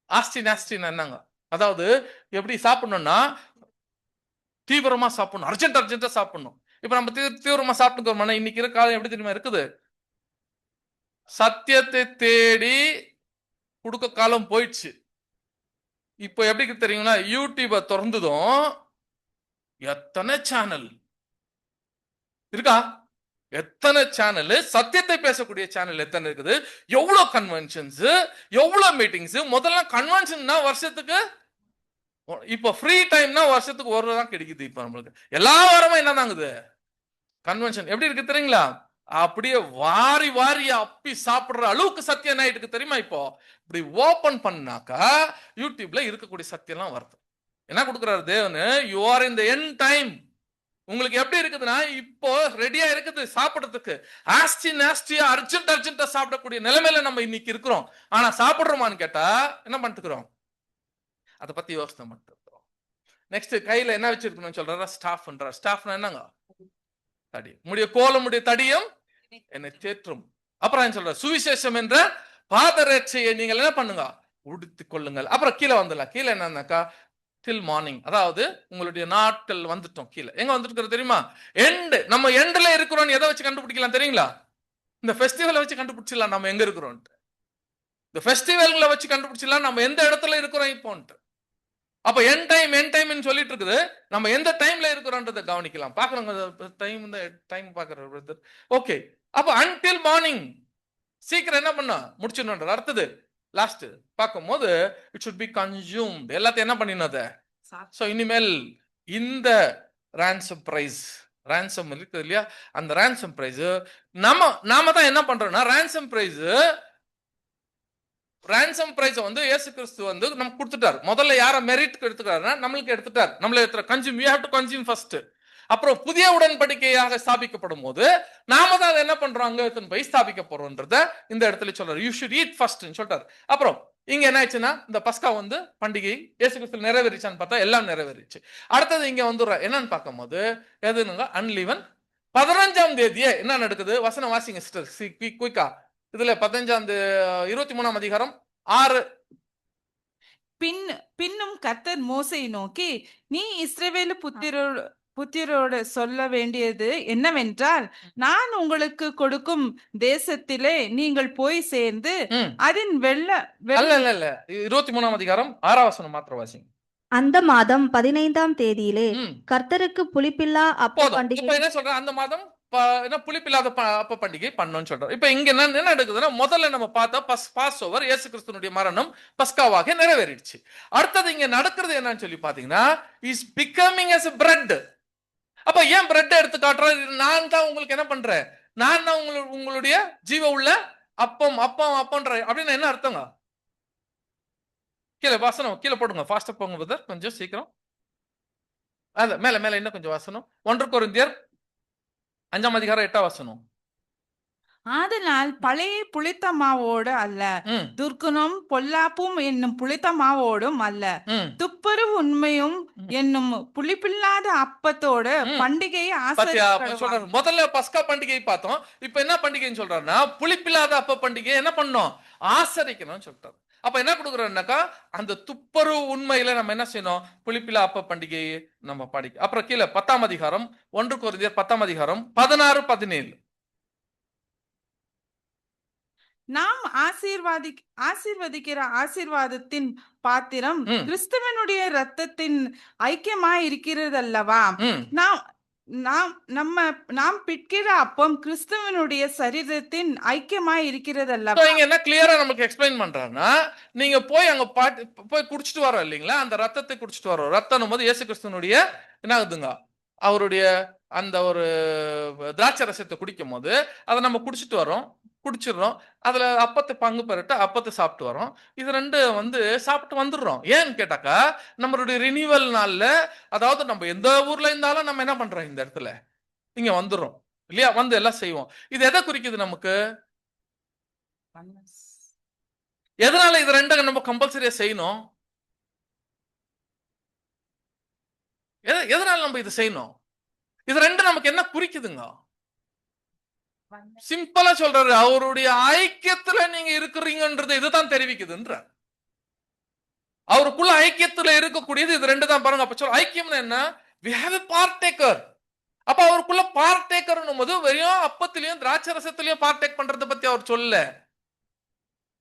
நாஸ்டினா என்னங்க? அதாவது எப்படி சாப்பிடணும்னா தீவிரமா சாப்பிடணும், அர்ஜென்டா சாப்பிடணும். இப்ப நம்ம தீவிரமா சாப்பிட்டுக்கோமா இன்னைக்கு இருக்க காலம் எப்படி தெரியுமா இருக்குது? சத்தியத்தை தேடி கொடுக்க காலம் போயிடுச்சு. இப்போ எப்படி தெரியுங்களா? யூடியூப திறந்ததும் எத்தனை சேனல் இருக்கா? எத்தனை சேனல், சத்தியத்தை பேசக்கூடிய சேனல் எத்தனை இருக்குது, எவ்வளவு கன்வென்ஷன்ஸ், எவ்வளவு மீட்டிங்ஸ். முதல்ல கன்வென்ஷன்னா வருஷத்துக்கு, இப்ப ஃப்ரீ டைம்னா வருஷத்துக்கு ஒரு தான் கிடைக்குது. இப்ப நம்மளுக்கு எல்லா வாரமும் என்ன தாங்குது கன்வென்ஷன். எப்படி இருக்கு தெரியுங்களா? அப்படியே வாரி அப்பி சாப்பிடுற அளவுக்கு சத்தியம் ஆயிட்டு தெரியுமா? இப்போ இப்படி ஓபன் பண்ணாக்கா யூடியூப்ல இருக்கக்கூடிய சத்தியம்லாம் வருது. என்ன கொடுக்குறாரு தேவனு? You are in the end time. உங்களுக்கு எப்படி இருக்குதுன்னா இப்போ ரெடியா இருக்குது சாப்பிடுறதுக்கு. நாஸ்டியா அர்ஜென்டா சாப்பிடக்கூடிய நிலைமையில நம்ம இன்னைக்கு இருக்கிறோம். ஆனா சாப்பிடுறோமான்னு கேட்டா என்ன பண்ணிட்டுக்கிறோம்? அதை பத்தி யோசனை பண்ணிட்டு இருக்கிறோம். நெக்ஸ்ட் கையில என்ன வச்சிருக்கணும்னு சொல்றாரு? ஸ்டாஃப்னா என்னங்க? தடி. கோலமுடைய தடியும் என்னை தேற்றும். அப்புறம் என்ன சொல்ற? சுவிசேஷம் என்ற பாதரட்சையை நீங்கள் என்ன பண்ணுங்க? உடுத்திக் கொள்ளுங்கள். அப்புறம் கீழே வந்துடலாம். கீழே என்னன்னாக்கா டில் மார்னிங், அதாவது உங்களுடைய நாட்கள் வந்துட்டோம். கீழே எங்க வந்துட்டு தெரியுமா? எண்ட். நம்ம எண்ட்ல இருக்கிறோம். எதை வச்சு கண்டுபிடிக்கலாம் தெரியுங்களா? இந்த ஃபெஸ்டிவலை வச்சு கண்டுபிடிச்சிடலாம் நம்ம எங்க இருக்கிறோம். இந்த ஃபெஸ்டிவல்களை வச்சு கண்டுபிடிச்சிடலாம் நம்ம எந்த இடத்துல இருக்கிறோம் இப்போன்ட்டு. அப்ப என் டைம் சொல்லிட்டு இருக்குது. நம்ம எந்த டைம்ல இருக்கிறோன்றதை கவனிக்கலாம். பாக்குறோங்க டைம் பாக்குற. ஓகே, அப்ப அன்டில் மார்னிங் சீக்கிரம் என்ன பண்ண முடிச்சிடணும். அடுத்தது லாஸ்ட் பார்க்கும்போது இட் should be consumed. எல்லாத்தையும் என்ன பண்ணினது. சோ இனிமேல் இந்த ransom price இருக்குது இல்லையா, அந்த ransom price நாம தான் என்ன பண்றோம்னா ransom price வந்து இயேசு கிறிஸ்து வந்து நமக்கு கொடுத்துட்டார். முதல்ல யார மெரிட் எடுத்துக்கிறாருன்னா நம்மளுக்கு எடுத்துட்டார். நம்மள consume, you have to consume first. அப்புறம் புதிய உடன்படிக்கையாக ஸ்தாபிக்கப்படும் போது நாம தான் அதை என்ன பண்றோம், அங்க போய் ஸ்தாபிக்க போறோம்ன்றத இந்த இடத்துல சொல்றாரு. யூ ஷுட் ஈட் ஃபர்ஸ்ட் சொல்றாரு. அப்புறம் இங்க என்ன ஆச்சுன்னா இந்த பஸ்கா வந்து பண்டிகை இயேசு கிறிஸ்து நிறைவேறிச்சான்னு பார்த்தா எல்லாம் நிறைவேறிச்சு. அடுத்தது இங்க வந்து என்னன்னு பார்க்கும்போது எதுனுங்க அன்லீவன் 15ஆம் தேதியே என்ன நடக்குது, வசனம் வாசிங்க சிஸ்டர் குயிக்கா. இதுல 23ஆம் அதிகாரம் 6. பின்னும் கர்த்தர் மோசையை நோக்கி, நீ இஸ்ரவேல் புத்திரோடு சொல்ல வேண்டியது என்னவென்றால், நான் உங்களுக்கு கொடுக்கும் தேசத்திலே நீங்கள் போய் சேர்ந்து அதன் 23ஆம் அதிகாரம் 6ஆம் வசனம் மாத்திரம் வாசிங்க. அந்த மாதம் 15ஆம் தேதியிலே கர்த்தருக்கு புளிப்பில்லா அப்ப பண்டிகை. இப்ப என்ன சொல்ற, அந்த மாதம் புளிப்பில்லாத அப்ப பண்டிகை பண்ணணும்னு சொல்றோம். இப்ப இங்க என்ன நடக்குதுன்னா, முதல்ல நம்ம பார்த்தா பாஸ் ஓவர் இயேசு கிறிஸ்துனுடைய மரணம் பஸ்காவாக நிறைவேறிடுச்சு. அடுத்தது இங்க நடக்கிறது என்னன்னு சொல்லி பாத்தீங்கன்னா, is becoming as a bread. அப்ப ஏன் பிரெட் எடுத்து காட்டுறாரு, நான் தான் உங்களுக்கு என்ன பண்றேன், நான் தான் உங்களுடைய ஜீவ உள்ள அப்பம்ன்ற அப்படின்னு என்ன அர்த்தங்க. கீழே வாசனம் கீழே போடுங்க, ஃபாஸ்டா போங்க பிரதர், கொஞ்சம் சீக்கிரம். அத மேல இன்னும் கொஞ்சம் வாசனம். 1 கொரிந்தியர் 5ஆம் அதிகாரம் 8ஆம் வசனம். அதனால் பழைய புளித்த மாவோடு அல்ல, துர்க்குணம் பொல்லாப்பும் என்னும் புளித்த மாவோடும் அல்ல, துப்புரவு உண்மையும் என்னும் புளிப்பில்லாத அப்பத்தோடு பண்டிகையை ஆசரிக்க. முதல்ல பஸ்கா பண்டிகை பார்த்தோம். இப்ப என்ன பண்டிகைன்னு சொல்றாருன்னா, புளிப்பில்லாத அப்ப பண்டிகை என்ன பண்ணணும், ஆசரிக்கணும்னு சொல்றாரு. அப்ப என்ன கொடுக்குறோம்னாக்கா, அந்த துப்புரவு உண்மையில நம்ம என்ன செய்யணும், புளிப்பில்லா அப்ப பண்டிகையை நம்ம படிக்க. அப்புறம் கீழே 10ஆம் அதிகாரம் 1 கொரிந்தியர் 10ஆம் அதிகாரம் 16, 17. நாம் ஆசீர்வதிக்கிற ஆசீர்வாதத்தின் பாத்திரம் கிறிஸ்துவனுடைய ரத்தத்தின் ஐக்கியமாய் இருக்கிறதல்லவா. நாம் பிட்கிற அப்பம் கிறிஸ்துவனுடைய சரீரத்தின் ஐக்கியமாய் இருக்கிறதல்லவா. இங்க என்ன கிளியரா நமக்கு எக்ஸ்பிளைன் பண்றாங்கன்னா, நீங்க போய் அங்க போய் குடிச்சிட்டு வரோம் இல்லைங்களா, அந்த ரத்தத்தை குடிச்சிட்டு வரோம். ரத்தம் போது இயேசு கிறிஸ்துவனுடைய என்ன ஆகுதுங்க, அவருடைய அந்த ஒரு திராட்சை ரசத்தை குடிக்கும் போது அதை நம்ம குடிச்சிடுறோம். அதுல அப்பத்தை பங்கு பெறட்டு அப்பத்தை சாப்பிட்டு வரோம். இது ரெண்டு வந்து சாப்பிட்டு வந்துடுறோம். ஏன்னு கேட்டாக்கா, நம்மளுடைய ரினிவல் நாள்ல, அதாவது நம்ம எந்த ஊர்ல இருந்தாலும் நம்ம என்ன பண்றோம், இந்த இடத்துல இங்க வந்துடுறோம் இல்லையா, வந்து எல்லாம் செய்வோம். இது எதை குறிக்குது நமக்கு, எதனால இது ரெண்டு நம்ம கம்பல்சரியா செய்யணும், எதனால நம்ம இது செய்யணும், இது ரெண்டு நமக்கு என்ன குறிக்குதுங்க. சிம்பிளா சொல்றாரு, அவருடைய ஐக்கியத்துல நீங்க இருக்கிறீங்கன்றது இதுதான் தெரிவிக்குதுன்ற. அவருக்குள்ள ஐக்கியத்துல இருக்கக்கூடியது இது ரெண்டு தான். பாருங்க, அப்ப சொல்ல ஐக்கியம் என்ன, we have a partaker. அப்ப அவருக்குள்ள பார்ட்டேக்கர்னும் போது வெறும் அப்பத்திலையும் திராட்சை ரசத்திலையும் பார்ட்டேக் பண்றதை பத்தி அவர் சொல்ல,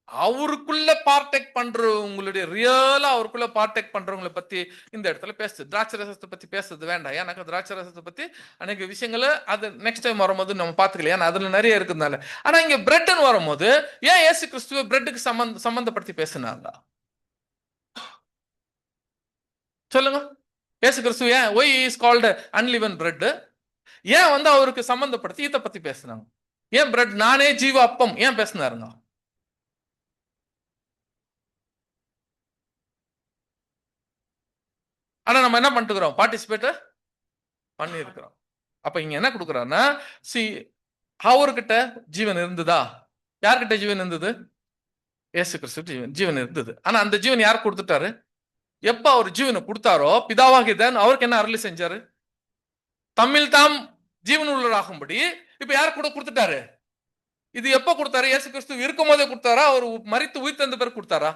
அவருக்குள்ள பார்ட்டேக் பண்ற உங்களுடைய ரியலா அவருக்குள்ள பார்ட்டேக் பண்றவங்களை பத்தி இந்த இடத்துல பேசுது. திராட்சை ரசத்தை பத்தி பேசுறது வேண்டாம், எனக்கு திராட்சை ரசத்தை பத்தி அநேக விஷயங்களை அது நெக்ஸ்ட் டைம் வரும்போது நம்ம பாத்துக்கலாம், ஏன்னா அதுல நிறைய இருக்குதுனால. ஆனா இங்க பிரெட்னு வரும்போது ஏன் இயேசு கிறிஸ்துவ பிரெட்டுக்கு சம்பந்தப்படுத்தி பேசினாங்க சொல்லுங்க. இயேசு கிறிஸ்துவ ஏன் why is called unleavened bread, ஏன் வந்து அவருக்கு சம்பந்தப்படுத்தி இதை பத்தி பேசினாங்க, ஏன் பிரெட் நானே ஜீவ அப்பம் ஏன் பேசினாருங்க. ஆனா நம்ம என்ன பண்ணிட்டுக்கிறோம், பார்ட்டிசிபேட் பண்ணி இருக்கிறோம். அப்ப இங்க என்ன கொடுக்குறாருன்னா, அவர்கிட்ட ஜீவன் இருந்ததா, யார்கிட்ட ஜீவன் இருந்தது, இயேசு கிறிஸ்து ஜீவன் இருந்தது. ஆனா அந்த ஜீவன் யார் கொடுத்துட்டாரு, எப்ப அவர் ஜீவனை கொடுத்தாரோ பிதாவாகிய தேவன் அவருக்கு என்ன அருளி செஞ்சாரு, தம்மில் தாம் ஜீவன் உள்ளராகும்படி இப்ப யார் கூட கொடுத்துட்டாரு. இது எப்ப கொடுத்தாரு, இயேசு கிறிஸ்து இருக்கும் போதே கொடுத்தாரா, அவர் மரித்து உயிர் தந்த பிறகு கொடுத்தாரா,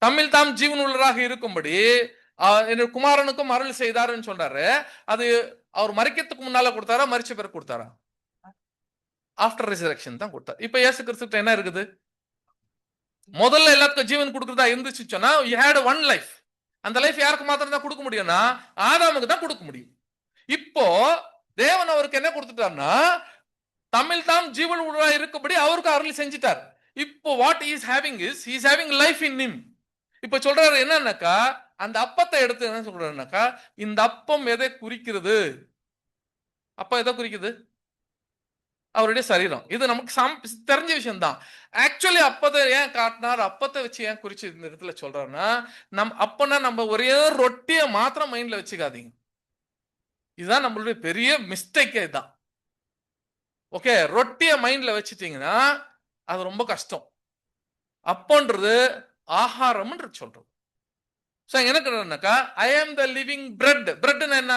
தம்மில் தாம் ஜீவன் உள்ளராக இருக்கும்படி குமாரனுக்கும் அருள் செய்தாருன்னு சொல்றாரு. அது அவர் மரிக்கிறதுக்கு முன்னால கொடுத்தாரா, மரிச்ச பிறகு கொடுத்தாரா, ஆஃப்டர் ரிசரக்ஷன் தான் கொடுத்தாரு. இப்ப இயேசு கிறிஸ்து என்ன இருக்குது, முதல்ல எல்லாத்துக்கும் ஜீவன் கொடுக்கறதா இருந்துச்சு சொன்னா you had one life. அந்த லைஃப் யாருக்கு மாத்திரம் தான் கொடுக்க முடியும்னா ஆதாமுக்கு தான் கொடுக்க முடியும். இப்போ தேவன் அவருக்கு என்ன கொடுத்துட்டாருன்னா தமிழ் தான் ஜீவன் உருவா இருக்கும்படி அவருக்கு அருள் செஞ்சிட்டார். இப்போ what is having is he is having life in him. இப்போ சொல்றாரு என்னன்னாக்கா அந்த அப்பத்தை எடுத்து என்ன சொல்றாருனாக்கா இந்த அப்பம் எதை குறிக்கிறது? அப்ப எதை குறிக்குது? அவருடைய சரீரம். இது நமக்கு தெரிஞ்ச விஷயம் தான். ஆக்சுவலி அப்பத்தை ஏன் காட்டினார், அப்பத்தை வச்சு ஏன் குறிச்சு இந்த இடத்துல சொல்றாருன்னா அப்பனா நம்ம ஒரே ரொட்டியை மாத்திரம் மைண்ட்ல வச்சுக்காதீங்க. இதுதான் நம்மளுடைய பெரிய மிஸ்டேக்கே தான். ஓகே, ரொட்டியை மைண்ட்ல வச்சுட்டீங்கன்னா அது ரொம்ப கஷ்டம். அப்பன்றது ஆகாரம்ன்றது சொல்றது. சோ என்ன சொல்றேன்னாக்கா ஐ ஆம் த லிவிங் பிரெட். பிரெட்னா என்ன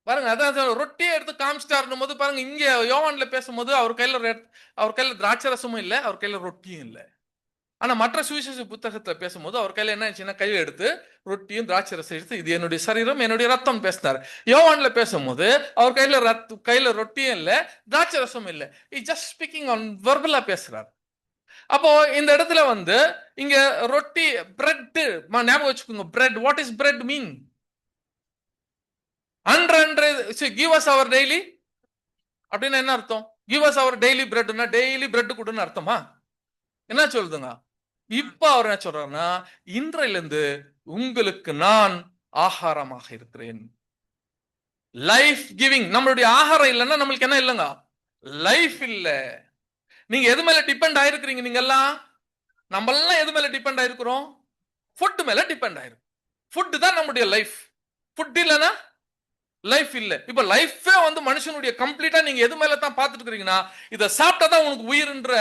பாருங்க, அதான் ரொட்டியை எடுத்து காமிச்சிட்டாருன்னும் போது பாருங்க, இங்க யோவான்ல பேசும்போது அவர் கையில திராட்சை ரசமும் இல்லை, அவர் கையில ரொட்டியும் இல்லை. ஆனா மற்ற சுவிசேஷ புத்தகத்துல பேசும்போது அவர் கையில என்ன ஆச்சுன்னா கையில எடுத்து ரொட்டியும் திராட்சை ரசம் எடுத்து இது என்னுடைய சரீரம் என்னுடைய ரத்தம் பேசினார். யோவான்ல பேசும்போது அவர் கையில ரொட்டியும் இல்லை, திராட்சை ரசமும் இல்லை. ஜஸ்ட் ஸ்பீக்கிங் ஆன் வெர்பலா பேசுறாரு. அப்போ இந்த இடத்துல இங்க ரொட்டி பிரெட் ஞாபகம் வச்சுக்கோங்க. Bread, what is bread mean? give us our daily அப்படின்னா என்ன அர்த்தம்? give us our daily breadனா டெய்லி பிரெட் கொடுன்னு அர்த்தமா? என்ன சொல்லுதுங்க? இப்ப அவர் என்ன சொல்றாருன்னா இன்றையிலிருந்து உங்களுக்கு நான் ஆகாரமாக இருக்கிறேன். Life giving. நம்மளுடைய ஆகாரம் இல்லைன்னா நம்மளுக்கு என்ன இல்லைங்க? லைஃப் இல்ல. நீங்க எது மேல டிபெண்ட் ஆயிருக்கிறீங்க? நீங்க எல்லாம் நம்ம எல்லாம் எது மேல டிபெண்ட் ஆயிருக்கிறோம்? ஃபுட் மேல டிபெண்ட் ஆயிருக்கு. ஃபுட் தான் நம்முடைய லைஃப். ஃபுட் இல்லைன்னா லைஃப் இல்ல. இப்ப லைஃபே மனுஷனுடைய கம்ப்ளீட்டா நீங்க எது மேல தான் பார்த்துட்டு இருக்கீங்கன்னா இதை சாப்பிட்டா தான் உனக்கு உயிர்ன்ற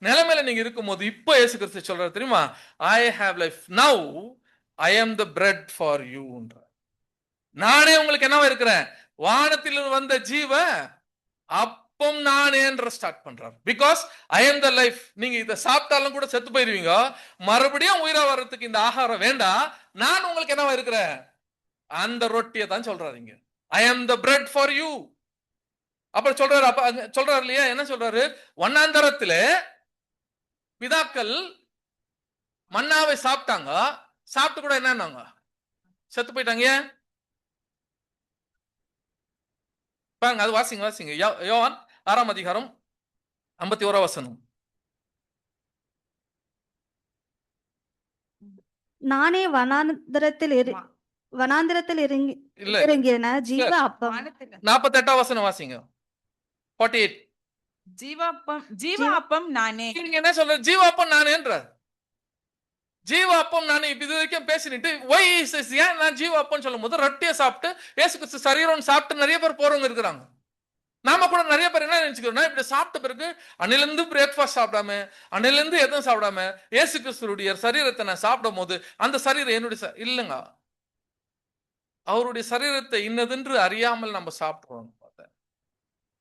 நிலைமையில நீங்க இருக்கும்போது இப்போ இயேசு கிறிஸ்து சொல்றாரு தெரியுமா, I have life now I ஆம் த பிரெட் ஃபார் யூ. நானே உங்களுக்கு என்னவா இருக்கிறேன்? வானத்தில் வந்த ஜீவ அப்பம் நானே என்ற ஸ்டார்ட் பண்றாரு. பிகாஸ் ஐ ஆம் த லைஃப். நீங்க இதை சாப்பிட்டாலும் கூட செத்து போயிருவீங்க, மறுபடியும் உயிரா வர்றதுக்கு இந்த ஆகாரம் வேண்டாம். நான் உங்களுக்கு என்னவா இருக்கிறேன்? அந்த ரொட்டியை தான் சொல்றாருங்க. I am the bread for you. அப்ப சொல்றாரு இல்லையா, என்ன சொல்றாரு? வண்ணாந்தரத்திலே பிதாக்கள் மன்னாவை சாப்பிட்டாங்க, சாப்பிட்டு கூட என்னன்னாங்க? செத்து போயிட்டாங்க. பாருங்க, அது வாசிங்க. யோவான் 6ஆம் அதிகாரம் 51ஆம் வசனம். நானே வனாந்திரத்தில் இறங்கின ஜீவ அப்பம். 48ஆம் வசனம் வாசிங்க. 48. ஜீவ அப்பம் நானே. நீங்க என்ன சொல்ற? ஜீவ அப்பம் நானேன்ற. ஜீவ அப்பம் நானே. இது வரைக்கும் பேசிட்டு ஏன் நான் ஜீவ அப்பம் சொல்லும் போது ரொட்டியை சாப்பிட்டு இயேசு கிறிஸ்து சரீரம் சாப்பிட்டு நிறைய பேர் போறவங்க இருக்கிறாங்க. நாம கூட நிறைய பேர் என்ன நினைச்சுக்கிறோம்னா இப்படி சாப்பிட்ட பிறகு அன்னிலிருந்து பிரேக்ஃபாஸ்ட் சாப்பிடாம அன்னிலிருந்து எதுவும் சாப்பிடாம இயேசு கிறிஸ்துடைய சரீரத்தை நான் சாப்பிடும் போது அந்த சரீரம் என்னுடைய இல்லைங்க. அவருடைய சரீரத்தை இன்னதென்று அறியாமல் நம்ம சாப்பிடுறோம்.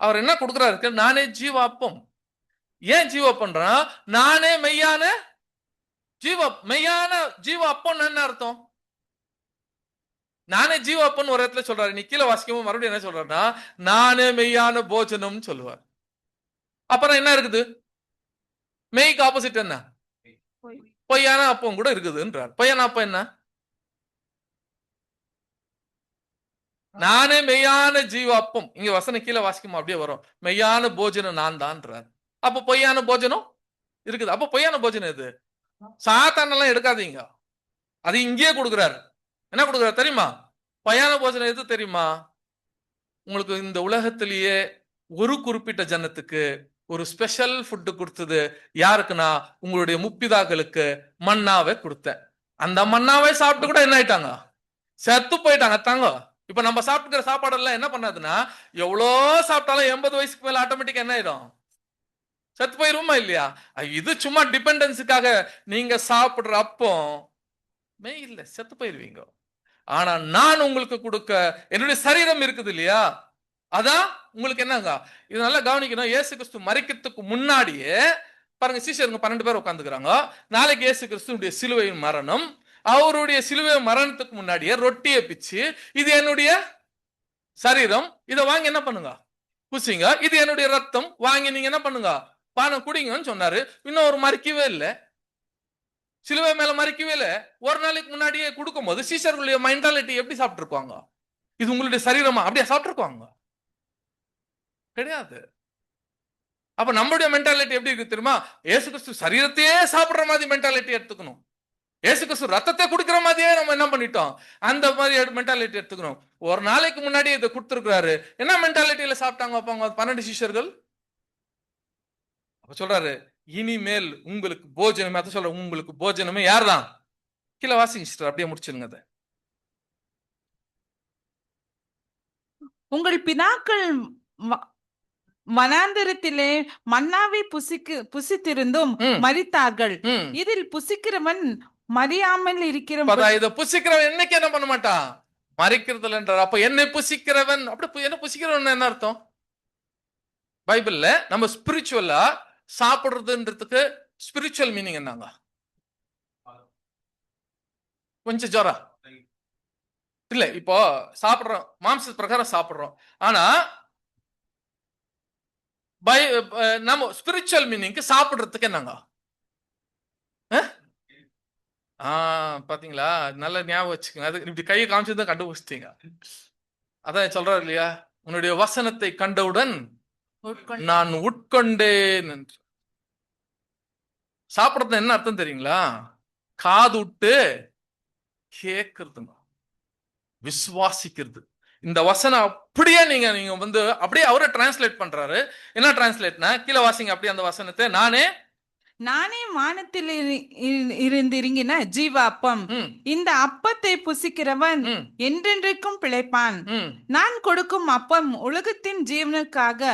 அவர் என்ன கொடுக்கிறாரு? நானே ஜீவாப்பம். ஏன் ஜீவாப்பம்ன்றா நானே மெய்யான ஜீவாப்பம் என்ன அர்த்தம்? நானே ஜீவாப்பம் ஒரு இடத்துல சொல்றாரு. நீ கீழே வாசிக்கவும் மறுபடியும் என்ன சொல்றாருன்னா நானே மெய்யான போஜனம் சொல்லுவார். அப்புறம் என்ன இருக்குது? மெய்க்கு ஆப்போசிட் என்ன? பொய்யான அப்பம் கூட இருக்குதுன்றார். பொய்யான அப்பம் என்ன? நானே மெய்யான ஜீவாப்பம். இங்க வசனம் கீழே வாசிக்குமா அப்படியே வரும். மெய்யான போஜனம் நான் தான்றார். அப்ப பொய்யான போஜனம் இருக்குது. அப்ப பொய்யான போஜனம் எது? சாத்தானெல்லாம் எடுக்காதீங்க, அது இங்கேயே கொடுக்குறாரு. என்ன கொடுக்குறாரு தெரியுமா? பொய்யான போஜனம் எது தெரியுமா? உங்களுக்கு இந்த உலகத்திலேயே ஒரு குறிப்பிட்ட ஜனத்துக்கு ஒரு ஸ்பெஷல் ஃபுட்டு கொடுத்தது யாருக்குன்னா உங்களுடைய முப்பிதாக்களுக்கு மன்னாவை கொடுத்தேன். அந்த மன்னாவை சாப்பிட்டு கூட என்ன ஆயிட்டாங்க? செத்து போயிட்டாங்க தாங்க. இப்ப நம்ம சாப்பிட்டுக்கிற சாப்பாடு எல்லாம் என்ன பண்ணாதுன்னா எவ்வளோ சாப்பிட்டாலும் 80 வயசுக்கு மேல ஆட்டோமேட்டிக்கா என்ன ஆயிடும்? செத்து போயிருமா இல்லையா? இது சும்மா டிபெண்டன்ஸுக்காக நீங்க சாப்பிடுற அப்போ மெய் இல்ல, செத்து போயிருவீங்க. ஆனா நான் உங்களுக்கு கொடுக்க என்னுடைய சரீரம் இருக்குது இல்லையா, அதான் உங்களுக்கு என்னங்க? இது நல்லா கவனிக்கணும். இயேசு கிறிஸ்து மரிக்கிறதுக்கு முன்னாடியே பாருங்க, சீஷருங்க 12 பேர் உட்காந்துக்கிறாங்க. நாளைக்கு இயேசு கிறிஸ்துடைய சிலுவையின் மரணம். அவருடைய சிலுவை மரணத்துக்கு முன்னாடியே ரொட்டியை பிச்சு இது என்னுடைய சரீரம், இதை வாங்கி என்ன பண்ணுங்க? புசிங்க. இது என்னுடைய ரத்தம், வாங்கி நீங்க என்ன பண்ணுங்க? பானம் குடிங்கன்னு சொன்னாரு. இன்னும் ஒரு மறிக்கவே இல்லை, சிலுவை மேல மறிக்கவே இல்லை. ஒரு நாளைக்கு முன்னாடியே கொடுக்கும்போது சீஷர்களுடைய மென்டாலிட்டி எப்படி சாப்பிட்டுருப்பாங்க? இது உங்களுடைய சரீரமா? அப்படியே சாப்பிட்டுருக்காங்க கிடையாது. அப்ப நம்மளுடைய மென்டாலிட்டி எப்படி இருக்கு தெரியுமா? இயேசு கிறிஸ்து சரீரத்தையே சாப்பிடுற மாதிரி மென்டாலிட்டி எடுத்துக்கணும். இயேசு கிறிஸ்து ரத்தத்தை குடிக்கிற மாதிரியே நம்ம என்ன பண்ணிட்டோம், அந்த மாதிரி மென்டாலிட்டி எடுத்துக்கணும். ஒரு நாளைக்கு முன்னாடி இதை கொடுத்துருக்காரு. என்ன மென்டாலிட்டியில சாப்பிட்டாங்க அப்ப 12 சிஷ்யர்கள்? அப்ப சொல்றாரு, இனிமேல் உங்களுக்கு போஜனமே, அத சொல்ற, உங்களுக்கு போஜனமே யார்தான்? கீழே வாசிங்க சிஸ்டர், அப்படியே முடிச்சிருங்க அதை. உங்கள் பிதாக்கள் வனாந்தரத்திலே மன்னாவை புசித்திருந்தும் மரித்தார்கள். இதில் புசிக்கிறவன் மறியாமல் இருக்கிற இதை புசிக்கிறவன் என்னைக்கு என்ன பண்ண மாட்டான்? மறிக்கிறதுல என்றார். அப்ப என்னை புசிக்கிறவன், அப்படி என்ன புசிக்கிறவன் என்ன அர்த்தம்? பைபிள்ல நம்ம ஸ்பிரிச்சுவலா சாப்பிடுறதுன்றதுக்கு ஸ்பிரிச்சுவல் மீனிங் என்னங்க? கொஞ்சம் ஜோரா இல்ல, இப்போ சாப்பிடுறோம், மாம்ச பிரகாரம் சாப்பிடுறோம். ஆனா நம்ம ஸ்பிரிச்சுவல் மீனிங்க்கு சாப்பிடுறதுக்கு என்னங்க? பாத்தீங்களா, நல்ல ஞாபகம் வச்சுக்கோங்க. அது இப்படி கையை காமிச்சதான் கண்டுபிடிச்சிட்டீங்க. அதான் சொல்றாரு இல்லையா, உன்னுடைய வசனத்தை கண்டவுடன் நான் உட்கொண்டேன் என்று. சாப்பிடுறது என்ன அர்த்தம் தெரியுங்களா? காது விட்டு கேட்கறதுங்க, விசுவாசிக்கிறது. இந்த வசனம் அப்படியே நீங்க வந்து அப்படியே அவரை டிரான்ஸ்லேட் பண்றாரு. என்ன டிரான்ஸ்லேட்னா, கீழே வாசிங்க அப்படியே அந்த வசனத்தை. நானே வானத்தில் இருந்திறங்கின ஜீவ அப்பம். இந்த அப்பத்தை புசிக்கிறவன் என்றென்றைக்கும் பிழைப்பான். நான் கொடுக்கும் அப்பம் உலகத்தின் ஜீவனுக்காக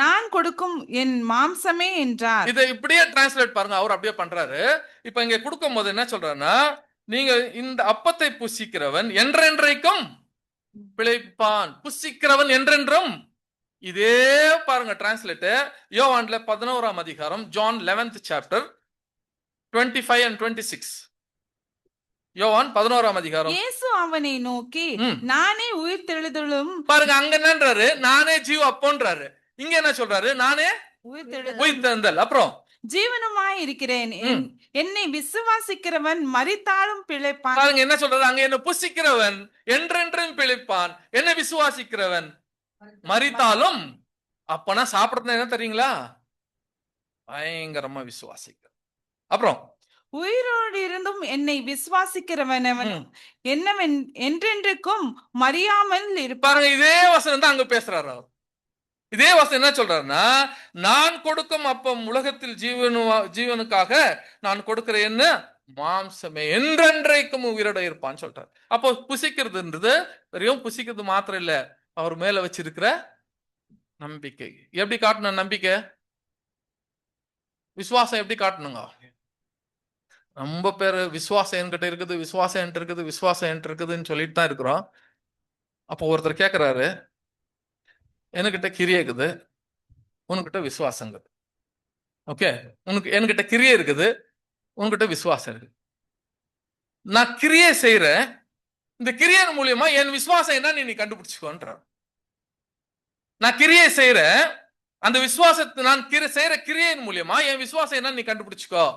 நான் கொடுக்கும் என் மாம்சமே என்றார். இதை இப்படியே டிரான்ஸ்லேட் பாருங்க, அவர் அப்படியே பண்றாரு. இப்ப இங்க கொடுக்கும் போது என்ன சொல்றாருன்னா, நீங்க இந்த அப்பத்தை புசிக்கிறவன் என்றென்றைக்கும் பிழைப்பான். புசிக்கிறவன் என்றென்றும். இதே பாருங்க டிரான்ஸ்லேட் யோவான்ல 11ஆம் அதிகாரம், John 11th chapter 25 and 26. யோவான் 11ஆம் அதிகாரம். இயேசு அவனை நோக்கி, நானே உயிர்த்தெழுதலும். பாருங்க, அங்க என்னன்றாரு? நானே ஜீவ அப்போன்றாரு. இங்க என்ன சொல்றாரு? நானே உயிர்த்தெழுதல், அப்புறம் ஜீவனுமாய் இருக்கிறேன். என்னை விசுவாசிக்கிறவன் மரித்தாலும் பிழைப்பான். பாருங்க என்ன சொல்றாரு? அங்க என்ன புசிக்கிறவன் என்றென்றும் பிழைப்பான், என்னை விசுவாசிக்கிறவன் மரித்தாலும். அப்பனா சாப்பிடுறது என்ன தெரியுங்களா? பயங்கரமா விசுவாசிக்க. அப்புறம் உயிரோடு இருந்தும் என்னை விசுவாசிக்கிறவன் என்னவன் என்றென்றைக்கும் மறியாமல் இருப்பாங்க. இதே வசனம் தான் அங்க பேசுறாரு அவர். இதே வசனம் என்ன சொல்றாருன்னா, நான் கொடுக்கும் அப்பம் உலகத்தில் ஜீவனுக்காக நான் கொடுக்கிற என்ன மாம்சமே என்றென்றைக்கும் உயிரோட இருப்பான்னு சொல்றாரு. அப்போ புசிக்கிறதுன்றது வெறும் புசிக்கிறது மாத்திரம் இல்ல, அவர் மேல வச்சிருக்கிற நம்பிக்கை. எப்படி காட்டணும் நம்பிக்கை? விசுவாசம் எப்படி காட்டணுங்க? ரொம்ப பேரு விசுவாசம் என்கிட்ட இருக்குது, விசுவாசம் என்கிட்ட இருக்குது, விசுவாசம் என்கிட்ட இருக்குதுன்னு சொல்லிட்டு தான் இருக்கிறோம். அப்போ ஒருத்தர் கேட்கிறாரு, என்கிட்ட கிரியை இருக்குது, உனக்கிட்ட விசுவாசம் இருக்குது. ஓகே, என்கிட்ட கிரியை இருக்குது, உன்கிட்ட விசுவாசம் இருக்கு. நான் கிரியை செய்யறேன், இந்த கிரியின் மூலியமா என் விசுவாசம் என்ன நீ கண்டுபிடிச்சுக்கோன்ற. நான் கிரியை செய்யறேன், அந்த விசுவாசத்தை நான் செய்யற கிரியின் மூலியமா என் விசுவாசம் என்ன நீ கண்டுபிடிச்சுக்கோ.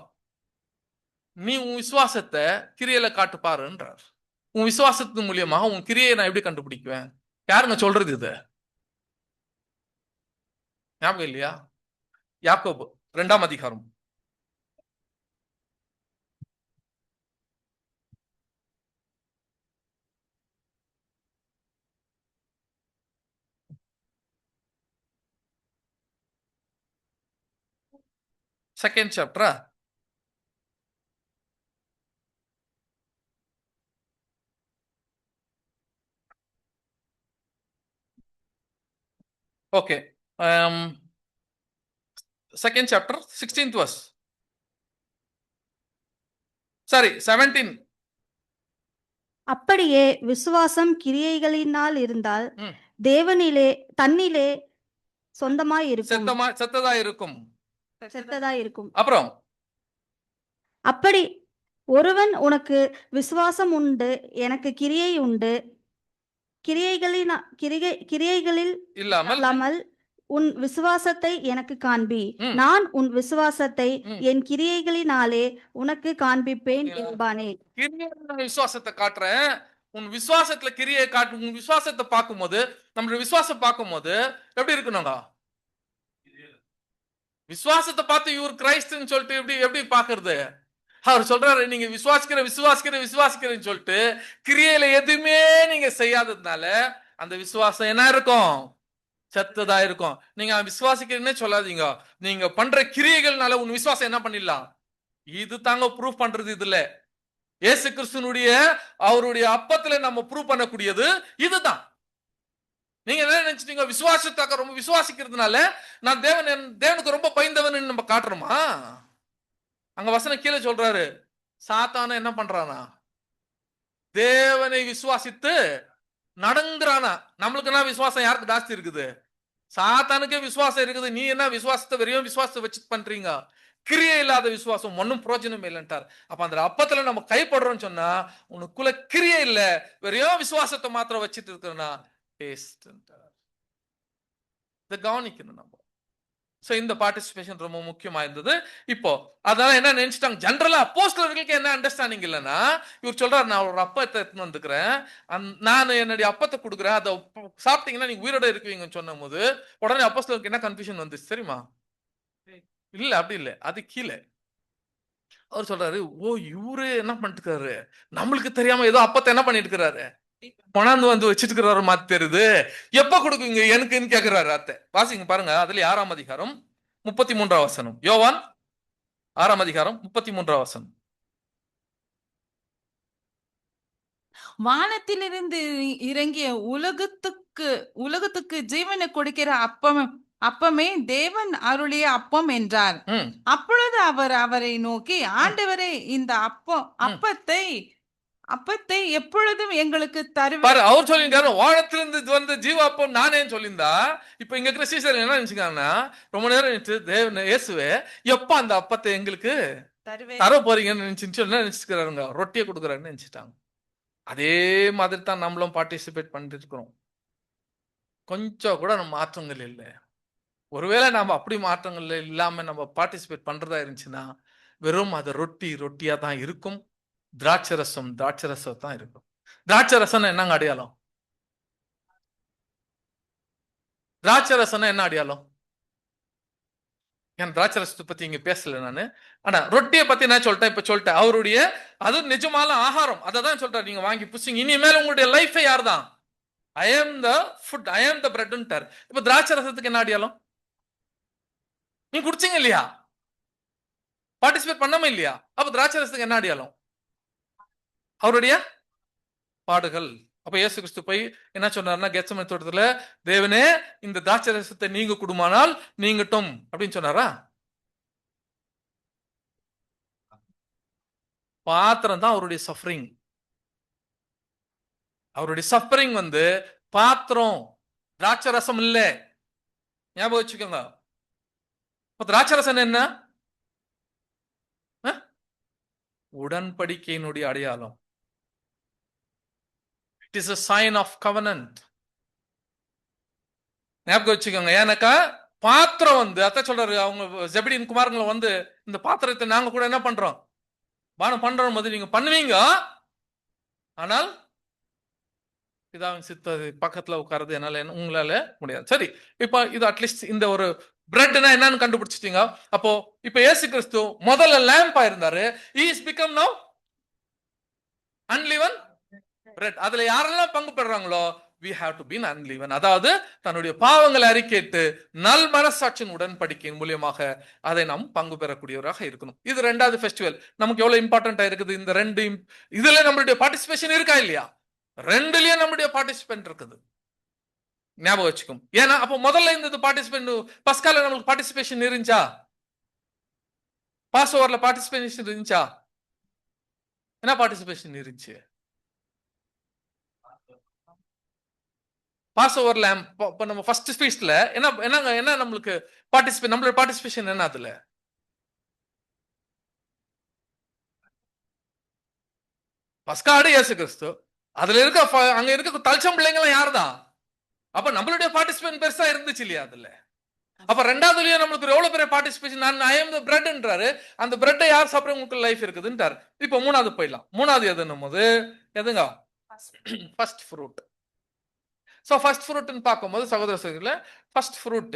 நீ உன் விசுவாசத்தை கிரியையில காட்டு பாருன்றார். உன் விசுவாசத்தின் மூலியமா உன் கிரியை நான் எப்படி கண்டுபிடிக்குவேன்? யாருங்க சொல்றது இது? ஞாபகம் இல்லையா? யாக்கோபு 2ஆம் அதிகாரம். செகண்ட் சாப்டரா? Okay, second chapter 16th verse. Sorry, 17. அப்படியே விசுவாசம் கிரியைகளினால் இருந்தால் தேவனிலே தன்னிலே சொந்தமாய் இருக்கும், செத்ததா இருக்கும். அப்புறம் அப்படி ஒருவன் உனக்கு விசுவாசம் உண்டு, எனக்கு கிரியை உண்டு, கிரியைகளில் இல்லாமல் உன் விசுவாசத்தை எனக்கு காண்பி, ம். நான் உன் விசுவாசத்தை ம். என் கிரியைகளினாலே உனக்கு காண்பிப்பேன் பாத்தீங்களா? என்பானே. கிரியையில விசுவாசத்தை காட்டுறேன், உன் விசுவாசத்துல கிரியை காட்டு. உன் விசுவாசத்தை பார்க்கும்போது, நம்மளுடைய விசுவாசம் பார்க்கும்போது எப்படி இருக்கணுங்க? விசுவாசத்தை பார்த்து இவர் கிரைஸ்ட்னு சொல்லிட்டு எப்படி எப்படி பாக்குறது? அவர் சொல்றாரு, நீங்க விசுவாசிக்கிறேன்னு சொல்லிட்டு கிரியையில எதுவுமே நீங்க செய்யாததுனால அந்த விசுவாசம் என்ன இருக்கும்? செத்ததா இருக்கும். நீங்க விசுவாசிக்கிறேன்னே சொல்லாதீங்க, நீங்க பண்ற கிரியைகள்னால உன் விசுவாசம் என்ன பண்ணிடலாம். இது தாங்க ப்ரூஃப் பண்றது. இதுல இயேசு கிறிஸ்துனுடைய அவருடைய அப்பத்துல நம்ம ப்ரூவ் பண்ணக்கூடியது இதுதான். நீங்க என்ன நினைச்சிட்டீங்க? விசுவாசத்தாக்க ரொம்ப விசுவாசிக்கிறதுனால நான் தேவனுக்கு ரொம்ப பயந்தவன் நம்ம காட்டுறோமா? அங்க வசனம் கீழே சொல்றாரு, சாத்தான என்ன பண்றானா? தேவனை விசுவாசித்து நடங்குறானா. நம்மளுக்கு என்ன விசுவாசம் யாருக்கு ஜாஸ்தி இருக்குது? சாத்தானுக்கே விசுவாசம் இருக்குது. நீ என்ன விசுவாசத்தை வெறியும் விசுவாசத்தை வச்சு பண்றீங்க? கிரியை இல்லாத விசுவாசம் ஒன்னும் பிரயோஜனம் இல்லைன்ட்டார். அப்ப அந்த அப்பத்துல நம்ம கைப்படுறோம்னு சொன்னா உனக்குள்ள கிரியை இல்ல, வெறியும் விசுவாசத்தை மாத்திரம் வச்சுட்டு இருக்கிறனா டேஸ்ட். இதை கவனிக்கணும் நம்ம. சோ இந்த பார்ட்டிசிபேஷன் ரொம்ப முக்கியமா இருந்தது. இப்போ அதனால என்ன நினைச்சிட்டாங்க, ஜெனரலா அப்போஸ்தலர்களுக்கு என்ன அண்டர்ஸ்டாண்டிங் இல்லைன்னா, இவர் சொல்றாரு, நான் ஒரு அப்பத்தை எடுத்துன்னு வந்துக்கிறேன், நான் என்னுடைய அப்பத்தை கொடுக்குறேன், அதை சாப்பிட்டீங்கன்னா நீங்க உயிரோட இருக்குவீங்கன்னு சொன்னும் போது உடனே அப்போஸ்தலருக்கு என்ன கன்ஃபியூஷன் வந்துச்சு தெரியுமா? இல்ல அப்படி இல்லை, அது கீழே அவர் சொல்றாரு, ஓ இவரு என்ன பண்ணிட்டு இருக்காரு, நம்மளுக்கு தெரியாம ஏதோ அப்பத்தை என்ன பண்ணிட்டு இருக்கிறாரு, கொண்டாந்து வந்து வச்சிட்டு இருக்கிறாரு மாதிரி தெரியுது, எப்ப கொடுக்குங்க எனக்குன்னு கேட்கிறாரு அத்தை. வாசிங்க பாருங்க, அதுல 6ஆம் அதிகாரம் 33ஆம் வசனம். யோவான் 6ஆம் அதிகாரம் 33ஆம் வசனம். வானத்திலிருந்து இறங்கிய உலகத்துக்கு ஜீவனை கொடுக்கிற அப்பமே தேவன் அருளிய அப்பம் என்றார். அப்பொழுது அவர் அவரை நோக்கி, ஆண்டவரே, இந்த அப்பத்தை எப்பொழுதும் எங்களுக்கு தருவார். அவர் சொல்லியிருக்காரு, வானத்திலிருந்து வந்த ஜீவ அப்பம் நானே சொல்லியிருந்தா, இப்ப இங்க இருக்கிற சீசர் என்ன நினைச்சுக்காங்கன்னா, ரொம்ப நேரம் தேவன் இயேசுவே எப்ப அந்த அப்பத்தை எங்களுக்கு தர போறீங்கன்னு நினைச்சுக்கிறாருங்க, ரொட்டியை கொடுக்குறாருன்னு நினைச்சிட்டாங்க. அதே மாதிரி தான் நம்மளும் பார்ட்டிசிபேட் பண்ணிட்டு இருக்கிறோம். கொஞ்சம் கூட நம்ம மாற்றங்கள் இல்லை. ஒருவேளை நம்ம அப்படி மாற்றங்கள் இல்லாம நம்ம பார்ட்டிசிபேட் பண்றதா இருந்துச்சுன்னா வெறும் அது ரொட்டியா தான் இருக்கும். திராட்சரசம் தான் இருக்கும். திராட்சரசம் என்னங்க அடையாளம்? திராட்சரசம் என்ன அடையாளம்? ஏன் திராட்சரசத்தை பத்தி இங்க பேசல நானு. ஆனா ரொட்டியை பத்தி நான் சொல்லிட்டேன். அவருடைய அது நிஜமான ஆகாரம், அதை தான் சொல்றாரு, நீங்க வாங்கி புசிங்க, இனிமேல் உங்களுடைய லைஃப் யார் தான்? ஐ ஆம் த ஃபுட், ஐ ஆம் த பிரெட்ன்ட்டார். இப்ப திராட்சரசத்துக்கு என்ன அடையாளம்? நீ குடிச்சீங்க இல்லையா? பார்ட்டிசிபேட் பண்ணாம இல்லையா? அப்ப திராட்சரசத்துக்கு என்ன அடையாளம்? அவருடைய பாடுகள். அப்ப இயேசு கிறிஸ்து போய் என்ன சொன்னார்னா, கெத்செமனே தோட்டத்துல, தேவனே இந்த திராட்சரசத்தை நீங்க குடுமானால் நீங்கட்டும் அப்படின்னு சொன்னாரா? பாத்திரம் தான் அவருடைய சஃபரிங். அவருடைய சஃபரிங் வந்து பாத்திரம், திராட்சரசம் இல்ல. ஞாபகம் வச்சுக்கோங்க. திராட்சரசம் என்ன? உடன்படிக்கையினுடைய அடையாளம். It is a sign of covenant. ஞாபகம் வச்சுக்கோங்க. ஏன்னாக்கா பாத்திரம் வந்து அத்த சொல்றாரு, அவங்க ஜெபடியின் குமாரங்களை வந்து இந்த பாத்திரத்தை நாங்க கூட என்ன பண்றோம், பானம் பண்றோம் போது நீங்க பண்ணுவீங்க, ஆனால் பிதாவின் சித்த பக்கத்துல உட்கார்றது என்னால உங்களால முடியாது. சரி, இப்ப இது அட்லீஸ்ட் இந்த ஒரு பிரெட்னா என்னன்னு கண்டுபிடிச்சிட்டீங்க. அப்போ இப்ப இயேசு கிறிஸ்து முதல்ல லேம்பா இருந்தாரு, he is become now unleavened bread. அதுல யாரெல்லாம் பங்கு பெறாங்களோ we have to be unleavened. அதாவது தன்னுடைய பாவங்களை அறிக்கையிட்டு நல் மனசாட்சியின் உடன்படிக்கையின் மூலியமாக அதை நாம் பங்கு பெறக்கூடியவராக இருக்கணும். இது 2வது ஃபெஸ்டிவல். நமக்கு எவ்வளவு இம்பார்ட்டன்டா இருக்குது. இந்த 2 இதுல நம்மளுடைய பார்ட்டிசிபேஷன் இருக்கா இல்லையா? 2லயும் நம்மளுடைய பார்ட்டிசிபென்ட் இருக்குது. ஞாபகம் வச்சுக்கும். ஏன்னா அப்ப முதல்ல இந்த பார்ட்டிசிபென்ட் பஸ்கால நம்மளுக்கு பார்ட்டிசிபேஷன் இருந்துச்சா? பாஸ் ஓவர்ல பார்ட்டிசிபேஷன் இருந்துச்சா? என்ன பார்ட்டிசிபேஷன் இருந்துச்சு? பாஸ் ஓவர்ல நம்ம ஃபர்ஸ்ட் ஃபீஸ்ட்ல என்ன நம்மளுக்கு நம்மளோட பார்ட்டிசிபேஷன் என்ன? அதுல பஸ்காடு இயேசு கிறிஸ்து, அதுல அங்க இருக்க தல்சம் பிள்ளைங்க யாருதான்? அப்ப நம்மளுடைய பார்ட்டிசிபேட் பெருசா இருந்துச்சு இல்லையா? அதுல அப்ப ரெண்டாவதுலயும் நம்மளுக்கு எவ்வளவு பெரிய பார்ட்டிசிபேஷன், நான் ஐ எம் த பிரெட்ன்றாரு. அந்த பிரெட்டை யார் சாப்பிட உங்களுக்கு லைஃப் இருக்குதுன்றாரு. இப்போ மூணாவது போயிடலாம். மூணாவது எதுன்னும் போது எதுங்க? First fruit. ஸோ ஃபர்ஸ்ட் ஃப்ரூட்னு பார்க்கும்போது சகோதர சகோதரிகளே, ஃபர்ஸ்ட் ஃப்ரூட்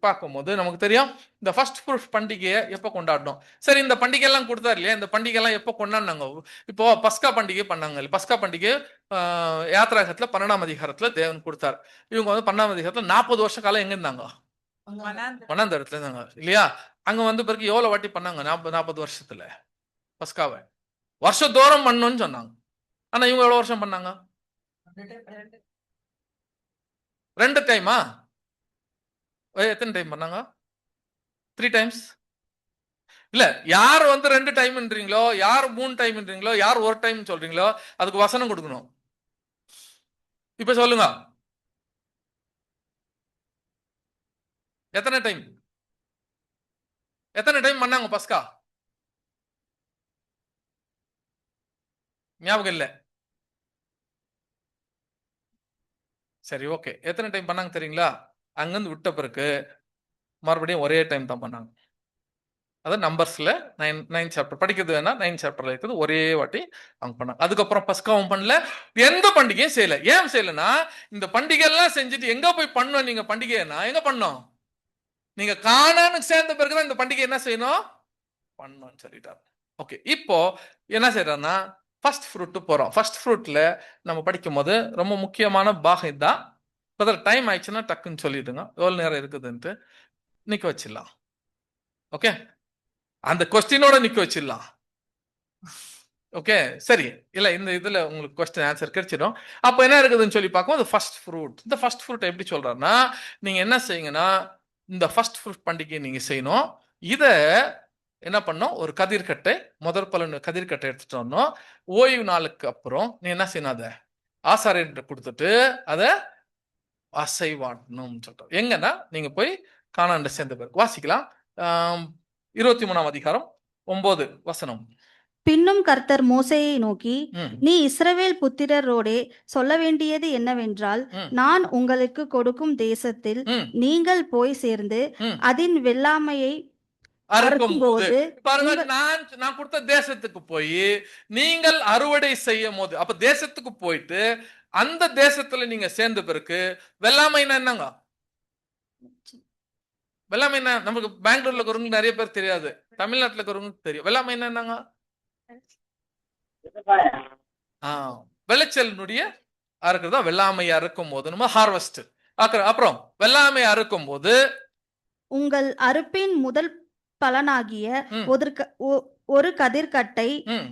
பார்க்கும்போது நமக்கு தெரியும் இந்த ஃபர்ஸ்ட் ஃப்ரூட் பண்டிகையை எப்போ கொண்டாடணும். சரி, இந்த பண்டிகைலாம் கொடுத்தாரு இல்லையா, இந்த பண்டிகைலாம் எப்போ கொண்டாடினாங்க? இப்போ பஸ்கா பண்டிகை பண்ணாங்க. பஸ்கா பண்டிகை யாத்ராகத்துல 12ஆம் அதிகாரத்துல தேவன் கொடுத்தார். இவங்க வந்து 12ஆம் அதிகாரத்துல 40 வருஷ காலம் எங்க இருந்தாங்க? வனாந்தரத்துல இருந்தாங்க இல்லையா? அங்க வந்து பிறகு எவ்வளவு வாட்டி பண்ணாங்க? 40 வருஷத்துல பஸ்காவை வருஷத்தோறும் பண்ணணும்னு சொன்னாங்க. ஆனா இவங்க எவ்வளவு வருஷம் பண்ணாங்க? 2 டைமா? எத்தனை டைம் பண்ணாங்க? 3 டைம்ஸ் இல்ல. யார் வந்து 2 டைம்ன்றீங்களோ, யார் 3 டைம்ன்றீங்களோ, யார் 1 டைம் சொல்றீங்களோ அதுக்கு வசனம் கொடுக்கணும். இப்ப சொல்லுங்க, எத்தனை டைம்? எத்தனை டைம் பண்ணாங்க பஸ்கா? ஞாபகம் இல்ல. சரி, ஓகே. எத்தனை டைம் பண்ணாங்க தெரியுங்களா? அங்கிருந்து விட்ட பிறகு மறுபடியும் ஒரே டைம் தான் பண்ணாங்க. அது நம்பர்ஸ்ல 9 சாப்டர் படிக்கிறது வேணா 9 சாப்டர்ல இருக்குது. ஒரே வாட்டி அவங்க பண்ணாங்க. அதுக்கப்புறம் பஸ்காவும் பண்ணல, எந்த பண்டிகையும் செய்யல. ஏன் செய்யலன்னா, இந்த பண்டிகை எல்லாம் செஞ்சுட்டு எங்க போய் பண்ணோம் நீங்க பண்டிகைன்னா? எங்க பண்ணோம்? நீங்க கானானுக்கு சேர்ந்த பிறகுதான் இந்த பண்டிகை என்ன செய்யணும்? பண்ணணும்னு சொல்லிட்டாரு. ஓகே, இப்போ என்ன செய்யறோம்னா ஃபர்ஸ்ட் ஃப்ரூட் போறோம். ஃபர்ஸ்ட் ஃப்ரூட்ல நம்ம படிக்கும் போது ரொம்ப முக்கியமான பாகம் இதுதான். டைம் ஆயிடுச்சுன்னா டக்குன்னு சொல்லிடுங்க எவ்வளவு நேரம் இருக்குதுன்ட்டு. நிக்க வச்சிடலாம். ஓகே, அந்த கொஸ்டினோட நிக்க வச்சிடலாம். ஓகே, சரி. இல்ல, இந்த இதுல உங்களுக்கு கொஸ்டின் ஆன்சர் கிடைச்சிடும். அப்ப என்ன இருக்குதுன்னு சொல்லி பார்க்கும் ஃபர்ஸ்ட் ஃப்ரூட். இந்த ஃபர்ஸ்ட் ஃப்ரூட் எப்படி சொல்றாருன்னா, நீங்க என்ன செய்யுங்கன்னா இந்த ஃபர்ஸ்ட் ஃப்ரூட் பண்டிகை நீங்க செய்யணும். இத என்ன பண்ணும்? ஒரு கதிர்கட்டை, முதற் பலன் கதிர்கட்டை எடுத்துட்டு வரணும். ஓய்வு நாளுக்கு அப்புறம் நீ என்ன செய்யணும்? அதை ஆசாரியர்கிட்ட கொடுத்துட்டு அதை அசைவாட்டணும் சொல்றோம். எங்கன்னா நீங்க போய் கானான்ல சேர்ந்த பிறகு வாசிக்கலாம். 23ஆம் அதிகாரம் 9 வசனம். பின்னும் கர்த்தர் மோசேயை நோக்கி, ம், நீ இஸ்ரவேல் புத்திரரோடே சொல்ல வேண்டியது என்னவென்றால், ம், நான் உங்களுக்கு கொடுக்கும் தேசத்தில் ம், நீங்கள் போய் சேர்ந்து ம். அதன் வெள்ளாமையை அறுக்கும்போது அறுக்கும்போது பாருங்க, உங்கள் நான் கொடுத்த தேசத்துக்கு போய் நீங்கள் அறுவடை செய்யும் போது, அப்ப தேசத்துக்கு போயிட்டு அந்த தேசத்துல நீங்க சேர்ந்த பிறகு வெள்ளாமைன்னா என்னங்க? வெள்ளாமை என்ன? நமக்கு பெங்களூர்ல இருக்கிறவங்க நிறைய பேர் தெரியாது, தமிழ்நாட்டுல இருக்கிறவங்களுக்கு தெரியும். வெள்ளாமை என்னங்க? விளைச்சலினுடைய அறுக்கிறதா வெள்ளாமை அறுக்கும் போது நம்ம ஹார்வெஸ்ட். அப்புறம் வெள்ளாமை அறுக்கும் போது உங்கள் அறுப்பின் முதல் பலனாகிய ம், ஒரு கதிர்கட்டை ம்,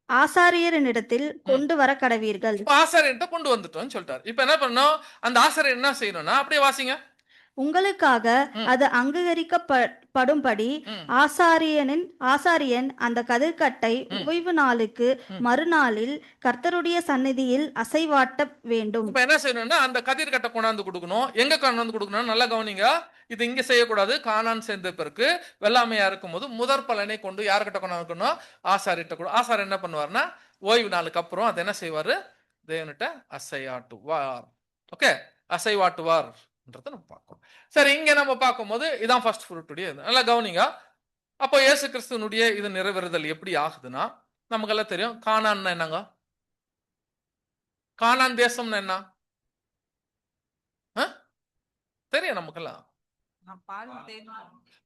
ஆசாரியரினிடத்தில் கொண்டு வர கடவீர்கள். இப்ப ஆசாரியன்ட்ட கொண்டு வந்துட்டோம்னு சொல்லிட்டாரு. இப்ப என்ன பண்ணணும்? அந்த ஆசாரியர் என்ன செய்யணும்னா, அப்படியே வாசிங்க. உங்களுக்காக ம், அது அங்கீகரிக்கப்படும்படி ம், ஆசாரியன் அந்த கதிர்கட்டை ம், ஓய்வு நாளுக்கு ம். மறுநாளில் கர்த்தருடைய சந்நிதியில் அசைவாட்ட வேண்டும். இப்ப என்ன செய்யணும்னா அந்த கதிர்கட்டை கொண்டாந்து கொடுக்கணும். எங்க கொண்டாந்து கொடுக்கணும்? நல்லா கவனிங்க. இது இங்க செய்யக்கூடாது. கானான் சேர்ந்த பிறகு வெள்ளாமையா இருக்கும் போது முதற் பலனை கொண்டு யார்கிட்ட கொண்டாந்து? ஆசாரிட்ட கூட. ஆசார் என்ன பண்ணுவார்னா, ஓய்வு நாளுக்கு அப்புறம் அதை என்ன செய்வாரு? தேவன்கிட்ட அசையாட்டுவார். ஓகே, அசைவாட்டுவார் நம்ம பார்க்கணும். சரி, இங்க நம்ம பார்க்கும்போது இதான் ஃபர்ஸ்ட் ஃப்ரூட்டுடைய. நல்லா கவனிங்க. அப்போ இயேசு கிறிஸ்துவனுடைய இது நிறைவேறுதல் எப்படி ஆகுதுன்னா, நமக்கெல்லாம் தெரியும். கானான் என்னங்க? கானான் தேசம்னா என்ன தெரியும் நமக்கெல்லாம்?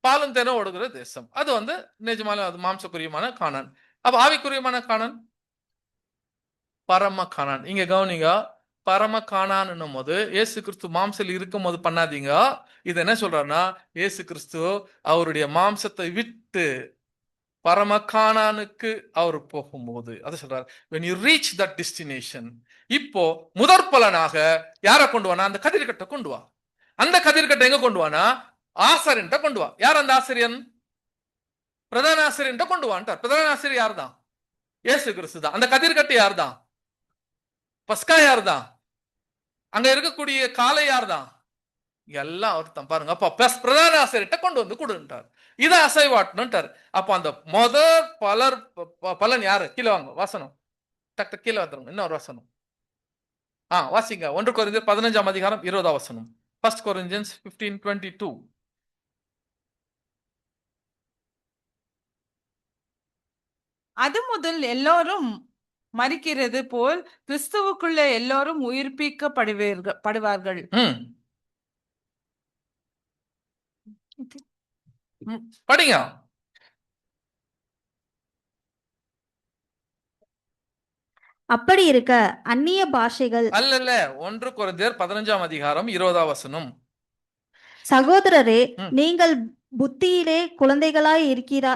பாலும் தேனும் ஓடுகிற தேசம். அது வந்து நிஜமான அது மாம்சக்குரியமான கானான். அப்ப ஆவிக்குரியமான கானான் பரம கானான். இங்க கவனிங்க, பரம கானான் போது இயேசு கிறிஸ்து மாம்சத்தில் இருக்கும் போது பண்ணாதீங்க. இது என்ன சொல்றாருன்னா, இயேசு கிறிஸ்து அவருடைய மாம்சத்தை விட்டு பரம கானானுக்கு அவர் போகும்போது அதை சொல்றாரு, when you reach that destination. இப்போ முதற் பலனாக யாரை கொண்டு வானா? அந்த கதிர்கட்டை கொண்டு வா. அந்த கதிர்கட்டை எங்க கொண்டு வானா? ஆசாரியன் கொண்டு வா. யார் அந்த ஆசிரியன்? பிரதான ஆசிரியன் கொண்டு வான்ட்டார். பிரதான ஆசிரியர் யார் தான்? இயேசு கிறிஸ்து தான். அந்த கதிர்கட்டை யார் தான்? பஸ்கா யார் தான்? அங்க இருக்கக்கூடிய காலை யார் தான்? எல்லாம் அவர் தான். பாருங்க, அப்ப பிரதான ஆசிரியர்கிட்ட கொண்டு வந்து கொடுன்ட்டார். இதை அசைவாட்டணும்ட்டார். அப்ப அந்த முதல் பலன் யாரு? கீழே வாங்க, வாசனம் டக்கு கீழே வந்துருங்க. இன்னொரு வசனம் வாசிங்க. 1 கொரிந்தியர் 15ஆம் அதிகாரம் 20ஆம் வசனம். 1 Corinthians 15:22. அது முதல் எல்லோரும் மரிக்கிறது போல் கிறிஸ்துவுக்குள்ள எல்லோரும் படுவார்கள். ம் படிங்க. அப்படி இருக்க அந்நிய பாஷைகள் அல்ல 1 கொரிந்தியர் 15ஆம் அதிகாரம் 20ஆம் வசனம். சகோதரரே, ம். நீங்கள் புத்தியிலே குழந்தைகளாய் இருக்கிறா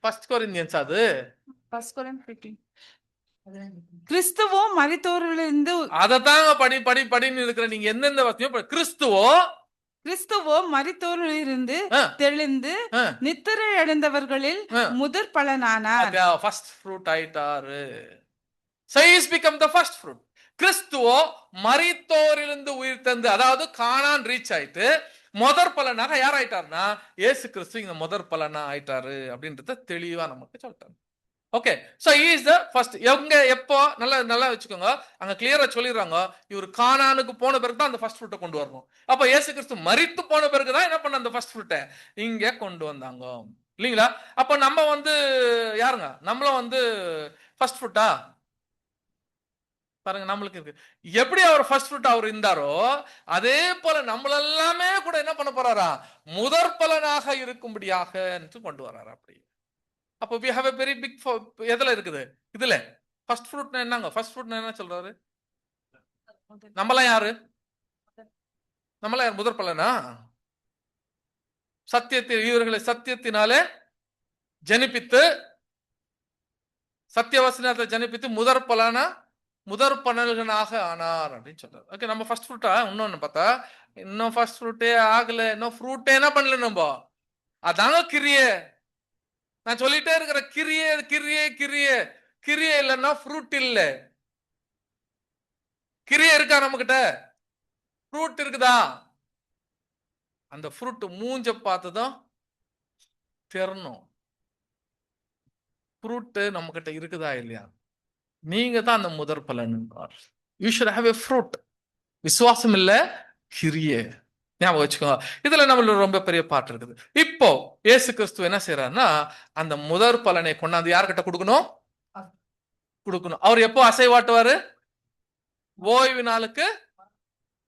ஃபர்ஸ்ட் கொரிந்தியன்ஸ் அது. கிறிஸ்துவோ மரித்தோரிலிருந்து அதத்தாங்க படின்னு இருக்கிற நீங்க எந்தெந்த வசனம் கிறிஸ்துவோ மரித்தோரிலிருந்து ஆ, தெளிந்து ஆ, நித்திரை அடைந்தவர்களில் ஆ. முதற் பலனானார். ஃபர்ஸ்ட் ஃப்ரூட் ஆயிட்டாரு. So he has become the first fruit. கிறிஸ்துவோ மரித்தோரிலிருந்து உயிர் தந்து, அதாவது கானான் ரீச் ஆயிட்டு முதற் பலனாக யார் ஆயிட்டாருன்னா இயேசு கிறிஸ்து இங்க முதற் பலனா ஆயிட்டாரு அப்படின்றத தெளிவா நமக்கு சொல்லிட்டாரு. Okay, so he is the first. எங்க எப்போ நல்லா வச்சுக்கோங்க, அங்க கிளியரா சொல்லிடுறாங்க, இவர் கானானுக்கு போன பிறகு தான் அந்த ஃபர்ஸ்ட் ஃப்ரூட்டை கொண்டு வரணும். அப்ப இயேசு கிறிஸ்து மரித்து போன பிறகு தான் என்ன பண்ண அந்த ஃபர்ஸ்ட் ஃப்ரூட்டை இங்க கொண்டு வந்தாங்க இல்லைங்களா? அப்ப நம்ம யாருங்க, நம்மளும் ஃபர்ஸ்ட் ஃப்ரூட்டா பாருங்க. நம்மளுக்கு இருக்கு எப்படி அவர் ஃபர்ஸ்ட் ஃப்ரூட் அவர் இருந்தாரோ அதே போல நம்மளெல்லாமே கூட என்ன பண்ண போறாரா, முதற் பலனாக இருக்கும்படியாக கொண்டு வராரா. அப்படி அப்போ we have a very big எதுல இருக்குது இதுல ஃபர்ஸ்ட் ஃப்ரூட்னா என்னங்க? ஃபர்ஸ்ட் ஃப்ரூட்னா என்ன சொல்றாரு? நம்மளாம் யாரு? நம்மளாம் யார்? முதற் பலனா? இவர்களை சத்தியத்தினாலே ஜனிப்பித்து, சத்தியவசனத்தை ஜனிப்பித்து முதற் பலனாக ஆனார் அப்படின்னு சொல்றாரு. ஓகே, நம்ம ஃபர்ஸ்ட் ஃப்ரூட்டா? இன்னொன்னு பார்த்தா இன்னும் ஃபர்ஸ்ட் ஃப்ரூட்டே ஆகல, இன்னும் ஃப்ரூட்டே என்ன பண்ணல நம்ம. அதாங்க கிரியே. நான் சொல்லிட்டே இருக்கிற கிரியே இல்லைன்னா ஃப்ரூட் இல்ல. கிரியே இருக்கா நம்ம கிட்ட? ஃப்ரூட் இருக்குதா? அந்த ஃப்ரூட் மூஞ்ச பார்த்துதான் தெரணும். ஃப்ரூட் நம்ம கிட்ட இருக்குதா இல்லையா? நீங்க தான் அந்த முதற் பலன். You should have a fruit. விசுவாசம் இல்ல, கிரியே. ஞாபகம் வச்சுக்கோங்க. இதுல நம்மளுக்கு ரொம்ப பெரிய பாட்டு இருக்குது. இப்போ இயேசு கிறிஸ்து என்ன செய்யறாருன்னா அந்த முதற் பலனை கொண்டாந்து யார்கிட்ட கொடுக்கணும்? அவர் எப்போ அசைவாட்டுவாரு? ஓய்வு நாளுக்கு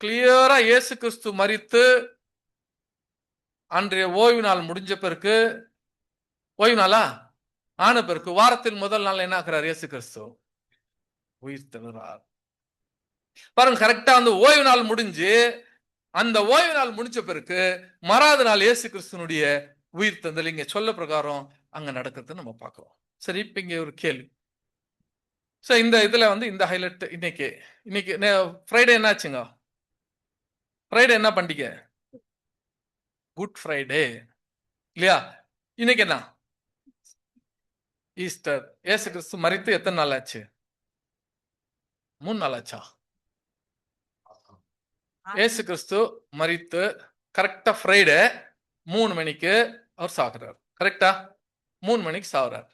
கிளியரா இயேசு கிறிஸ்து மரித்து அன்றைய ஓய்வு நாள் முடிஞ்ச பிறகு, ஓய்வு நாளா ஆன பிறகு வாரத்தின் முதல் நாள் என்ன ஆகிறார்? இயேசு கிறிஸ்து உயிர் தழுறார். பாருங்க, கரெக்டா ஓய்வு நாள் முடிஞ்சு, அந்த ஓய்வு நாள் முடிஞ்ச பிறகு மறாத நாள் இயேசு கிறிஸ்துனுடைய உயிர் தந்தல் இங்க சொல்ல பிரகாரம் அங்க நடக்கிறது நம்ம பார்க்கிறோம். சரி, இப்ப இங்க ஒரு கேள்வி. சோ இந்த இதுல இந்த ஹைலைட் இன்னைக்கு ஃப்ரைடே என்னாச்சுங்க? ஃப்ரைடே என்ன பண்டிகை? குட் ஃப்ரைடே இல்லையா? இன்னைக்கு என்ன? ஈஸ்டர். இயேசு கிறிஸ்து மரித்து எத்தனை நாள் ஆச்சு? 3 நாள் ஆச்சா? இயேசு கிறிஸ்து மரித்து கரெக்டா ஃப்ரைடே 3 மணிக்கு அவர் சாகுறார். கரெக்டா 3 மணிக்கு சாகுறார்.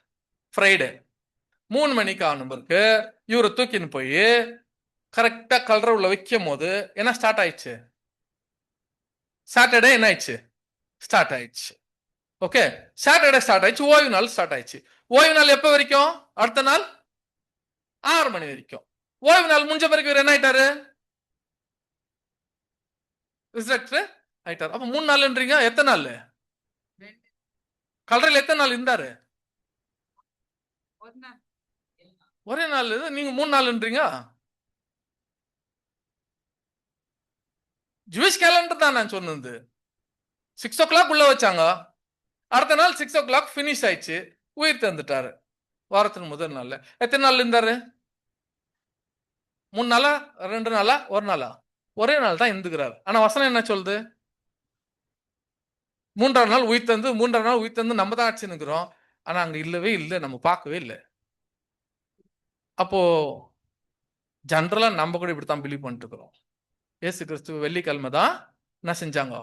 ஃப்ரைடே 3 மணிக்கு ஆனவருக்கு இவரை தூக்கின்னு போய் கரெக்டா கல்ற உள்ள வைக்கும் போது என்ன ஸ்டார்ட் ஆயிடுச்சு? சாட்டர்டே என்ன ஆயிடுச்சு? ஸ்டார்ட் ஆயிடுச்சு. ஓகே, சாட்டர்டே ஸ்டார்ட் ஆயிடுச்சு. ஓய்வு நாள் ஸ்டார்ட் ஆயிடுச்சு. ஓய்வு நாள் எப்ப வரைக்கும்? அடுத்த நாள் 6 மணி வரைக்கும். ஓய்வு நாள் முடிஞ்ச பிறகு இவர் என்ன ஆயிட்டாரு? ஆயிட்டாரு. அப்ப 3 நாள்ன்றீங்க, எத்தனை நாள்? கல்றையில் எத்தனை நாள் இருந்தாரு? ஒரே நாள். நீங்க 3 நாள்ன்றீங்க. ஜூயிஷ் கேலண்டர் தான் நான் சொன்னது. 6 o'clock உள்ள வச்சாங்க. அடுத்த நாள் 6 o'clock பினிஷ் ஆயிடுச்சு. உயிர் தந்துட்டாரு வாரத்தின் முதல் நாள்ல. எத்தனை நாள் இருந்தாரு? 3 நாளா 2 நாளா 1 நாளா? ஒரே நாள் தான் இருந்துக்கிறாரு. ஆனா வசனம் என்ன சொல்லுது? 3ஆம் நாள் உயிர் தந்து நம்ம தான் ஆச்சுன்னுக்கிறோம். ஆனா அங்க இல்லவே இல்லை, நம்ம பார்க்கவே இல்லை. அப்போ ஜெனரலா நம்ம கூட இப்படித்தான் பிலீவ் பண்ணிட்டு இருக்கிறோம். இயேசு கிறிஸ்து வெள்ளிக்கிழமை தான் என்ன செஞ்சாங்க?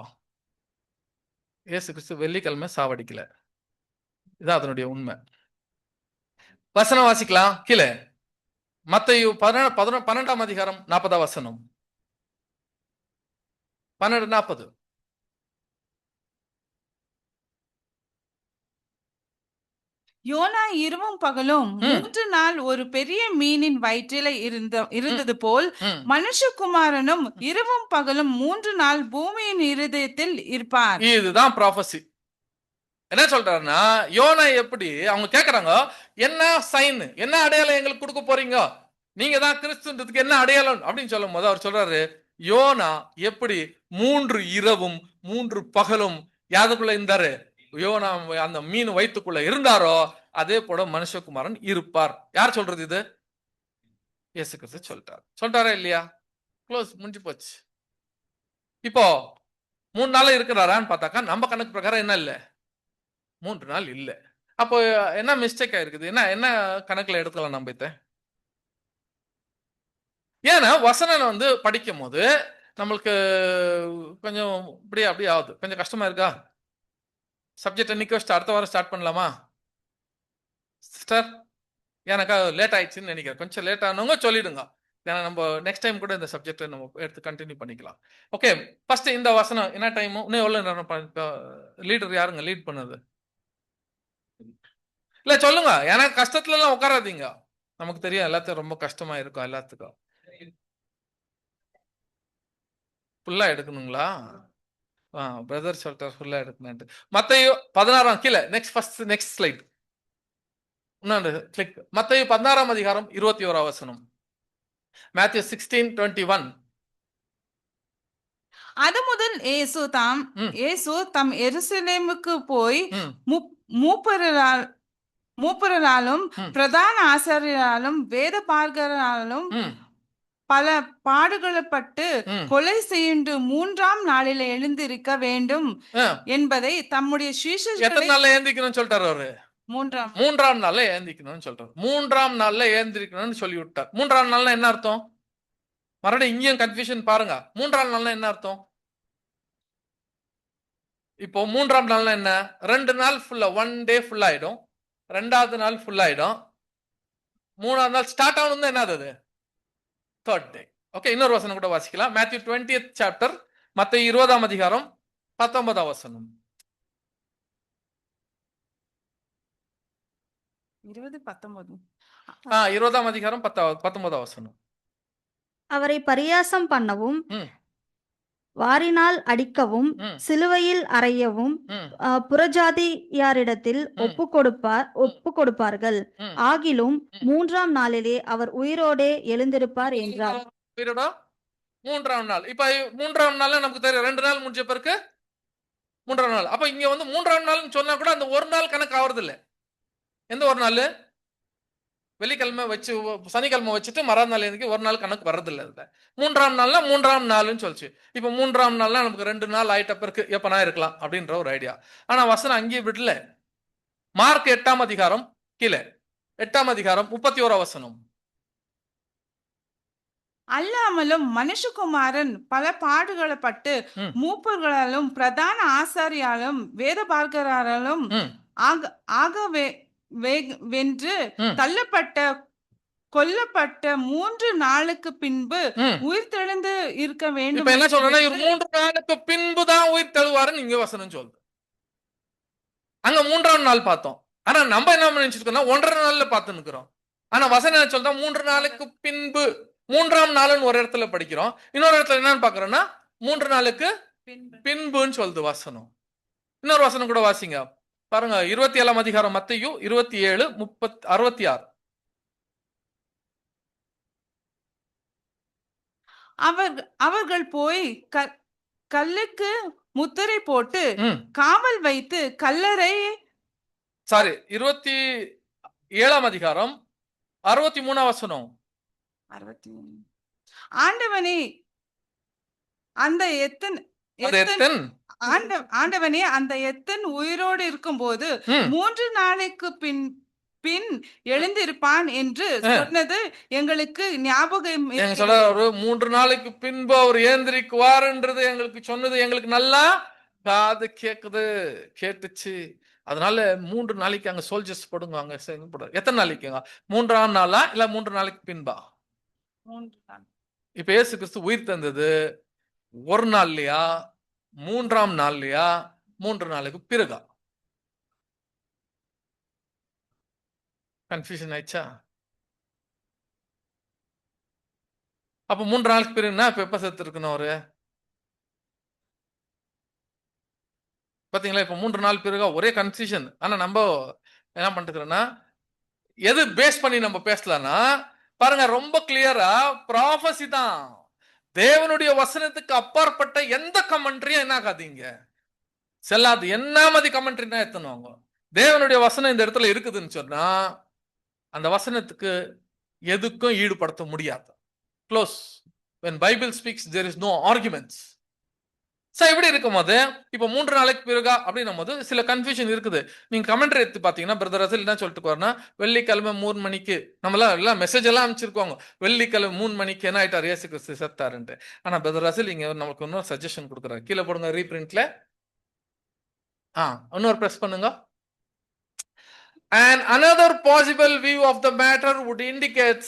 இயேசு கிறிஸ்து வெள்ளிக்கிழமை சாவடிக்கல. இதான் அதனுடைய உண்மை. வசனம் வாசிக்கலாம் கீழே. மத்தேயு 12ஆம் அதிகாரம் 40ஆம் வசனம். 12:40. யோனா இரவும் பகலும் ம். 3 நாள் ஒரு பெரிய மீனின் வயிற்றில இருந்தது போல் ம். மனுஷகுமாரனும் இரவும் பகலும் 3 நாள் பூமியின் இருதயத்தில் இருப்பார். இதுதான் ப்ராஃபசி. என்ன சொல்றாருன்னா, யோனா எப்படி அவங்க கேக்குறாங்க, என்ன சைன், என்ன அடையாளம் எங்களுக்கு கொடுக்க போறீங்க, நீங்க தான் கிறிஸ்துன்றதுக்கு என்ன அடையாளம் அப்படின்னு சொல்லும் போது அவர் சொல்றாரு, யோனா எப்படி 3 இரவும் 3 பகலும் யாருக்குள்ள இருந்தாரு, யோனா அந்த மீன் வயிற்றுக்குள்ள இருந்தாரோ அதே போல மனுஷகுமாரன் இருப்பார். யார் சொல்றது இது? இயேசு கிறிஸ்து சொல்லிட்டாரா இல்லையா? க்ளோஸ், முடிஞ்சு போச்சு. இப்போ 3 நாள் இருக்கிறாரான்னு பார்த்தாக்கா நம்ம கணக்கு பிரகாரம் என்ன இல்ல, 3 நாள் இல்ல. அப்போ என்ன மிஸ்டேக் ஆயிருக்குது, என்ன கணக்குல எடுத்துக்கலாம் நம்ம இத? ஏன்னா வசனம் வந்து படிக்கும் போது நம்மளுக்கு கொஞ்சம் இப்படி அப்படி ஆகுது, கொஞ்சம் கஷ்டமா இருக்கா? சப்ஜெக்ட் இன்னைக்கு வச்சுட்டு அடுத்த வாரம் ஸ்டார்ட் பண்ணலாமா சிஸ்டர்? எனக்கு லேட் ஆயிடுச்சுன்னு நினைக்கிறேன். கொஞ்சம் லேட் ஆனவங்க சொல்லிடுங்க, ஏன்னா நம்ம நெக்ஸ்ட் டைம் கூட இந்த சப்ஜெக்ட் நம்ம எடுத்து கண்டினியூ பண்ணிக்கலாம். ஓகே, ஃபர்ஸ்ட் இந்த வசனம் என்ன டைம், இன்னும் எவ்வளவு நேரம் லீடர் யாருங்க லீட் பண்ணது? இல்ல சொல்லுங்க, எனக்கு கஷ்டத்துல எல்லாம் உட்காராதீங்க, நமக்கு தெரியும் எல்லாத்தையும் ரொம்ப கஷ்டமா இருக்கும் எல்லாத்துக்கும். ஃபுல்லா எடுக்கணுங்களா? பிரதர் சொல்லிட்டார் ஃபுல்லா எடுக்கணும். மத்தேயு 16 கீழே நெக்ஸ்ட் ஸ்லைட், இன்னொன்று கிளிக். மத்தேயு 16 அதிகாரம் 21 வசனம். மேத்யூ 16:21. அது முதல் இயேசு தம் எருசலேமுக்கு போய் ம். மூப்பராலும் ம். பிரதான ஆசாரியராலும் வேத பார்கராலும் ம். பல பாடுகளப்பட்டு ம். கொலை செய்து 3ஆம் நாளில் எழுந்திருக்க வேண்டும் என்பதை தம்முடைய எத்தனை சீஷர்களை நாள்ல ஏந்திக்கணும்னு சொல்லிட்டாரு அவரு? 3ஆம் நாள்ல ஏந்திக்கணும்னு சொல்றாரு. 3ஆம் நாள்ல ஏந்திரிக்கணும்னு சொல்லி விட்டார். 3ஆம் நாள்னா என்ன அர்த்தம்? மறுபடியும் இங்கேயும் கன்ஃபியூஷன் பாருங்க. 3ஆம் நாள்னா என்ன அர்த்தம்? இப்போ 3ஆம் நாள்னா என்ன? 2 நாள் ஃபுல்லா, 1 டே ஃபுல் ஆயிடும், 2வது நாள் ஃபுல் ஆயிடும், 3ஆவது நாள் ஸ்டார்ட் ஆகணும். என்னது அது? 3rd டே. ஓகே, இன்னொரு வசனம் கூட வாசிக்கலாம். மேத்யூ 20th சாப்டர், மத்தேயு 20ஆம் அதிகாரம் 19ஆம் வசனம். 20ஆம் அதிகாரம் 19ஆம் வசனம். அவரை பரியாசம் பண்ணவும் ம். வாரினால் அடிக்கவும் ம். சிலுவையில் அறையவும் ம். புறஜாதியாரிடத்தில் ஒப்பு கொடுப்பார்கள். ம். ஆகிலும் 3ஆம் நாளிலே அவர் உயிரோடே எழுந்திருப்பார் என்றார். உயிரோட 3ஆம் நாள். இப்ப 3ஆம் நாள் நமக்கு தெரியும், 2 நாள் முடிஞ்ச பிறகு 3ஆம் நாள். அப்ப இங்க வந்து 3ஆம் நாள்னு சொன்னா கூட அந்த ஒரு நாள் கணக்கு ஆவறது இல்ல. எந்த ஒரு நாள்? வெள்ளிக்கிழமை வச்சு சனிக்கிழமை வச்சுட்டு மறுநாள் எனக்கு ஒரு நாள் கணக்கு வர்றது இல்ல. அதுல 3ஆம் நாள்னா 3ஆம் நாள்னு சொல்லிச்சு. இப்ப 3ஆம் நாள்னா நமக்கு 2 நாள் ஆயிட்ட பிறகு எப்பனா இருக்கலாம் அப்படின்ற ஒரு ஐடியா. ஆனா வசனம் அங்கேயே விடல. மார்க் 8ஆம் அதிகாரம் கீழே 8ஆம் அதிகாரம் 31 வசனம். அல்லாமலும் மனுஷகுமாரன் பல பாடுகளப்பட்டு மூப்பர்களாலும் பிரதான ஆசாரியாலும் வேத பார்கராலும் வென்று தள்ளப்பட்ட கொல்லப்பட்ட 3 நாளுக்கு பின்பு உயிர் தெழுந்து இருக்க வேண்டும். என்ன சொல்றேன்னா, 3 நாளுக்கு பின்பு தான் உயிர் தெழுவாருன்னு இங்க வசனம் சொல்லுது. அங்க 3ஆம் நாள் பார்த்தோம். ஆனா நம்ம என்ன நினைச்சிருக்கோம்னா 1.5 நாள்ல பார்த்து நிக்கிறோம். ஆனா வசனம் என்ன சொல்றா, 3 நாளுக்கு பின்பு. 3ஆம் நாள்னு ஒரு இடத்துல படிக்கிறோம், இன்னொரு இடத்துல என்னன்னு பாக்குறோம்னா 3 நாளுக்கு பின்புன்னு சொல்லுது வசனம். இன்னொரு வசனம் கூட வாசிங்க பாருங்க, 27ஆம் அதிகாரம் மத்தேயு 27:66. அவர்கள் போய் கல்லுக்கு முத்திரை போட்டு காவல் வைத்து கல்லறை 27ஆம் அதிகாரம் 63ஆம் வசனம். ஆண்டவனே அந்த எத்தன் உயிரோடு இருக்கும்போது 3 நாளைக்கு பின் எழுந்திருப்பான் என்று சொன்னது எங்களுக்கு ஞாபகம். 3 நாளைக்கு பின்பு அவர் ஏந்திரிக்குவார்ன்றது எங்களுக்கு சொன்னது எங்களுக்கு நல்லா காது கேட்டுச்சு. அதனால 3 நாளைக்கு அங்க சோல்ஜர்ஸ் போடுங்க. அங்க எத்தனை நாளைக்குங்க? 3ஆம் நாளா இல்ல 3 நாளைக்கு பின்பா? 3 நாள். இப்ப இயேசு கிறிஸ்து உயிர் தந்தது ஒரு நாள்லயா, 3ஆம் நாள்லயா, 3 நாளுக்கு பிறகா? கன்ஃபியூஷன் ஆயிடுச்சா? அப்ப 3 நாளுக்கு பிறகுன்னா இப்ப எப்ப செத்து இருக்கணும் அவரு? பாத்தீங்களா? இப்ப 3 நாள் பிறகு ஒரே கன்ஃபியூஷன். ஆனா நம்ம என்ன பண்ணிட்டுக்கிறோம்னா, எது பேஸ் பண்ணி நம்ம பேசலாம்னா, பாருங்க ரொம்ப கிளியரா ப்ராஃபஸி தான். தேவனுடைய வசனத்துக்கு அப்பாற்பட்ட எந்த கமெண்ட்ரியும் என்ன ஆகாதீங்க, செல்லாது. என்ன மாதிரி கமெண்ட்ரினா எத்தனுவாங்க. தேவனுடைய வசனம் இந்த இடத்துல இருக்குதுன்னு சொன்னா அந்த வசனத்துக்கு எதுக்கும் ஈடுபடுத்த முடியாது. Close. when Bible speaks there is no arguments. இப்படி இருக்கும் போது இப்ப 3 நாளைக்கு பிறகா அப்படின்னும் போது சில கன்ஃபியூஷன் இருக்குது. நீங்க கமெண்ட்ரி எடுத்து பாத்தீங்கன்னா பிரதர் ரசல் என்ன சொல்லிட்டு போறனா, வெள்ளிக்கிழமை 3 மணிக்கு நம்மளாம் எல்லாம் மெசேஜ் எல்லாம் அனுப்பிச்சிருக்கோங்க, வெள்ளிக்கிழமை 3 மணிக்கு என்ன ஆயிட்டார், இயேசு கிறிஸ்து செத்தாருன்ட்டு. ஆனா பிரதர் ரசல் இங்க நமக்கு இன்னொரு சஜஷன் கொடுக்குறாரு. கீழே போடுங்க ரீபிரிண்ட்ல. இன்னொரு பிரஸ் பண்ணுங்க. And another possible view of the matter would indicate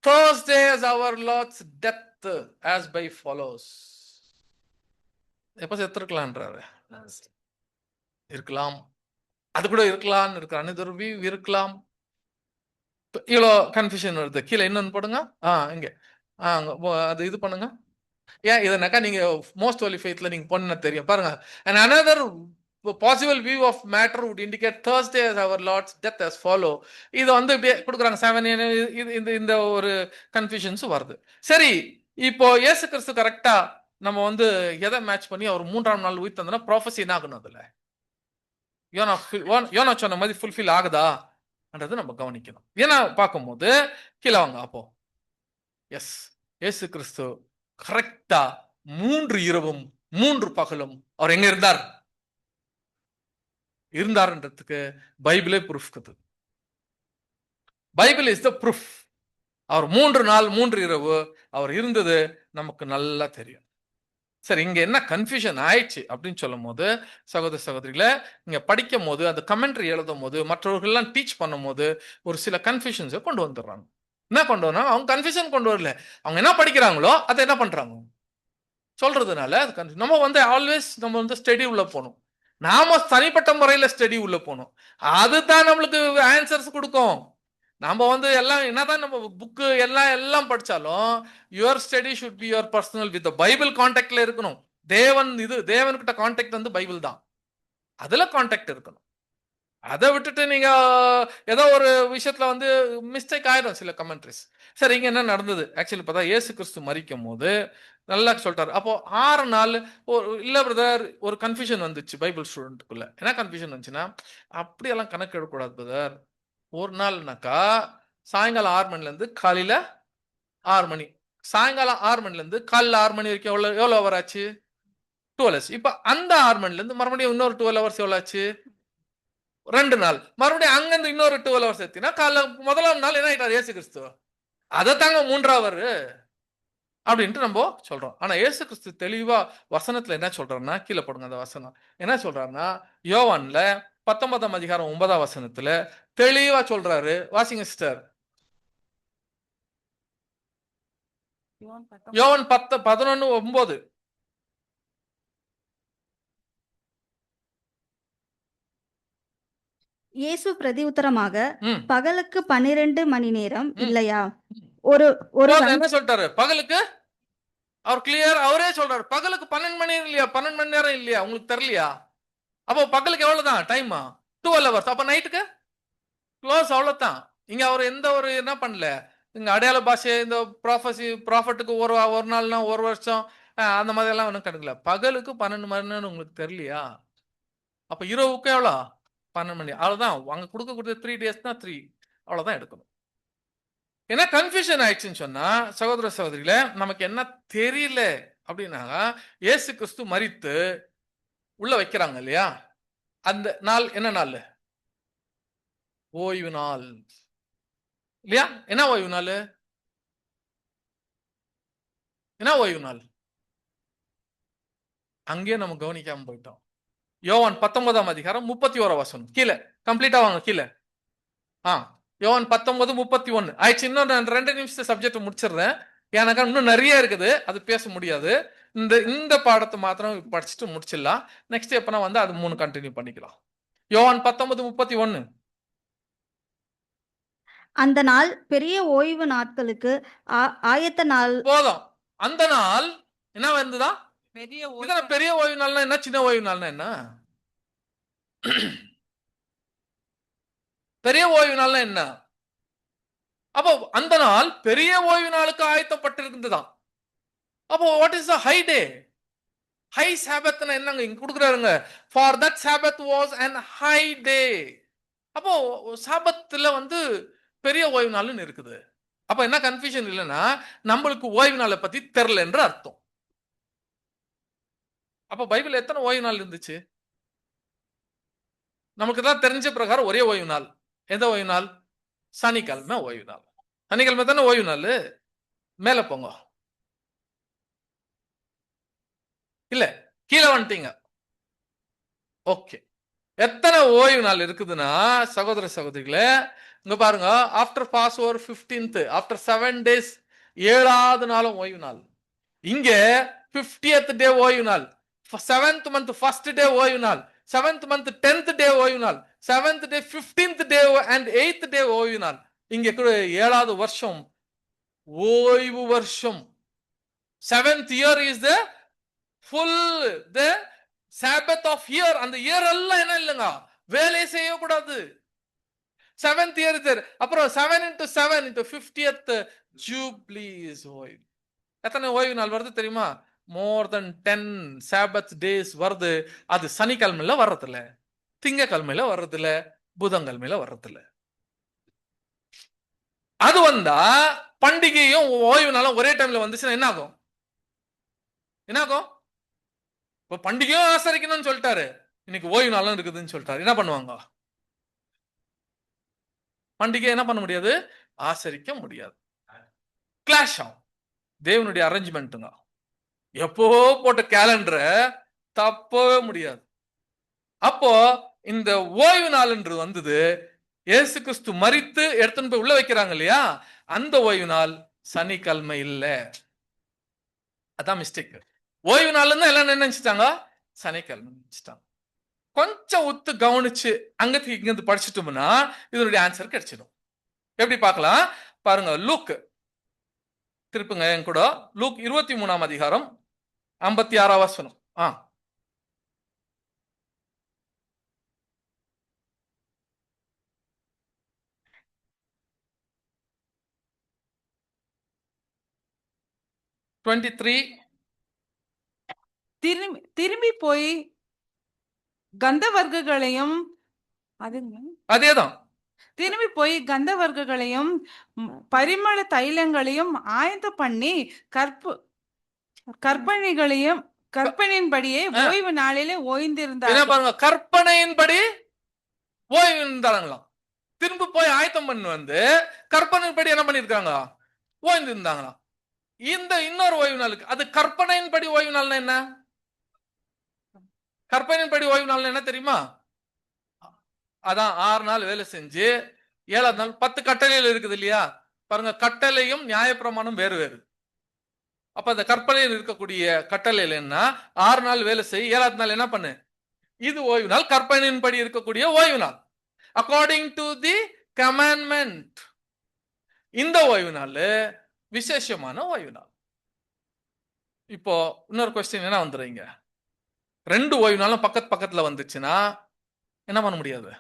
Thursday as our Lord's death as by follows. எப்ப செத்துருக்கலான்றாரு. இருக்கலாம், அது கூட இருக்கலாம் இருக்கு. another view இருக்கலாம். இவ்வளோ கன்ஃபியூஷன் வருது. கீழே இன்னொன்னு போடுங்க. இங்க அது இது பண்ணுங்க. ஏன் இதனாக்கா நீங்க மோஸ்ட் ஹோலி ஃபெய்த்ல நீங்க பொண்ணு தெரியும் பாருங்க. and another possible view of matter would indicate Thursday as our Lord's death as follow. இது வந்து இப்படியே கொடுக்குறாங்க 7 இந்த ஒரு கன்ஃபியூஷன்ஸ் வருது. சரி, இப்போ இயேசு கிறிஸ்து கரெக்டா நம்ம வந்து எதை மேட்ச் பண்ணி அவர் 3ஆம் நாள் உயிர் தந்தனா ப்ராஃபஸி என்ன ஆகணும், அதுல யோனா சொன்ன மாதிரி ஃபுல்ஃபில் ஆகுதான்றது நம்ம கவனிக்கணும். ஏன்னா பார்க்கும்போது கீழே வாங்க. அப்போ எஸ், இயேசு கிறிஸ்து கரெக்டா 3 இரவும் 3 பகலும் அவர் எங்க இருந்தாருன்றதுக்கு பைபிளே ப்ரூஃப் இருக்குது. Bible is the proof. அவர் 3 நாள் 3 இரவு அவர் இருந்தது நமக்கு நல்லா தெரியும். சரி, இங்க என்ன கன்ஃபியூஷன் ஆயிடுச்சு அப்படின்னு சொல்லும் போது சகோதர சகோதரிகளை இங்க படிக்கும் போது அந்த கமெண்ட்ரி எழுதும் போது மற்றவர்கள்லாம் டீச் பண்ணும் போது ஒரு சில கன்ஃபியூஷன்ஸை கொண்டு வந்துடுறாங்க. என்ன கொண்டு வராங்க? அவங்க கன்ஃபியூஷன் கொண்டு வரல, அவங்க என்ன படிக்கிறாங்களோ அதை என்ன பண்றாங்க சொல்றதுனால அது நம்ம வந்து ஆல்வேஸ் நம்ம வந்து ஸ்டடி உள்ள போகணும். நாம தனிப்பட்ட முறையில ஸ்டடி உள்ள போகணும். அதுதான் நம்மளுக்கு ஆன்சர்ஸ் கொடுக்கும். நம்ம வந்து எல்லாம் என்னதான் நம்ம புக்கு எல்லாம் படிச்சாலும் your study should be your personal with Bible கான்டாக்ட்ல இருக்கணும். தேவன்கிட்ட கான்டாக்ட் வந்து பைபிள் தான், அதுல கான்டாக்ட் இருக்கணும். அதை விட்டுட்டு நீங்க ஏதோ ஒரு விஷயத்துல வந்து மிஸ்டேக் ஆயிடும் சில கமெண்ட்ரிஸ். சரி, இங்க என்ன நடந்தது ஆக்சுவலி பார்த்தா இயேசு கிறிஸ்து மரிக்கும் போது நல்லா சொல்லிட்டாரு. அப்போ 6 நாள் இல்ல பிரதர், ஒரு கன்ஃபியூஷன் வந்துச்சு பைபிள் ஸ்டூடெண்ட்டுக்குள்ள. என்ன கன்ஃபியூஷன் வந்துச்சுன்னா, அப்படியெல்லாம் கணக்கு எடுக்கக்கூடாது பிரதர். ஒரு நாள்னாக்கா சாயங்காலம் 6 மணில இருந்து காலையில 6 மணி, சாயங்காலம் 6 மணில இருந்து காலையில 6 மணி வரைக்கும் எவ்வளவு ஹவர் ஆச்சு? 12 hours. இப்ப அந்த 6 மணில இருந்து மறுபடியும் இன்னொரு 12 hours எவ்வளவு ஆச்சு? 2 நாள். மறுபடியும் அங்கிருந்து இன்னொரு 12 hours எடுத்தீங்கன்னா காலைல முதலாம் நாள் என்ன ஆயிட்டார் இயேசு கிறிஸ்து? அதை தாங்க 3ஆம் அப்படின்ட்டு நம்ம சொல்றோம். ஆனா இயேசு கிறிஸ்து தெளிவா வசனத்துல என்ன சொல்றாருன்னா, கீழே போடுங்க அந்த வசனம். என்ன சொல்றாருன்னா, யோவான்ல 19ஆம் அதிகாரம் 9ஆம் வசனத்துல தெளிவா சொல்றாரு. வாசிங்க சிஸ்டர். யோவான் 11:9. இயேசு பிரதியுத்தரமாக, பகலுக்கு 12 மணி நேரம் இல்லையா? என்ன சொல்லிட்டாரு? பகலுக்கு அவர் கிளியர், அவரே சொல்றாரு பகலுக்கு 12 மணி இல்லையா, 12 மணி நேரம் இல்லையா, உங்களுக்கு தெரியலையா? அப்போ பகலுக்கு எவ்வளவுதான் டைமா? 12 hours. அப்ப நைட்டுக்கு க்ளோஸ், அவ்வளவுதான். இங்க அவர் எந்த ஒரு என்ன பண்ணல, இங்க அடையாள பாஷை இந்த ப்ராஃபட்டுக்கு ஒரு நாள்னா 1 வருஷம் அந்த மாதிரி எல்லாம் ஒன்றும் கணக்குல. பகலுக்கு 12 மணி நேரம் உங்களுக்கு தெரியலையா? அப்ப இரவுக்கு எவ்வளோ? 12 மணி. அவ்வளவுதான். அங்க கொடுக்கக்கூடிய 3 days தான் 3, அவ்வளவுதான் எடுக்கணும். ஏன்னா கன்ஃபியூஷன் ஆயிடுச்சுன்னு சொன்னா சகோதர சகோதரிகளே, நமக்கு என்ன தெரியல அப்படின்னா, இயேசு கிறிஸ்து மரித்து உள்ள வைக்கிறாங்க இல்லையா, அந்த நாள் என்ன நாள்? ஓய்வு நாள் இல்லையா? என்ன ஓய்வு நாள்? என்ன ஓய்வு நாள்? அங்கேயே நம்ம கவனிக்காம போயிட்டோம். யோவான் 19ஆம் அதிகாரம் 31ஆம் வசனம். கீழே கம்ப்ளீட்டா வாங்க கீழே. யோவான் 19:31 ஆயிடுச்சு. இன்னும் நான் 2 நிமிஷம் சப்ஜெக்ட் முடிச்சிடுறேன். எனக்கு இன்னும் நிறைய இருக்குது, அது பேச முடியாது. இந்த பாடத்தை மாத்திரம் படிச்சுட்டு முடிச்சிடலாம். நெக்ஸ்ட் எப்பனா வந்து அது 3 கண்டினியூ பண்ணிக்கலாம். யோவான் 19:31. அந்த நாள் பெரிய ஓய்வு நாட்களுக்கு ஆயத்த நாள். போதும். அந்த நாள் என்ன வந்ததா? பெரிய இதன பெரிய ஓய்வு நாள்னா என்ன, சின்ன ஓய்வு நாள்னா என்ன? பெரிய ஓய்வு நாள்னா என்ன? அப்போ அந்த நாள் பெரிய ஓய்வு நாளுக்கு ஆயத்தப்பட்டிருந்ததாம். அப்போ what is the high day? High சாபத்னா என்னங்க இங்க கொடுக்குறாருங்க. For that Sabbath was an high day. அப்போ சாபத்துல வந்து பெரிய ஓய்வு நாள்னு இருக்குது. அப்ப என்ன கன்ஃபியூஷன் இல்லைன்னா, நம்மளுக்கு ஓய்வு நாளை பத்தி தெரியல என்று அர்த்தம். அப்ப பைபிள் எத்தனை ஓய்வு நாள் இருந்துச்சு? நமக்கு தான் தெரிஞ்ச பிரகாரம் ஒரே ஓய்வு நாள். எந்த ஓய்வு நாள்? சனிக்கிழமை ஓய்வு நாள். சனிக்கிழமை தானே ஓய்வு நாள். மேல போங்க. இல்ல கீழே வந்துட்டீங்க. ஓகே, எத்தனை ஓய்வு நாள் இருக்குதுன்னா சகோதர சகோதரிகளே, இங்க பாருங்க. After Passover 15th, after 7 days, 7வது நாளும் ஓய்வு நாள். இங்க 50th டே ஓய்வு நாள், 7th month 1st day ஓய்வு நாள், 7th month 10th day ஓய்வு நாள், 7th day 15th day and 8th day ஓய்வு நாள். இங்க 7வது வருஷம் ஓய்வு வருஷம். 7th year is the full the Sabbath of year. அந்த இயர் எல்லாம் என்ன இல்லைங்க, வேலை செய்யக்கூடாது. 7th year இது. அப்புறம் 7 into 7 into 50th jubilees ஓய்வு. எத்தனை ஓய்வு நாள் வருது தெரியுமா? மோர் தென் 10 Sabbath days வருது. அது சனிக்கிழமையில வர்றதில்ல, திங்கக்கிழமையில வர்றதில்ல, புதன்கிழமையில வர்றதில்ல. அது வந்தா பண்டிகையும் ஓய்வு நாளும் ஒரே டைம்ல வந்துச்சுன்னா என்ன ஆகும்? என்ன ஆகும்? இப்ப பண்டிகையும் ஆசரிக்கணும்னு சொல்லிட்டாரு, இன்னைக்கு ஓய்வு நாளும் இருக்குதுன்னு சொல்லிட்டாரு. என்ன பண்ணுவாங்க? பண்டிகை என்ன பண்ண முடியாது, ஆசரிக்க முடியாது. கிளாஷ் ஆகும். தேவனுடைய அரேஞ்ச்மெண்ட்டுங்க. எப்போ போட்ட கேலண்டரை தப்பவே முடியாது. அப்போ இந்த ஓய்வு நாள் என்று வந்தது, இயேசு கிறிஸ்து மரித்து எடுத்துன்னு போய் உள்ள வைக்கிறாங்க இல்லையா, அந்த ஓய்வு நாள் சனிக்கிழமை இல்ல. அதான் மிஸ்டேக். ஓய்வு நாள் தான் எல்லாம் நினைச்சிட்டாங்க, சனிக்கிழமை நினைச்சிட்டாங்க. கொஞ்சம் ஒத்து கவனிச்சு அங்கத்து இங்கிருந்து படிச்சுட்டோம்னா இதனுடைய ஆன்சர் கிடைச்சிடும். எப்படி பார்க்கலாம் பாருங்க. லூக் திருப்புங்க என் கூட. லூக் 23ஆம் அதிகாரம் 56ஆம் வசனம். திரும்பி போய் கந்தவர்க்கங்களையும் அதேதான் திரும்பி போய் கந்தவர்க்கங்களையும் பரிமள தைலங்களையும் ஆயத்த பண்ணி கற்பனையின்படியே ஓய்வு நாளிலே ஓய்ந்திருந்தார். பாருங்க, கற்பனையின்படி ஓய்வு இருந்தாங்களாம். திரும்ப போய் ஆயத்தம் பண்ணி வந்து கற்பனையின்படி என்ன பண்ணிருக்காங்க, ஓய்ந்து இருந்தாங்களாம். இந்த இன்னொரு ஓய்வு நாளுக்கு அது கற்பனையின்படி ஓய்வு நாள்னா என்ன? கற்பனையின்படி ஓய்வு நாள் என்ன தெரியுமா? அதான் 6 நாள் வேலை செஞ்சு 7வது நாள் 10 கட்டளைகள் இருக்குது இல்லையா. பாருங்க, கட்டளையும் நியாயப்பிரமாணம் வேறு வேறு. அப்ப அந்த கற்பனையில் இருக்கக்கூடிய கட்டளையில் என்ன, 6 நாள் வேலை செய், 7வது நாள் என்ன பண்ணு, இது ஓய்வு நாள். கற்பனையின்படி இருக்கக்கூடிய ஓய்வு நாள், அக்கார்டிங் டு தி கமாண்ட்மெண்ட். இந்த ஓய்வு நாள் விசேஷமான ஓய்வு நாள். இப்போ இன்னொரு கொஸ்டின் என்ன வந்துடுறீங்க, 2 ஓய்வு நாளும் பக்கத்துல வந்துச்சுன்னா என்ன பண்ண முடியாது?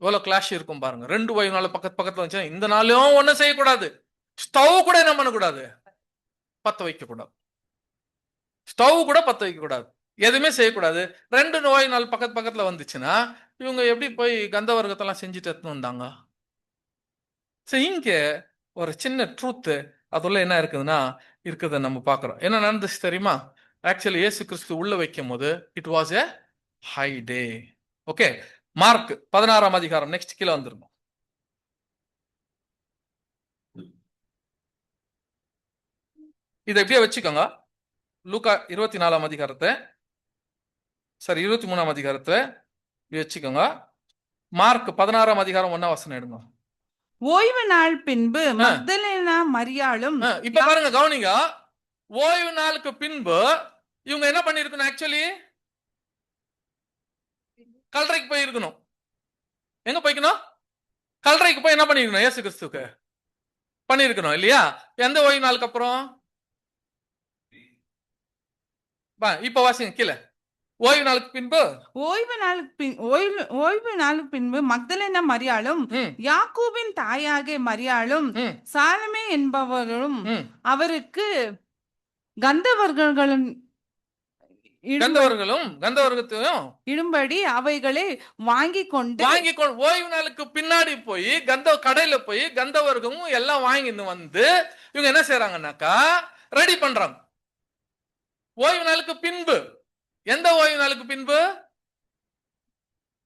எவ்வளவு கிளாஷ் இருக்கும் பாருங்க. 2 ஓய்வு நாள் பக்கத்துல வந்துச்சுன்னா இந்த நாளும் ஒன்னும் செய்யக்கூடாது. ஸ்டவ் கூட என்ன பண்ணக்கூடாது, பத்த வைக்க கூடாது. ஸ்டவ் கூட பத்த வைக்க கூடாது, எதுவுமே செய்யக்கூடாது. 2 ஓய்வு நாள் பக்கத்துல வந்துச்சுன்னா இவங்க எப்படி போய் கந்தவர்க்கத்தெல்லாம் செஞ்சுட்டு எடுத்துன்னு வந்தாங்க? இங்க ஒரு சின்ன ட்ரூத் அதுல என்ன இருக்குதுன்னா இருக்குத நம்ம பாக்குறோம். என்ன நடந்துச்சு தெரியுமா? ஆக்சுவலி இயேசு கிறிஸ்து உள்ள வைக்கும் போது it was a high day. Okay, Mark 16ஆம் அதிகாரம், நெக்ஸ்ட் கீழே வந்துருங்க. இதை எப்படியே வச்சுக்கோங்க. லூக்கா 24ஆம் அதிகாரத்தை, சரி 23ஆம் அதிகாரத்தை வச்சுக்கோங்க. மார்க் 16ஆம் அதிகாரம் 1ஆம் வசனம் எடுங்க. ஓய்வு நாள் பின்பு மக்தலேனா மரியாளும். இப்ப பாருங்க, கவனிங்க. ஓய்வு நாளுக்கு பின்பு இவங்க என்ன பண்ணிருக்கணும்? ஆக்சுவலி கல்லறைக்கு போயிருக்கணும். எங்க போய்க்கணும்? கல்லறைக்கு போய் என்ன பண்ணிருக்கணும்? இயேசு கிறிஸ்துக்கு பண்ணிருக்கணும் இல்லையா? எந்த ஓய்வு நாளுக்கு அப்புறம்? இப்ப வாசிங்க கீழே. ஓய்வு நாளுக்கு பின்பு ஓய்வு நாளுக்கு பின்பு மக்தலேனா மரியாளும் யாக்கோபின் தாயாகிய மரியாளும் சாலமே என்பவரும் அவருக்கு கந்தவர்களும் இடும்படி அவைகளை வாங்கி கொண்டு ஓய்வு நாளுக்கு பின்னாடி போய் கடையில போய் கந்தவர்க்கமும் எல்லாம் வாங்கிட்டு வந்து இவங்க என்ன செய்யறாங்கன்னாக்கா ரெடி பண்றாங்க. ஓய்வு நாளுக்கு பின்பு. எந்த ஓய்வு நாளுக்கு பின்பு?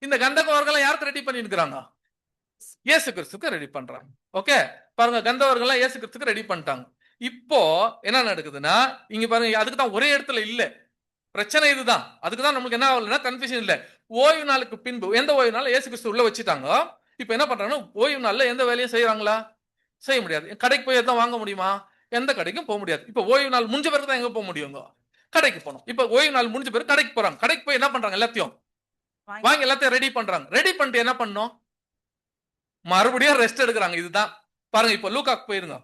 இந்த கந்தவர்கள் யாருக்கு ரெடி பண்ணி இருக்கிறாங்க? இயேசு கிறிஸ்துக்கு ரெடி பண்றாங்க. ஓகே பாருங்க, கந்தவர்கள் இயேசு கிறிஸ்துக்கு ரெடி பண்ணிட்டாங்க. இப்போ என்ன நடக்குதுன்னா இங்க பாருங்க, அதுக்கு தான் ஒரே இடத்துல இல்ல பிரச்சனை. இதுதான் அதுக்குதான் நமக்கு என்ன ஆகலன்னா கன்ஃபியூஷன் இல்ல. ஓய்வு நாளுக்கு பின்பு எந்த ஓய்வு நாள் இயேசு கிறிஸ்து உள்ள வச்சுட்டாங்க. இப்ப என்ன பண்றாங்கன்னா ஓய்வு நாள்ல எந்த வேலையும் செய்யறாங்களா? செய்ய முடியாது. கடைக்கு போய் எதாவது வாங்க முடியுமா? எந்த கடைக்கும் போக முடியாது. இப்ப ஓய்வு நாள் முடிஞ்ச பிறகு தான் எங்க போக முடியுங்க? கடைக்கு போகணும். இப்ப ஓய்வு நாள் முடிஞ்ச பிறகு கடைக்கு போறாங்க. கடைக்கு போய் என்ன பண்றாங்க? எல்லாத்தையும் வாங்கி எல்லாத்தையும் ரெடி பண்றாங்க. ரெடி பண்ணிட்டு என்ன பண்ணும்? மறுபடியும் ரெஸ்ட் எடுக்கிறாங்க. இதுதான் பாருங்க. இப்ப லூக்காக்கு போயிருங்க.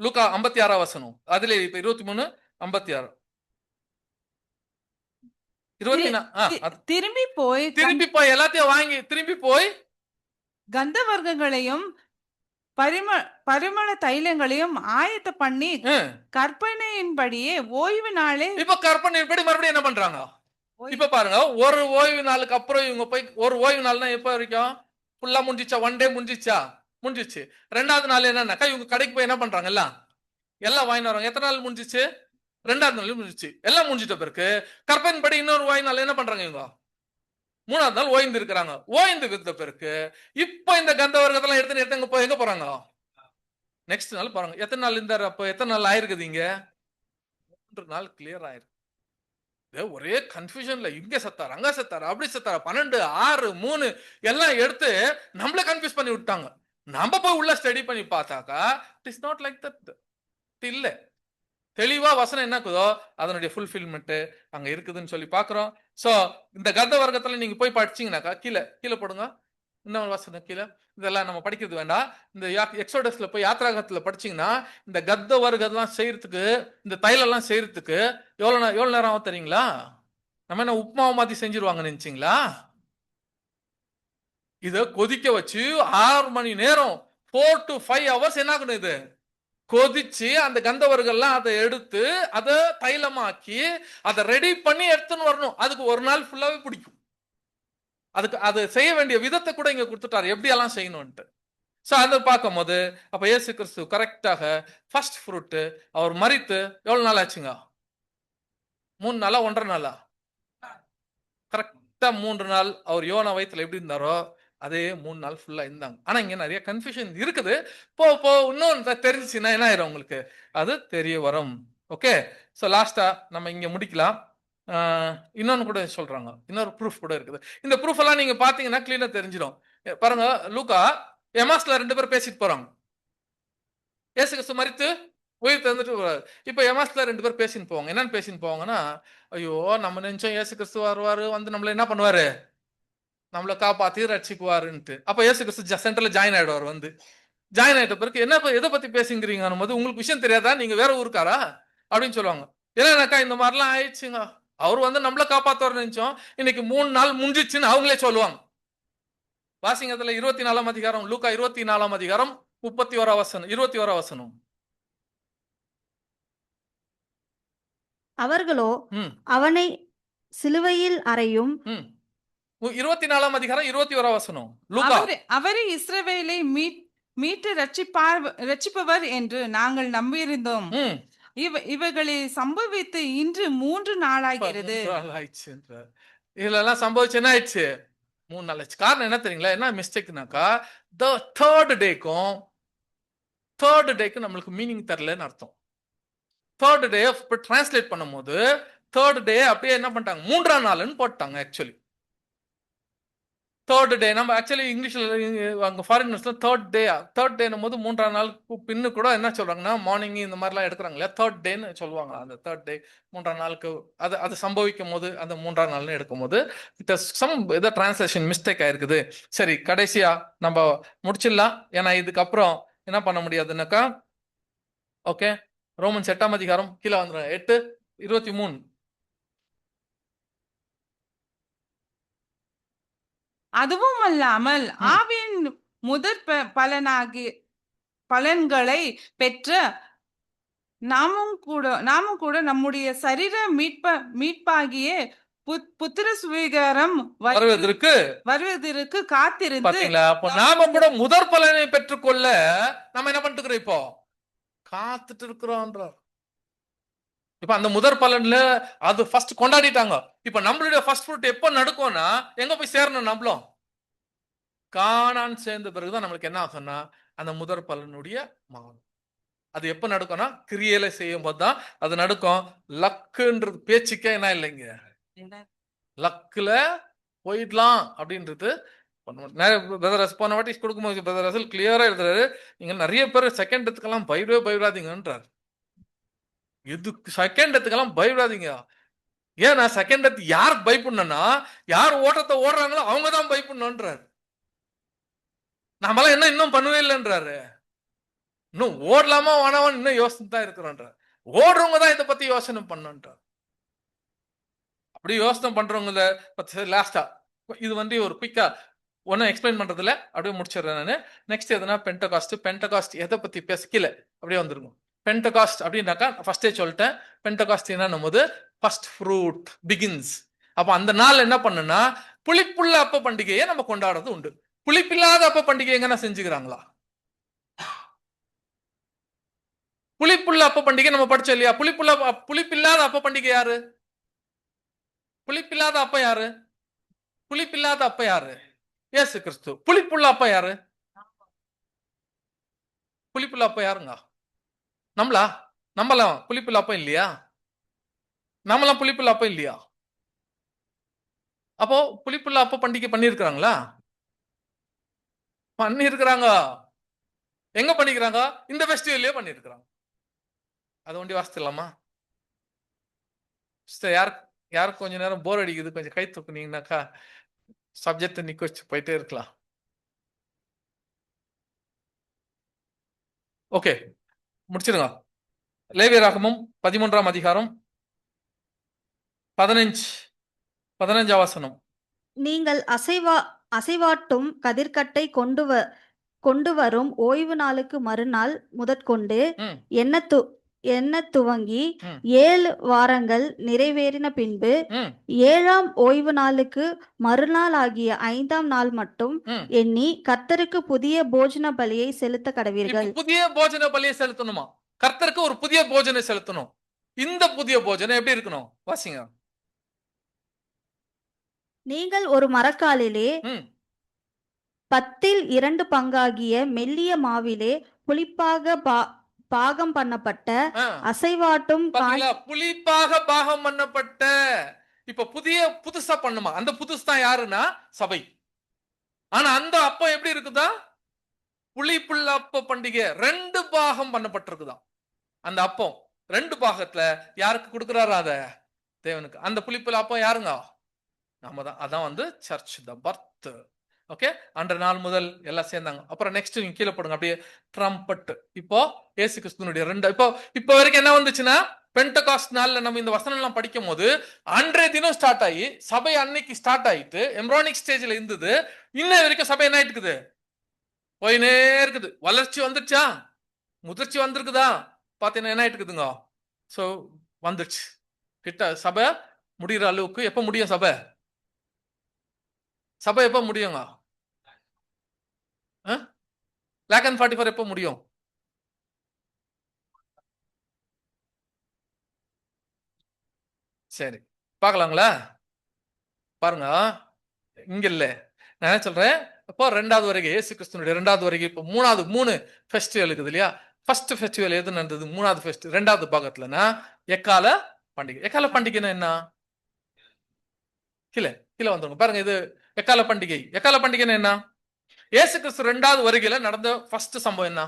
லூக்கா 56 வசனம். அதுல இப்ப 23 56 திரும்பி போய் எல்லாத்தையும் வாங்கி திரும்பி போய் கந்தவர்க்கங்களையும் பரிமள தைலங்களையும் ஆயத்த பண்ணி கற்பனையின்படியே ஓய்வு நாளே. இப்ப கற்பனையின்படி மறுபடியும் என்ன பண்றாங்க? இப்ப பாருங்க, ஒரு ஓய்வு நாளுக்கு அப்புறம் இவங்க போய் ஒரு ஓய்வு நாள்னா எப்ப வரைக்கும்? ஃபுல்லா முடிஞ்சிச்சா? ஒன் டே முடிஞ்சிச்சு. ரெண்டாவது நாள் என்னன்னாக்கா இவங்க கடைக்கு போய் என்ன பண்றாங்க? எல்லாம் வாங்கி வராங்க. எத்தனை நாள் முடிஞ்சிச்சு? ரெண்டாவது நாள் முடிஞ்சிச்சு. எல்லாம் முடிஞ்சிட்ட பிறகு கற்பனை படி இன்னொரு ஓய்வு நாள் என்ன பண்றாங்க? இவங்க மூணாவது நாள் ஓய்ந்து இருக்கிறாங்க. ஓய்ந்து வித்த பிறகு இப்ப இந்த கந்தவர்க்கத்தெல்லாம் எடுத்து எங்க போறாங்க? நெக்ஸ்ட் நாள் பாருங்க. எத்தனை நாள் இருந்தாரு? அப்ப எத்தனை நாள் ஆயிருக்குது? இங்க 3 நாள் கிளியர் ஆயிருக்கு. ஒரே கன்ஃபியூஷன்ல இங்க செத்தாரு, அங்க செத்தாரு, அப்படி செத்தாரு, 12 6 3 எல்லாம் எடுத்து நம்மள கன்ஃபியூஸ் பண்ணி விட்டாங்க. நம்ம போய் உள்ள ஸ்டடி பண்ணி பார்த்தாக்கா it is not like that. இல்ல, தெளிவா வசனம் என்ன இருக்குதோ அதனுடைய ஃபுல்ஃபில்மெண்ட் அங்க இருக்குதுன்னு சொல்லி பாக்குறோம். சோ இந்த கந்த வர்க்கத்துல நீங்க போய் படிச்சீங்கன்னாக்கா கீழே போடுங்க. இன்னொரு வசனம் கீழே. இதெல்லாம் நம்ம படிக்கிறது வேண்டாம். இந்த எக்ஸோடஸ்ல போய் யாத்ராகத்துல படிச்சீங்கன்னா இந்த கத்த வர்க்கெல்லாம் செய்யறதுக்கு, இந்த தைலெல்லாம் செய்யறதுக்கு எவ்வளவு நேரம் ஆகும் தெரியுங்களா? நம்ம என்ன உப்புமாவை மாத்தி செஞ்சிருவாங்க நினைச்சீங்களா? இத கொதிக்க வச்சு 6 மணி நேரம் 4 to 5 hours என்ன ஆகணும்? இது கொதிச்சு அந்த கந்தவர்கள்லாம் அதை எடுத்து அதை தைலமாக்கி அதை ரெடி பண்ணி எடுத்துன்னு வரணும். அதுக்கு ஒரு நாள் ஃபுல்லாவே பிடிக்கும். அதுக்கு அது செய்ய வேண்டிய விதத்தை கூட இங்க கொடுத்துட்டாரு, எப்படி எல்லாம் செய்யணும்ட்டு. சோ அதை பார்க்கும் போது அப்ப இயேசு கிறிஸ்து கரெக்டாக ஃபர்ஸ்ட் ஃப்ரூட் அவர் மரித்து எவ்வளவு நாள் ஆச்சுங்க? 3 நாளா 1.5 நாளா? கரெக்டா 3 நாள் அவர் யோனா வயித்துல எப்படி இருந்தாரோ அதே 3 நாள் ஃபுல்லா இருந்தாங்க. ஆனா இங்க நிறைய கன்ஃபியூஷன் இருக்குது. போ இன்னும் தெரிஞ்சுச்சுன்னா என்ன ஆயிரும் உங்களுக்கு? அது தெரிய வரும். ஓகே, ஸோ லாஸ்டா நம்ம இங்க முடிக்கலாம். இன்னொன்னு கூட சொல்றாங்க, இன்னொரு ப்ரூஃப் கூட இருக்குது. இந்த ப்ரூஃப் எல்லாம் நீங்க பாத்தீங்கன்னா கிளீனா தெரிஞ்சிடும். பாருங்க, லூக்கா எமாஸ்ல 2 பேர் பேசிட்டு போறாங்க. இயேசு கிறிஸ்து மரித்து உயிர் தந்துட்டு இப்ப எமாஸ்ல 2 பேர் பேசின்னு போவாங்க. என்னன்னு பேசின்னு போவாங்கன்னா, ஐயோ நம்ம நினைச்சோம் இயேசு கிறிஸ்து வருவாரு, வந்து நம்மள என்ன பண்ணுவாரு? நம்மளை காப்பாத்தி ரட்சிக்குவாருன்ட்டு. அப்ப இயேசு கிறிஸ்து சென்டர்ல ஜாயின் ஆயிடுவார். வந்து ஜாயின் ஆயிட்ட பிறகு என்ன எதை பத்தி பேசுங்கிறீங்க போது, உங்களுக்கு விஷயம் தெரியாதா? நீங்க வேற ஊருக்காரா அப்படின்னு சொல்லுவாங்க. ஏன்னாக்கா இந்த மாதிரிலாம் ஆயிடுச்சுங்க. அவர் வந்து நம்மள காப்பாத்துவார் நினைச்சோம், இன்னைக்கு 3 நாள் முடிஞ்சிச்சுன்னு அவங்களே சொல்லுவாங்க. வாசிங்க அதுல 24ஆம் அதிகாரம், லூக்கா 24ஆம் அதிகாரம் 31 வசனம் 21 வசனம். அவர்களோ அவனை சிலுவையில் அறையும் 24ஆம் அதிகாரம் 21 வசனம். லூக்கா அவரே இஸ்ரவேலை மீட்டு ரட்சிப்பவர் என்று நாங்கள் நம்பியிருந்தோம். இவைகளை சம்பவித்து இன்று 3 நாளாகிறது. இதெல்லாம் சம்பவிச்சு என்ன ஆயிடுச்சு? 3 நாள் ஆச்சு. காரணம் என்ன தெரியுங்களா? என்ன மிஸ்டேக்னாக்கா தேர்ட் டேக்கு நம்மளுக்கு மீனிங் தரலன்னு அர்த்தம். தேர்ட் டே டிரான்ஸ்லேட் பண்ணும் போது தேர்ட் டே அப்படியே என்ன பண்ணிட்டாங்க? 3ஆம் நாள்னு போட்டாங்க. Actually third day. நம்ம ஆக்சுவலி இங்கிலீஷ்ல அங்க ஃபாரினர்ஸ்ல தேர்ட் டேனும் போது 3ஆம் நாளுக்கு பின்னு கூட என்ன சொல்றாங்கன்னா மார்னிங் இந்த மாதிரிலாம் எடுக்கிறாங்க இல்லையா, தேர்ட் டேன்னு சொல்லுவாங்க. அந்த தேர்ட் டே 3ஆம் நாளுக்கு அது சம்பவிக்கும் போது அந்த 3ஆம் நாள்னு எடுக்கும் போது ஏதோ டிரான்ஸ்லேஷன் மிஸ்டேக் ஆயிருக்குது. சரி, கடைசியா நம்ம முடிச்சிடலாம். ஏன்னா இதுக்கப்புறம் என்ன பண்ண முடியாதுன்னாக்கா, ஓகே, ரோமன்ஸ் 8ஆம் அதிகாரம் கீழே வந்துடும். 8:23. அதுவும் அல்லாமல் ஆவியின் முதற் பலன்களை பெற்ற நாமும் கூட நம்முடைய சரீர மீட்பாகிய புத்திர சுவீகாரம் வருவதற்கு காத்திருந்து, பாத்தீங்களா? அப்ப நாம கூட முதற் பலனை பெற்றுக்கொள்ள நம்ம என்ன பண்ணிட்டு இருக்கிறோம்? இப்போ காத்துட்டு இருக்கிறோம். இப்ப அந்த முதற் பலன்ல அது ஃபர்ஸ்ட் கொண்டாடிட்டாங்க. இப்ப நம்மளுடைய ஃபர்ஸ்ட் ஃப்ரூட் எப்ப நடக்கும்னா, எங்க போய் சேரணும்? நம்மளும் கானான் சேர்ந்த பிறகுதான் நம்மளுக்கு என்ன ஆகும்னா அந்த முதற் பலனுடைய மகன். அது எப்ப நடக்கும்னா கிரியையில செய்யும் போதுதான் அது நடக்கும். லக்குன்றது பேச்சுக்கே என்ன இல்லைங்க, லக்குல போயிடலாம் அப்படின்றது போன வாட்டி கொடுக்கும்போது பிரதர் ரசல் கிளியரா எழுதுறாரு, நீங்க நிறைய பேர் செகண்ட் எடுத்துக்கெல்லாம் பயப்படாதீங்கன்றார். எதுக்கு செகண்ட் எடுத்துக்கெல்லாம் பயப்படாதீங்க. ஏன்னா செகண்ட் எடுத்து யாருக்கு பயப்படணும்னா, யார் ஓட்டத்தை ஓடுறாங்களோ அவங்க தான் பயப்படணும்ன்றாரு. நம்மளாம் என்ன இன்னும் பண்ணவே இல்லைன்றாரு. இன்னும் ஓடலாமா வேணாமான்னு இன்னும் யோசனை தான் இருக்கிறோன்றார். ஓடுறவங்க தான் இதை பத்தி யோசனை பண்ணுன்றார். அப்படி யோசனை பண்றவங்கள லாஸ்டா இது ஒரு குயிக்கா ஒன்னும் எக்ஸ்பிளைன் பண்றதுல அப்படியே முடிச்சிடுறேன் நான். நெக்ஸ்ட் எதுனா பென்டகாஸ்ட் எதை பத்தி பேசல அப்படியே வந்துருங்க. பென்டகாஸ்ட் அப்படின்னாக்கா ஃபர்ஸ்டே சொல்லிட்டேன். பென்டகாஸ்ட் என்னன்னும் போது ஃபர்ஸ்ட் ஃப்ரூட் பிகின்ஸ். அப்ப அந்த நாள் என்ன பண்ணுன்னா புளிப்புள்ள அப்ப பண்டிகையை நம்ம கொண்டாடுறது உண்டு. புளிப்பில்லாத அப்ப பண்டிகை எங்கன்னா செஞ்சுக்கிறாங்களா? புளிப்புள்ள அப்ப பண்டிகை நம்ம படிச்சோம் இல்லையா? புளிப்பில்லாத அப்ப பண்டிகை யாரு? புளிப்பில்லாத அப்ப யாரு? புளிப்பில்லாத அப்ப யாரு? இயேசு கிறிஸ்து. புளிப்புள்ள அப்ப யாரு? புளிப்புள்ள அப்ப யாருங்க? நம்மலாம் புளிப்புள்ள அப்ப இல்லையா? நம்மலாம் புளிப்புள்ள அப்ப இல்லையா? அப்போ புளிப்புள்ள அப்ப பண்டிகை பண்ணிருக்கிறாங்களா? பண்ணிருக்கிறாங்க. எங்க பண்ணிக்கிறாங்க? இந்த ஃபெஸ்டிவல்லே பண்ணிருக்கிறாங்க. அது ஒண்டி வாசிக்கலாமா? யாருக்கு கொஞ்ச நேரம் போர் அடிக்குது, கொஞ்சம் கை தூக்குனீங்கன்னாக்கா சப்ஜெக்ட் நிக்க வச்சு போயிட்டே இருக்கலாம். ஓகே, முடிச்சிருங்க. லேவியராகமம் 13ஆம் அதிகாரம் 15 வசனம். நீங்கள் அசைவாட்டும் கதிர்க்கட்டை கொண்டு வரும் ஓய்வு நாளுக்கு மறுநாள் முதற்கொண்டு எண்ண துவங்கி 7 வாரங்கள் நிறைவேறின பின்பு 7ஆம் ஓய்வு நாளுக்கு மறுநாள் ஆகிய 5ஆம் நாள் மட்டும் எண்ணி கர்த்தருக்கு புதிய போஜன பலியை செலுத்த கடவீர்கள். புதிய போஜன பலியை செலுத்தணுமா? கர்த்தருக்கு ஒரு புதிய போஜனை செலுத்தணும். இந்த புதிய போஜனை எப்படி இருக்கணும்? வாசிங்க. நீங்கள் ஒரு மரக்காலிலே 10 பங்காகிய மெல்லிய மாவிலே புளிப்பாக பாகம் பண்ணப்பட்ட அசைவாட்டும் புளிப்பாக பாகம் பண்ணப்பட்ட. இப்ப புதுசா பண்ணுமா? அந்த புதுசு தான் யாருன்னா சபை. ஆனா அந்த அப்பம் எப்படி இருக்குதா? புளிப்புள்ள அப்ப பண்டிகை 2 பாகம் பண்ணப்பட்டிருக்குதான். அந்த அப்பம் 2 பாகத்துல யாருக்கு கொடுக்கிறாரு? அத தேவனுக்கு. அந்த புளிப்புள்ள அப்பம் யாருங்க? நாம தான். அதான் சர்ச், த பர்த். ஓகே, அன்றைய நாள் முதல் எல்லாம் சேர்ந்தாங்க. அப்புறம் நெக்ஸ்ட் நீங்க கீழே போடுங்க அப்படியே. ட்ரம்பட். இப்போ இயேசு கிறிஸ்துனுடைய இப்போ வரைக்கும் என்ன வந்துச்சுன்னா, பென்டகாஸ்ட் நாள்ல நம்ம இந்த வசனம் எல்லாம் படிக்கும் போது அன்றைய தினம் ஸ்டார்ட் ஆகி சபை அன்னைக்கு ஸ்டார்ட் ஆயிட்டு எம்ப்ரானிக் ஸ்டேஜ்ல இருந்தது. இன்ன வரைக்கும் சபை என்ன ஆயிட்டு இருக்குது? போயினே இருக்குது. வளர்ச்சி வந்துருச்சா? முதிர்ச்சி வந்திருக்குதா? பாத்தீங்கன்னா என்ன ஆயிட்டு இருக்குதுங்க? சோ வந்துருச்சு கிட்ட. சபை முடிகிற அளவுக்கு எப்ப முடியும்? சபை எப்ப முடியுங்க? 144 எப்ப முடியும்? சரி, பார்க்கலாங்களா? பாருங்க, இங்க இல்ல, நான் என்ன சொல்றேன், இப்போ 2வது வருகை, இயேசு கிறிஸ்துனுடைய 2வது வருகை. இப்போ 3 ஃபெஸ்டிவல் இருக்குது இல்லையா? ஃபர்ஸ்ட் ஃபெஸ்டிவல் எது நடந்தது? 3வது ஃபெஸ்டிவல் 2வது பாகத்துலனா எக்கால பண்டிகை. எக்கால பண்டிகைன்னா என்ன? கீழே வந்துருங்க பாருங்க. இது எக்கால பண்டிகை. எக்கால பண்டிகைன்னு என்ன? இயேசு கிறிஸ்து 2வது வருகையில நடந்த ஃபர்ஸ்ட் சம்பவம் என்ன?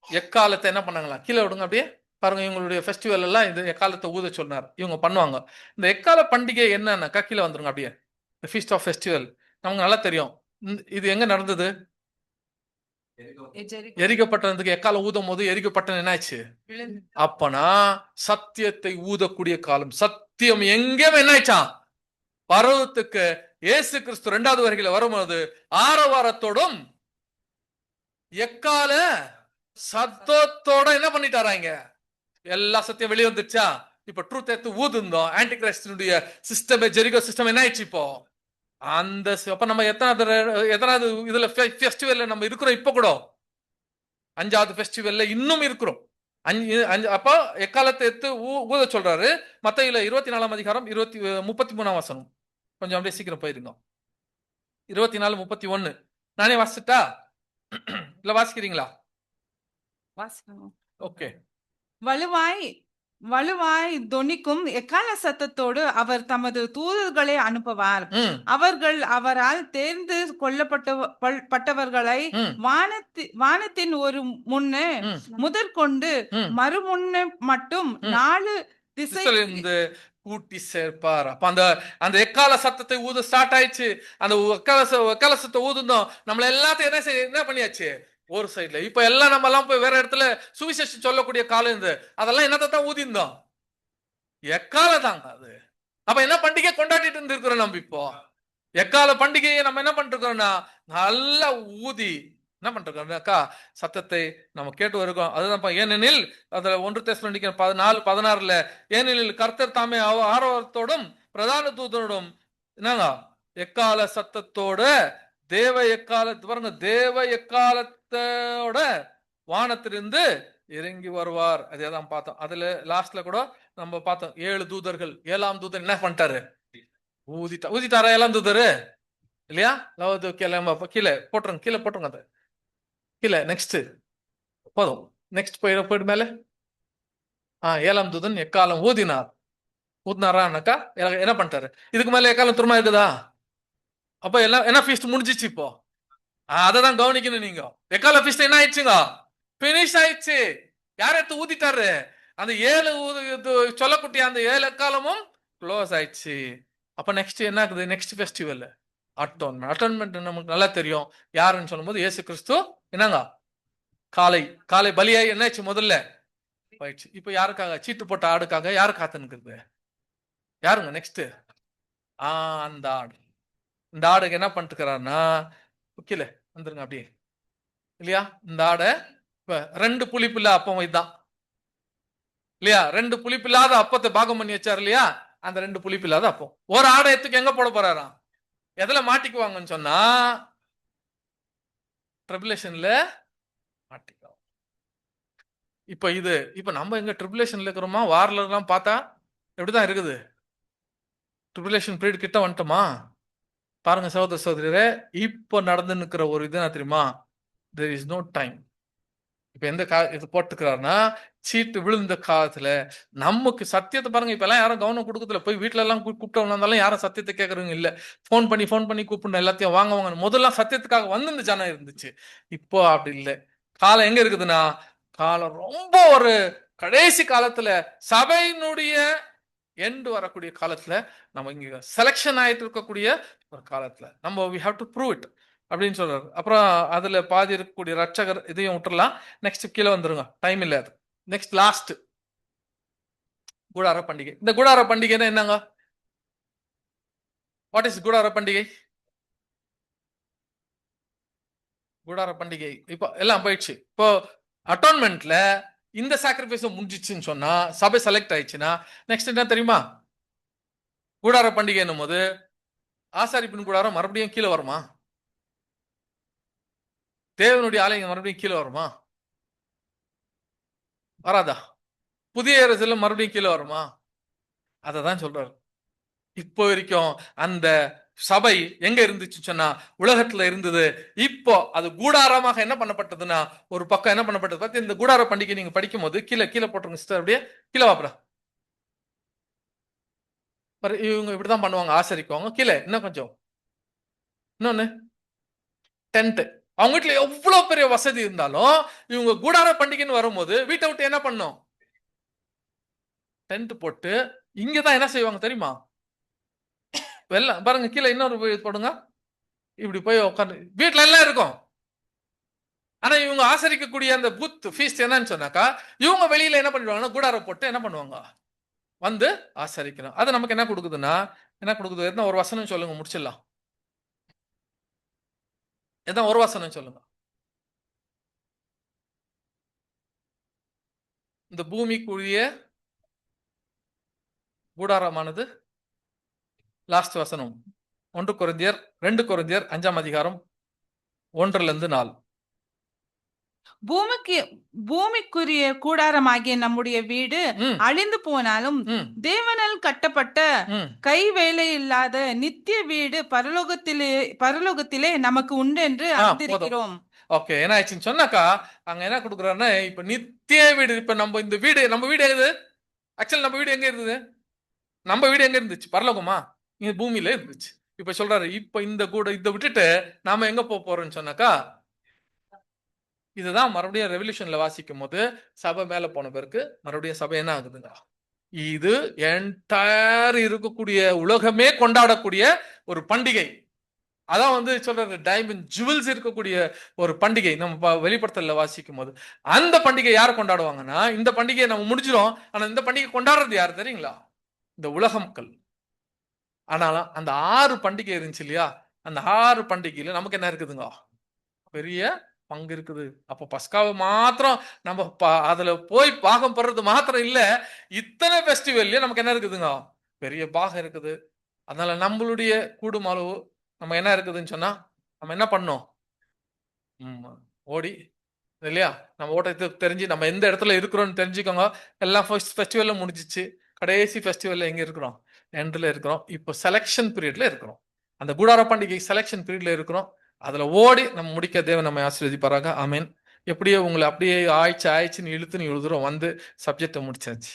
எக்காலத்தை என்ன பண்ணாங்களா? கீழே விடுங்க அப்படியே பாருங்க. இவங்களுடைய ஃபெஸ்டிவல் எல்லாம் இது எக்காலத்தை ஊத சொன்னார், இவங்க பண்ணுவாங்க. இந்த எக்கால பண்டிகை என்னன்னாக்கா கீழே வந்துருங்க அப்படியே. இந்த ஃபீஸ்ட் ஆஃப் ஃபெஸ்டிவல் நமக்கு நல்லா தெரியும். இது எங்க நடந்தது? எரிக்கப்பட்டதுக்கு எக்கால ஊதும் போது எரிக்கப்பட்டது என்ன ஆச்சு? அப்பனா சத்தியத்தை ஊதக்கூடிய காலம். சத்தியம் எங்கேயும் என்ன ஆயிடுச்சான்? பரவத்துக்கு இயேசு கிறிஸ்து 2வது வருகையில வரும்போது ஆரவாரத்தோடும் எக்கால சத்தத்தோட என்ன பண்ணிட்டாராங்க? எல்லா சத்தியம் வெளியே வந்துச்சா? இப்ப ட்ரூத் எடுத்து ஊதுந்தோம். ஆன்டி கிரைஸ்டினுடைய சிஸ்டம், ஜெரிகோ சிஸ்டம் என்ன ஆயிடுச்சு இப்போ? அந்த அப்ப நம்ம எத்தனாவது இதுல ஃபெஸ்டிவல்ல நம்ம இருக்கிறோம்? இப்ப கூட 5வது ஃபெஸ்டிவல்ல இன்னும் இருக்கிறோம். அப்ப எக்காலத்தை எடுத்து ஊத சொல்றாரு. மத்தயில 24ஆம் அதிகாரம் 33ஆம் வசனம். கொஞ்சம் அப்படியே சீக்கிரம் போயிருங்க. 24:31 நானே வாசிட்டா இல்ல வாசிக்கிறீங்களா? ஓகே. வலுவாய் தொனிக்கும் எக்கால சத்தத்தோடு அவர் தமது தூதர்களை அனுப்புவார். அவர்கள் அவரால் தேர்ந்து கொள்ளப்பட்டவர்களை வானத்தின் ஒரு முன்னு முதற்கொண்டு மறுமுன்னு மட்டும் 4 திசையிலிருந்து கூட்டி சேர்ப்பார். அப்ப அந்த எக்கால சத்தத்தை ஊத ஸ்டார்ட் ஆயிடுச்சு. அந்த எக்கால சத்தத்தை ஊதுந்தோம். நம்மள எல்லாத்தையும் என்ன பண்ணியாச்சு? ஒரு சைட்ல. இப்ப எல்லாம் நம்ம எல்லாம் போய் வேற இடத்துல சுவிசேஷம் சொல்லக்கூடிய காலம் இருந்து அதெல்லாம் என்னத்தான் ஊதிந்தோம்? எக்கால தாங்க அது. அப்ப என்ன பண்டிகை கொண்டாடிட்டு இருந்திருக்கிறோம் நம்ம இப்போ? எக்கால பண்டிகையை நம்ம என்ன பண்ணிட்டு இருக்கோம்னா நல்லா ஊதி என்ன பண்றோம்னாக்கா சத்தத்தை நம்ம கேட்டு வருகிறோம். அதுதான் ஏனெனில் அதுல 1 தெசலோனிக்கர் 4:16 ஏனெனில் கர்த்தர் தாமே ஆரவாரத்தோடும் பிரதான தூதனோடும் என்னங்க எக்கால சத்தத்தோட தேவ எக்காலத்தோட வானத்திலிருந்து இறங்கி வருவார். அதேதான் பார்த்தோம். அதுல லாஸ்ட்ல கூட நம்ம பார்த்தோம் 7 தூதர்கள். 7ஆம் தூதர் என்ன பண்ணிட்டாரு? ஊதிட்டாரா 7ஆம் தூதரு இல்லையா? கீழே போட்டுருங்க அது கீழே. நெக்ஸ்ட் போதும். நெக்ஸ்ட் போயிட்டு மேல 7ஆம் தூதன் எக்காலம் ஊதினாரான்னாக்கா என்ன பண்ணிட்டாரு? இதுக்கு மேல எக்காலம் திரும்ப இருக்குதா? அப்ப எல்லாம் என்ன ஃபீஸ்ட் முடிஞ்சிச்சு இப்போ? அததான் கவனிக்கணும் நீங்க. எக்கால ஃபீஸ்ட் என்ன ஆயிடுச்சுங்க? பினிஷ் ஆயிடுச்சு. யார் எடுத்து ஊதிட்டாரு? அந்த 7 சொல்லக்கூடிய அந்த 7 எக்காலமும் க்ளோஸ் ஆயிடுச்சு. அப்ப நெக்ஸ்ட் என்ன ஆகுது? Next festival atonement. நமக்கு நல்லா தெரியும் யாருன்னு சொல்லும்போது இயேசு கிறிஸ்து என்னங்க காலை பலியாய் என்னாச்சு? முதல்ல போயிடுச்சு. இப்ப யாருக்காக? சீட்டு போட்ட ஆடுக்காக யாரு காத்துனுக்குறது? யாருங்க நெக்ஸ்ட்? அந்த ஆடு. இந்த ஆடுக்கு என்ன பண்ணிட்டுக்கிறாருன்னா கீழே வந்துருங்க அப்படியே இல்லையா? இந்த ஆடை இப்ப 2 புளிப்பில்ல அப்பம் இதுதான் இல்லையா? 2 புளிப்பில்லாத அப்பத்தை பாகம் பண்ணி வச்சாரு இல்லையா? அந்த 2 புளிப்பில்லாத அப்பம் ஒரு ஆடை எத்துக்கு எங்க போட போறாராம்? எதுல மாட்டிக்குவாங்கன்னு சொன்னா ட்ரிபுலேஷன்ல மாட்டிக்குவாங்க. இப்ப நம்ம எங்க ட்ரிபுலேஷன்ல இருக்கிறோமா? வார்ல எல்லாம் பார்த்தா எப்படிதான் இருக்குது? ட்ரிபுலேஷன் பீரியட் கிட்ட வந்துட்டோமா? பாருங்க சகோதர சகோதரரே, இப்போ நடந்து நிற்கிற ஒரு இது என்ன தெரியுமா? there is no time. இப்ப எந்த இது போட்டுக்கிறாருன்னா சீட்டு விழுந்த காலத்துல நமக்கு சத்தியத்தை பாருங்க. இப்ப எல்லாம் யாரும் கவனம் கொடுக்கறதுல. போய் வீட்டுல எல்லாம் கூப்பிட்டவங்க இருந்தாலும் யாரும் சத்தியத்தை கேட்கறவங்க இல்ல. போன் பண்ணி கூப்பிடணும் எல்லாத்தையும் வாங்க. முதல்ல சத்தியத்துக்காக வந்து இந்த ஜனம் இருந்துச்சு. இப்போ அப்படி இல்லை. காலம் எங்க இருக்குதுன்னா காலம் ரொம்ப ஒரு கடைசி காலத்துல சபையினுடைய எண்டு வரக்கூடிய காலத்துல நம்ம இங்க செலக்ஷன் ஆயிட்டு இருக்கக்கூடிய ஒரு காலத்துல நம்ம we have to prove it அப்படின்னு சொல்றாரு. அப்புறம் அதுல பாதி இருக்கக்கூடிய ரட்சகர் இதையும் விட்டுறலாம். நெக்ஸ்ட் கீழே வந்துருங்க, டைம் இல்ல. அது நெக்ஸ்ட் லாஸ்ட் கூடார பண்டிகை. இந்த கூடார பண்டிகைன்னா என்னங்க? வாட் இஸ் கூடார பண்டிகை? கூடார பண்டிகை இப்போ எல்லாம் போயிடுச்சு. இப்போ அட்டோன்மெண்ட்ல இந்த சாக்ரிஃபைஸ் முடிஞ்சிச்சுன்னு சொன்னா சபை செலக்ட் ஆயிடுச்சுன்னா நெக்ஸ்ட் என்ன தெரியுமா? கூடார பண்டிகை என்னும் போது ஆசாரிப்பின் கூடாரம் மறுபடியும் கீழே வருமா? தேவனுடைய ஆலயம் மறுபடியும் கீழே வருமா? வராதா? புதிய எருசலேம் மறுபடியும் கீழே வருமா? அததான் சொல்றாரு. இப்போ வரைக்கும் அந்த சபை எங்க இருந்துச்சு சொன்னா உலகத்துல இருந்தது. இப்போ அது கூடாரமாக என்ன பண்ணப்பட்டதுன்னா ஒரு பக்கம் என்ன பண்ணப்பட்டது பார்த்து இந்த கூடார பண்டிகை நீங்க படிக்கும் போது கீழே போட்டுருங்க சிஸ்டர். அப்படியே கீழே வாப்படா. இவங்க இப்படிதான் பண்ணுவாங்க, ஆசரிக்குவாங்க. கீழே இன்னும் கொஞ்சம், இன்னொன்னு டென்ட். அவங்க வீட்டுல எவ்வளவு பெரிய வசதி இருந்தாலும் இவங்க கூடார பண்டிகைன்னு வரும்போது வீட்டை விட்டு என்ன பண்ணும்? டென்ட் போட்டு இங்கதான் என்ன செய்வாங்க தெரியுமா? வெள்ளம் பாருங்க, கீழே இன்னொரு போடுங்க. இப்படி போய் உட்காந்து வீட்டுல எல்லாம் இருக்கும். ஆனா இவங்க ஆசரிக்கக்கூடிய அந்த பூத் ஃபீஸ்ட் என்னன்னு சொன்னாக்கா, இவங்க வெளியில என்ன பண்ணிடுவாங்கன்னா கூடார போட்டு என்ன பண்ணுவாங்க? வந்து ஆசரிக்கணும். அது நமக்கு என்ன கொடுக்குதுன்னா, என்ன கொடுக்குது? என்ன ஒரு வசனம் சொல்லுங்க, முடிச்சிடலாம். எதான் ஒரு வசனம் சொல்லுங்க. இந்த பூமிக்குரிய கூடாரமானது, லாஸ்ட் வசனம் 2 கொரிந்தியர் 5ஆம் அதிகாரம் 1-4. பூமிக்குரிய கூடாரமாகிய நம்முடைய வீடு அழிந்து போனாலும் தேவனால் கட்டப்பட்ட கை வேலை இல்லாத நித்திய வீடு பரலோகத்திலே நமக்கு உண்டு என்று அறிந்திருக்கிறோம். ஓகே, என்ன ஆயிடுச்சுன்னு சொன்னாக்கா, அங்க என்ன கொடுக்குறாருன்னா, இப்ப நித்திய வீடு. இப்ப நம்ம இந்த வீடு, நம்ம வீடு எது? ஆக்சுவலி நம்ம வீடு எங்க இருந்தது? நம்ம வீடு எங்க இருந்துச்சு? பரலோகமா? இங்க பூமியில இருந்துச்சு. இப்ப சொல்றாரு, இப்ப இந்த இதை விட்டுட்டு நாம எங்க போறோம்னு சொன்னாக்கா, இதுதான் மறுபடியும் ரெவல்யூஷன்ல வாசிக்கும் போது சபை மேல போன பிறகு மறுபடியும் சபை என்ன ஆகுதுங்க? இது என்டையர் இருக்கக்கூடிய உலகமே கொண்டாடக்கூடிய ஒரு பண்டிகை. அதான் சொல்றது, டைமண்ட் ஜுவல்ஸ் இருக்கக்கூடிய ஒரு பண்டிகை. நம்ம வெளிப்படுத்தல வாசிக்கும் போது அந்த பண்டிகை யார் கொண்டாடுவாங்கன்னா, இந்த பண்டிகையை நம்ம முடிஞ்சிடும். ஆனா இந்த பண்டிகை கொண்டாடுறது யார் தெரியுங்களா? இந்த உலக மக்கள். ஆனாலும் அந்த 6 பண்டிகை இருந்துச்சு இல்லையா, அந்த 6 பண்டிகையில நமக்கு என்ன இருக்குதுங்க? பெரிய பங்கு இருக்குது. அப்ப பஸ்காவை மாத்திரம் நம்ம அதுல போய் பாகம் போடுறது மாத்திரம் இல்ல, இத்தனை ஃபெஸ்டிவல்லயும் நமக்கு என்ன இருக்குதுங்க? பெரிய பாகம் இருக்குது. அதனால நம்மளுடைய கூடுமாளவு நம்ம என்ன இருக்குதுன்னு சொன்னா, நம்ம என்ன பண்ணோம்? ஓடி இல்லையா, நம்ம ஓட்டத்தை தெரிஞ்சு நம்ம எந்த இடத்துல இருக்கிறோம்னு தெரிஞ்சுக்கோங்க. எல்லாம் ஃபர்ஸ்ட் ஃபெஸ்டிவல்ல முடிஞ்சிச்சு. கடைசி ஃபெஸ்டிவல்ல எங்க இருக்கிறோம்? எண்ட்ல இருக்கிறோம். இப்போ செலக்ஷன் பீரியட்ல இருக்கிறோம். அந்த கூடார பண்டிகை செலக்ஷன் பீரியட்ல இருக்கிறோம். அதுல ஓடி நம்ம முடிக்க தேவன் நம்ம ஆசீர்வதிப்பாராக. ஆமீன். எப்படியோ உங்களை அப்படியே ஆயிடுச்சுன்னு இழுத்துன்னு எழுதுறோம், வந்து சப்ஜெக்டை முடிச்சாச்சு.